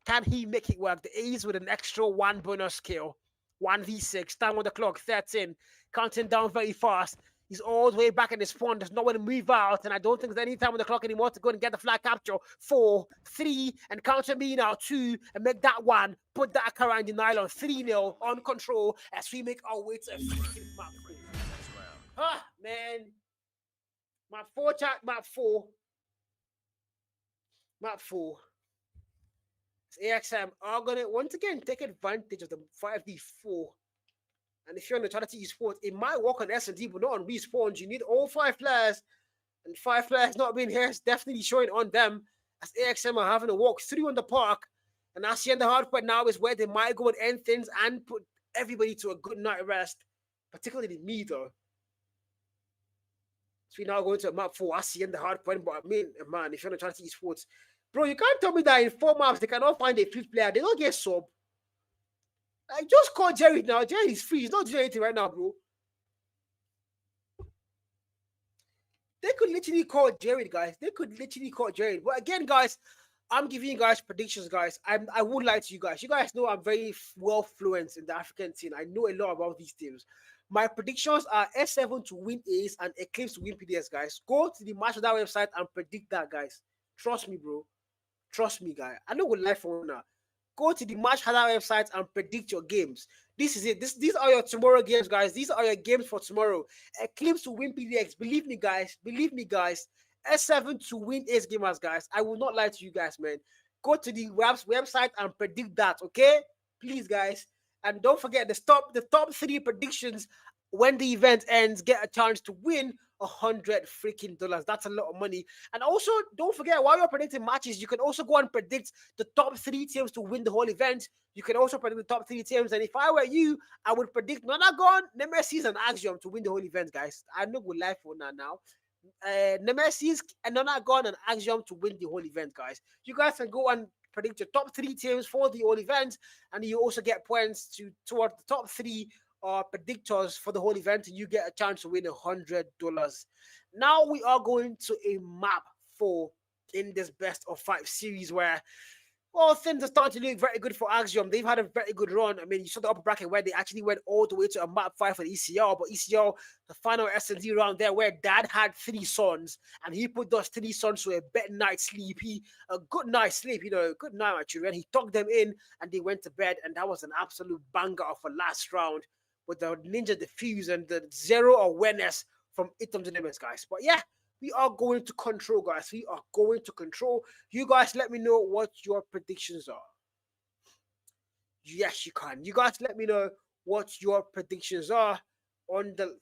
Can he make it work? The A's with an extra 1 bonus kill. 1v6. Time on the clock. 13. Counting down very fast. He's all the way back in the spawn. There's nowhere to move out. And I don't think there's any time on the clock anymore to go and get the flag capture. 4, 3, and counter me now. 2, and make that 1. Put that around the nylon. 3-0 on control as we make our way to a freaking map 4. Ah, man. Map 4, chat. Map 4. Map 4. AXM are going to once again take advantage of the 5v4. And if you're on the Neutrality Esports, it might work on S&D, but not on respawns. You need all 5 players. And 5 players not being here is definitely showing on them. As AXM are having to walk through on the park. And as the Hardpoint now is where they might go and end things and put everybody to a good night rest. Particularly me, though. So we now going to map 4. I see the Hardpoint, but I mean, man, if you're on the Neutrality Esports, bro, you can't tell me that in 4 maps they cannot find a 5th player. They don't get sub. I just called Jerry now. Jerry is free. He's not doing anything right now, bro. They could literally call Jerry, guys. They could literally call Jerry. But again, guys, I'm giving you guys predictions, guys. I won't lie to you guys. You guys know I'm very well fluent in the African scene. I know a lot about these teams. My predictions are S7 to win Ace and Eclipse to win PDS, guys. Go to the match of that website and predict that, guys. Trust me, bro. Trust me, guy. I know what life for now. Go to the Match Hadar website and predict your games. This is it. These are your tomorrow games, guys. These are your games for tomorrow. Eclipse to win PDX. Believe me, guys. Believe me, guys. S7 to win Ace Gamers, guys. I will not lie to you guys, man. Go to the website and predict that, okay? Please, guys. And don't forget the top 3 predictions when the event ends get a chance to win $100 freaking dollars. That's a lot of money. And also, don't forget, while you're predicting matches, you can also go and predict the top 3 teams to win the whole event. You can also predict the top 3 teams. And if I were you, I would predict Nonagon, Nemesis, and Axiom to win the whole event, guys. I know good life for now. Nemesis, and Nonagon, and Axiom to win the whole event, guys. You guys can go and predict your top 3 teams for the whole event, and you also get points toward the top 3 predictors for the whole event, and you get a chance to win $100. Now we are going to a map 4 in this best of 5 series where Well, things are starting to look very good for Axiom. They've had a very good run. I mean, you saw the upper bracket where they actually went all the way to a map 5 for the ECL, but ECL, the final S&D round there where Dad had 3 sons, and he put those 3 sons to a better night's sleep. A good night's sleep, a good night, my children. He tucked them in, and they went to bed, and that was an absolute banger of a last round with the Ninja Diffuse and the zero awareness from Itom Limits, guys. But yeah, we are going to control, guys. We are going to control. You guys let me know what your predictions are. Yes, you can. You guys let me know what your predictions are on the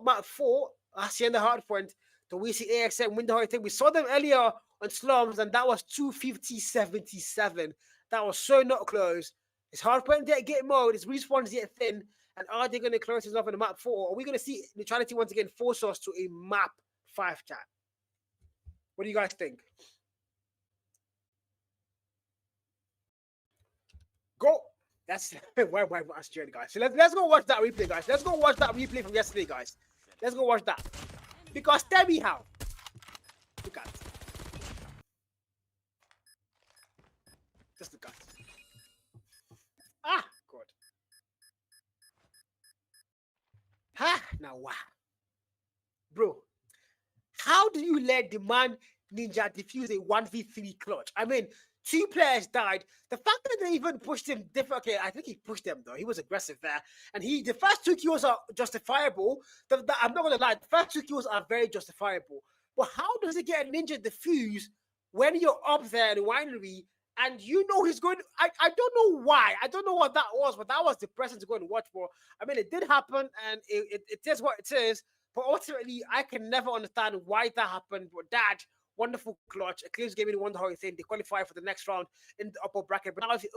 map 4. I see in the Hardpoint. The we see AXM win the whole thing. We saw them earlier on Slums, and that was 250-77. That was so not close. Is Hardpoint yet get mode? Is respawns yet thin? And are they going to close this off in the map 4? Or are we going to see neutrality once again force us to a map 5 chat? What do you guys think? Go. That's why that's journey, guys. So let's go watch that replay, guys. Let's go watch that replay from yesterday, guys. Let's go watch that. Because tell me how. Look at it. Just look at it. Ah, God. Ha! Now wow. Bro, how do you let the man Ninja defuse a 1v3 clutch? I mean, 2 players died. The fact that they even pushed him different. Okay, I think he pushed them though. He was aggressive there. And the first 2 kills are justifiable. I'm not gonna lie, the first 2 kills are very justifiable. But how does it get a Ninja defuse when you're up there in the winery and you know he's going? I don't know why. I don't know what that was, but that was depressing to go and watch for. I mean, it did happen, and it is what it is. But ultimately, I can never understand why that happened. But Dad, wonderful clutch. Eclipse Gaming won the whole thing. They qualify for the next round in the upper bracket. But now if you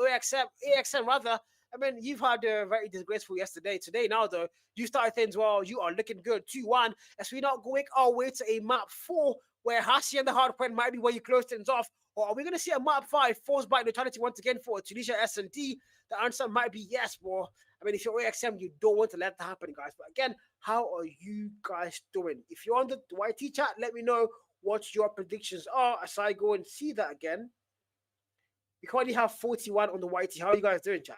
AXM rather, I mean, you've had a very disgraceful yesterday. Today now, though, you started things well. You are looking good. 2-1. As we now going our way to a map 4 where Hasi and the Hardpoint might be where you close things off. Or are we going to see a map 5 forced by neutrality once again for Tunisia S&D? The answer might be yes, bro. I mean, if you're AXM, you don't want to let that happen, guys. But again, how are you guys doing? If you're on the YT chat, let me know what your predictions are as I go and see that again. We currently have 41 on the YT. How are you guys doing, chat?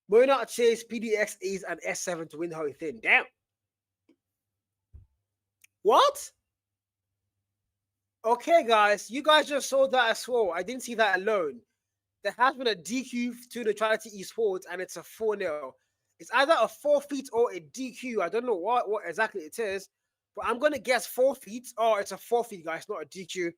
Mona says PDX is an S7 to win the whole thing. Damn. What? Okay, guys. You guys just saw that as well. I didn't see that alone. There has been a DQ to neutrality esports, and it's a 4-0. It's either a forfeit or a DQ. I don't know what exactly it is, but I'm going to guess forfeit, or it's a forfeit, guys, not a DQ.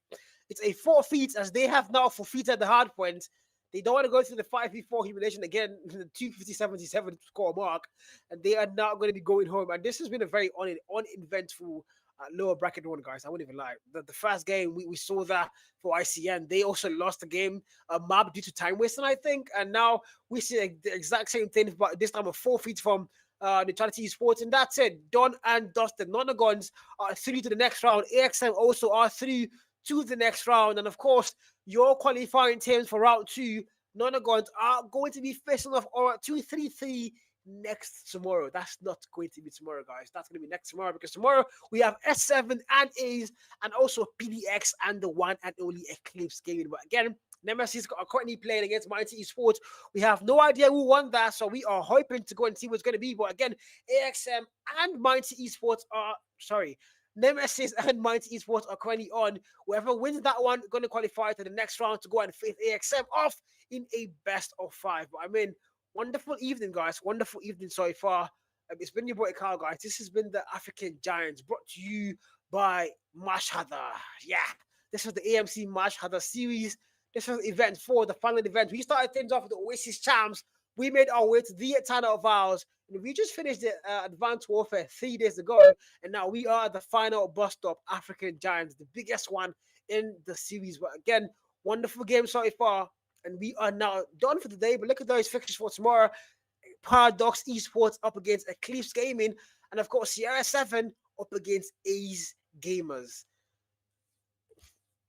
It's a forfeit as they have now forfeited the hard point. They don't want to go through the 5v4 humiliation again, the 250-77 score mark, and they are now going to be going home. And this has been a very uneventful lower bracket one, guys. I wouldn't even lie. The first game, we saw that for ICN. They also lost the game map due to time wasting, I think. And now we see the exact same thing, but this time a forfeit from Neutrality Esports. And that's it. Don and Dustin. Nonagons are through to the next round. AXM also are through to the next round. And of course, your qualifying teams for round 2, Nonagons are going to be facing off 2-3-3 next tomorrow. That's not going to be tomorrow, guys. That's going to be next tomorrow because tomorrow we have S7 and A's and also PDX and the one and only Eclipse Gaming. But again, Nemesis are currently playing against Mighty Esports. We have no idea who won that, so we are hoping to go and see what's going to be. But again, AXM and Mighty Esports are, Nemesis and Mighty Esports are currently on. Whoever wins that one going to qualify to the next round to go and face AXM off in a best of 5. But I mean, wonderful evening, guys. Wonderful evening so far. It's been your boy Kyle, guys. This has been the African Giants brought to you by Mashhada. Yeah, this was the AMC Mashhada series. This was event 4, the final event. We started things off with the Oasis Champs. We made our way to the Eternal of Ours. And we just finished the Advanced Warfare 3 days ago. And now we are at the final bus stop, African Giants, the biggest one in the series. But again, wonderful game so far. And we are now done for the day. But look at those fixtures for tomorrow. Paradox Esports up against Eclipse Gaming. And of course, Sierra 7 up against A's Gamers.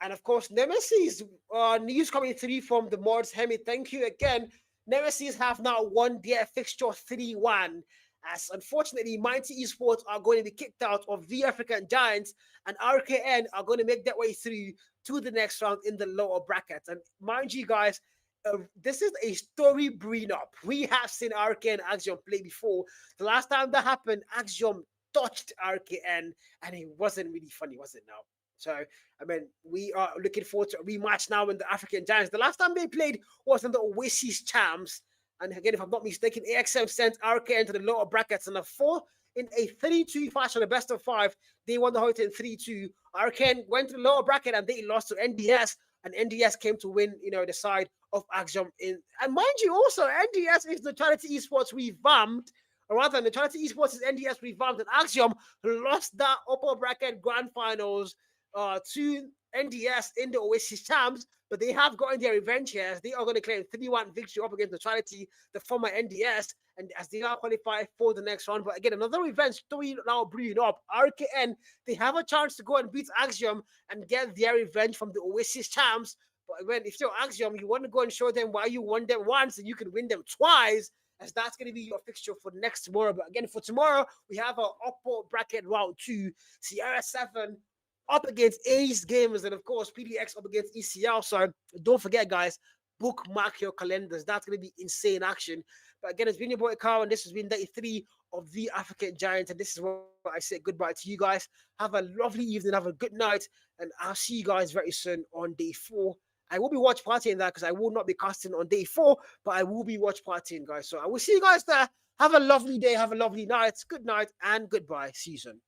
And of course, Nemesis, news coming through from the mods. Hemi, thank you again. Nemesis have now won their fixture 3-1. as unfortunately Mighty Esports are going to be kicked out of the African Giants, and RKN are going to make their way through to the next round in the lower brackets. And mind you guys, this is a story brewing up. We have seen RKN and Axiom play before. The last time that happened, Axiom touched RKN, and it wasn't really funny, was it now? So, I mean, we are looking forward to a rematch now in the African Giants. The last time they played was in the Oasis Champs. And again, if I'm not mistaken, AXM sent RKN to the lower brackets in a 3-2 fashion, the best of 5. They won the whole thing 3-2. RKN went to the lower bracket and they lost to NDS. And NDS came to win, the side of Axiom. And mind you, also, NDS is Neutrality Esports revamped. Or rather, Neutrality Esports is NDS revamped. And Axiom lost that upper bracket grand finals to NDS in the Oasis Champs, but they have gotten their revenge here as they are going to claim 3-1 victory up against Neutrality, the former NDS, and as they now qualify for the next round. But again, another revenge story now brewing up. RKN, they have a chance to go and beat Axiom and get their revenge from the Oasis Champs. But when if you're Axiom, you want to go and show them why you won them once and you can win them twice, as that's going to be your fixture for next tomorrow. But again, for tomorrow, we have our upper bracket round 2, Sierra 7 up against Ace Gamers, and of course PDX up against ECL. So don't forget, guys, bookmark your calendars. That's going to be insane action. But again, it's been your boy Carl, and this has been day 3 of the African Giants. And this is where I say goodbye to you guys. Have a lovely evening, have a good night, and I'll see you guys very soon on day 4. I will be watch partying that because I will not be casting on day 4, but I will be watch partying, guys. So I will see you guys there. Have a lovely day, have a lovely night. Good night and goodbye. See you soon.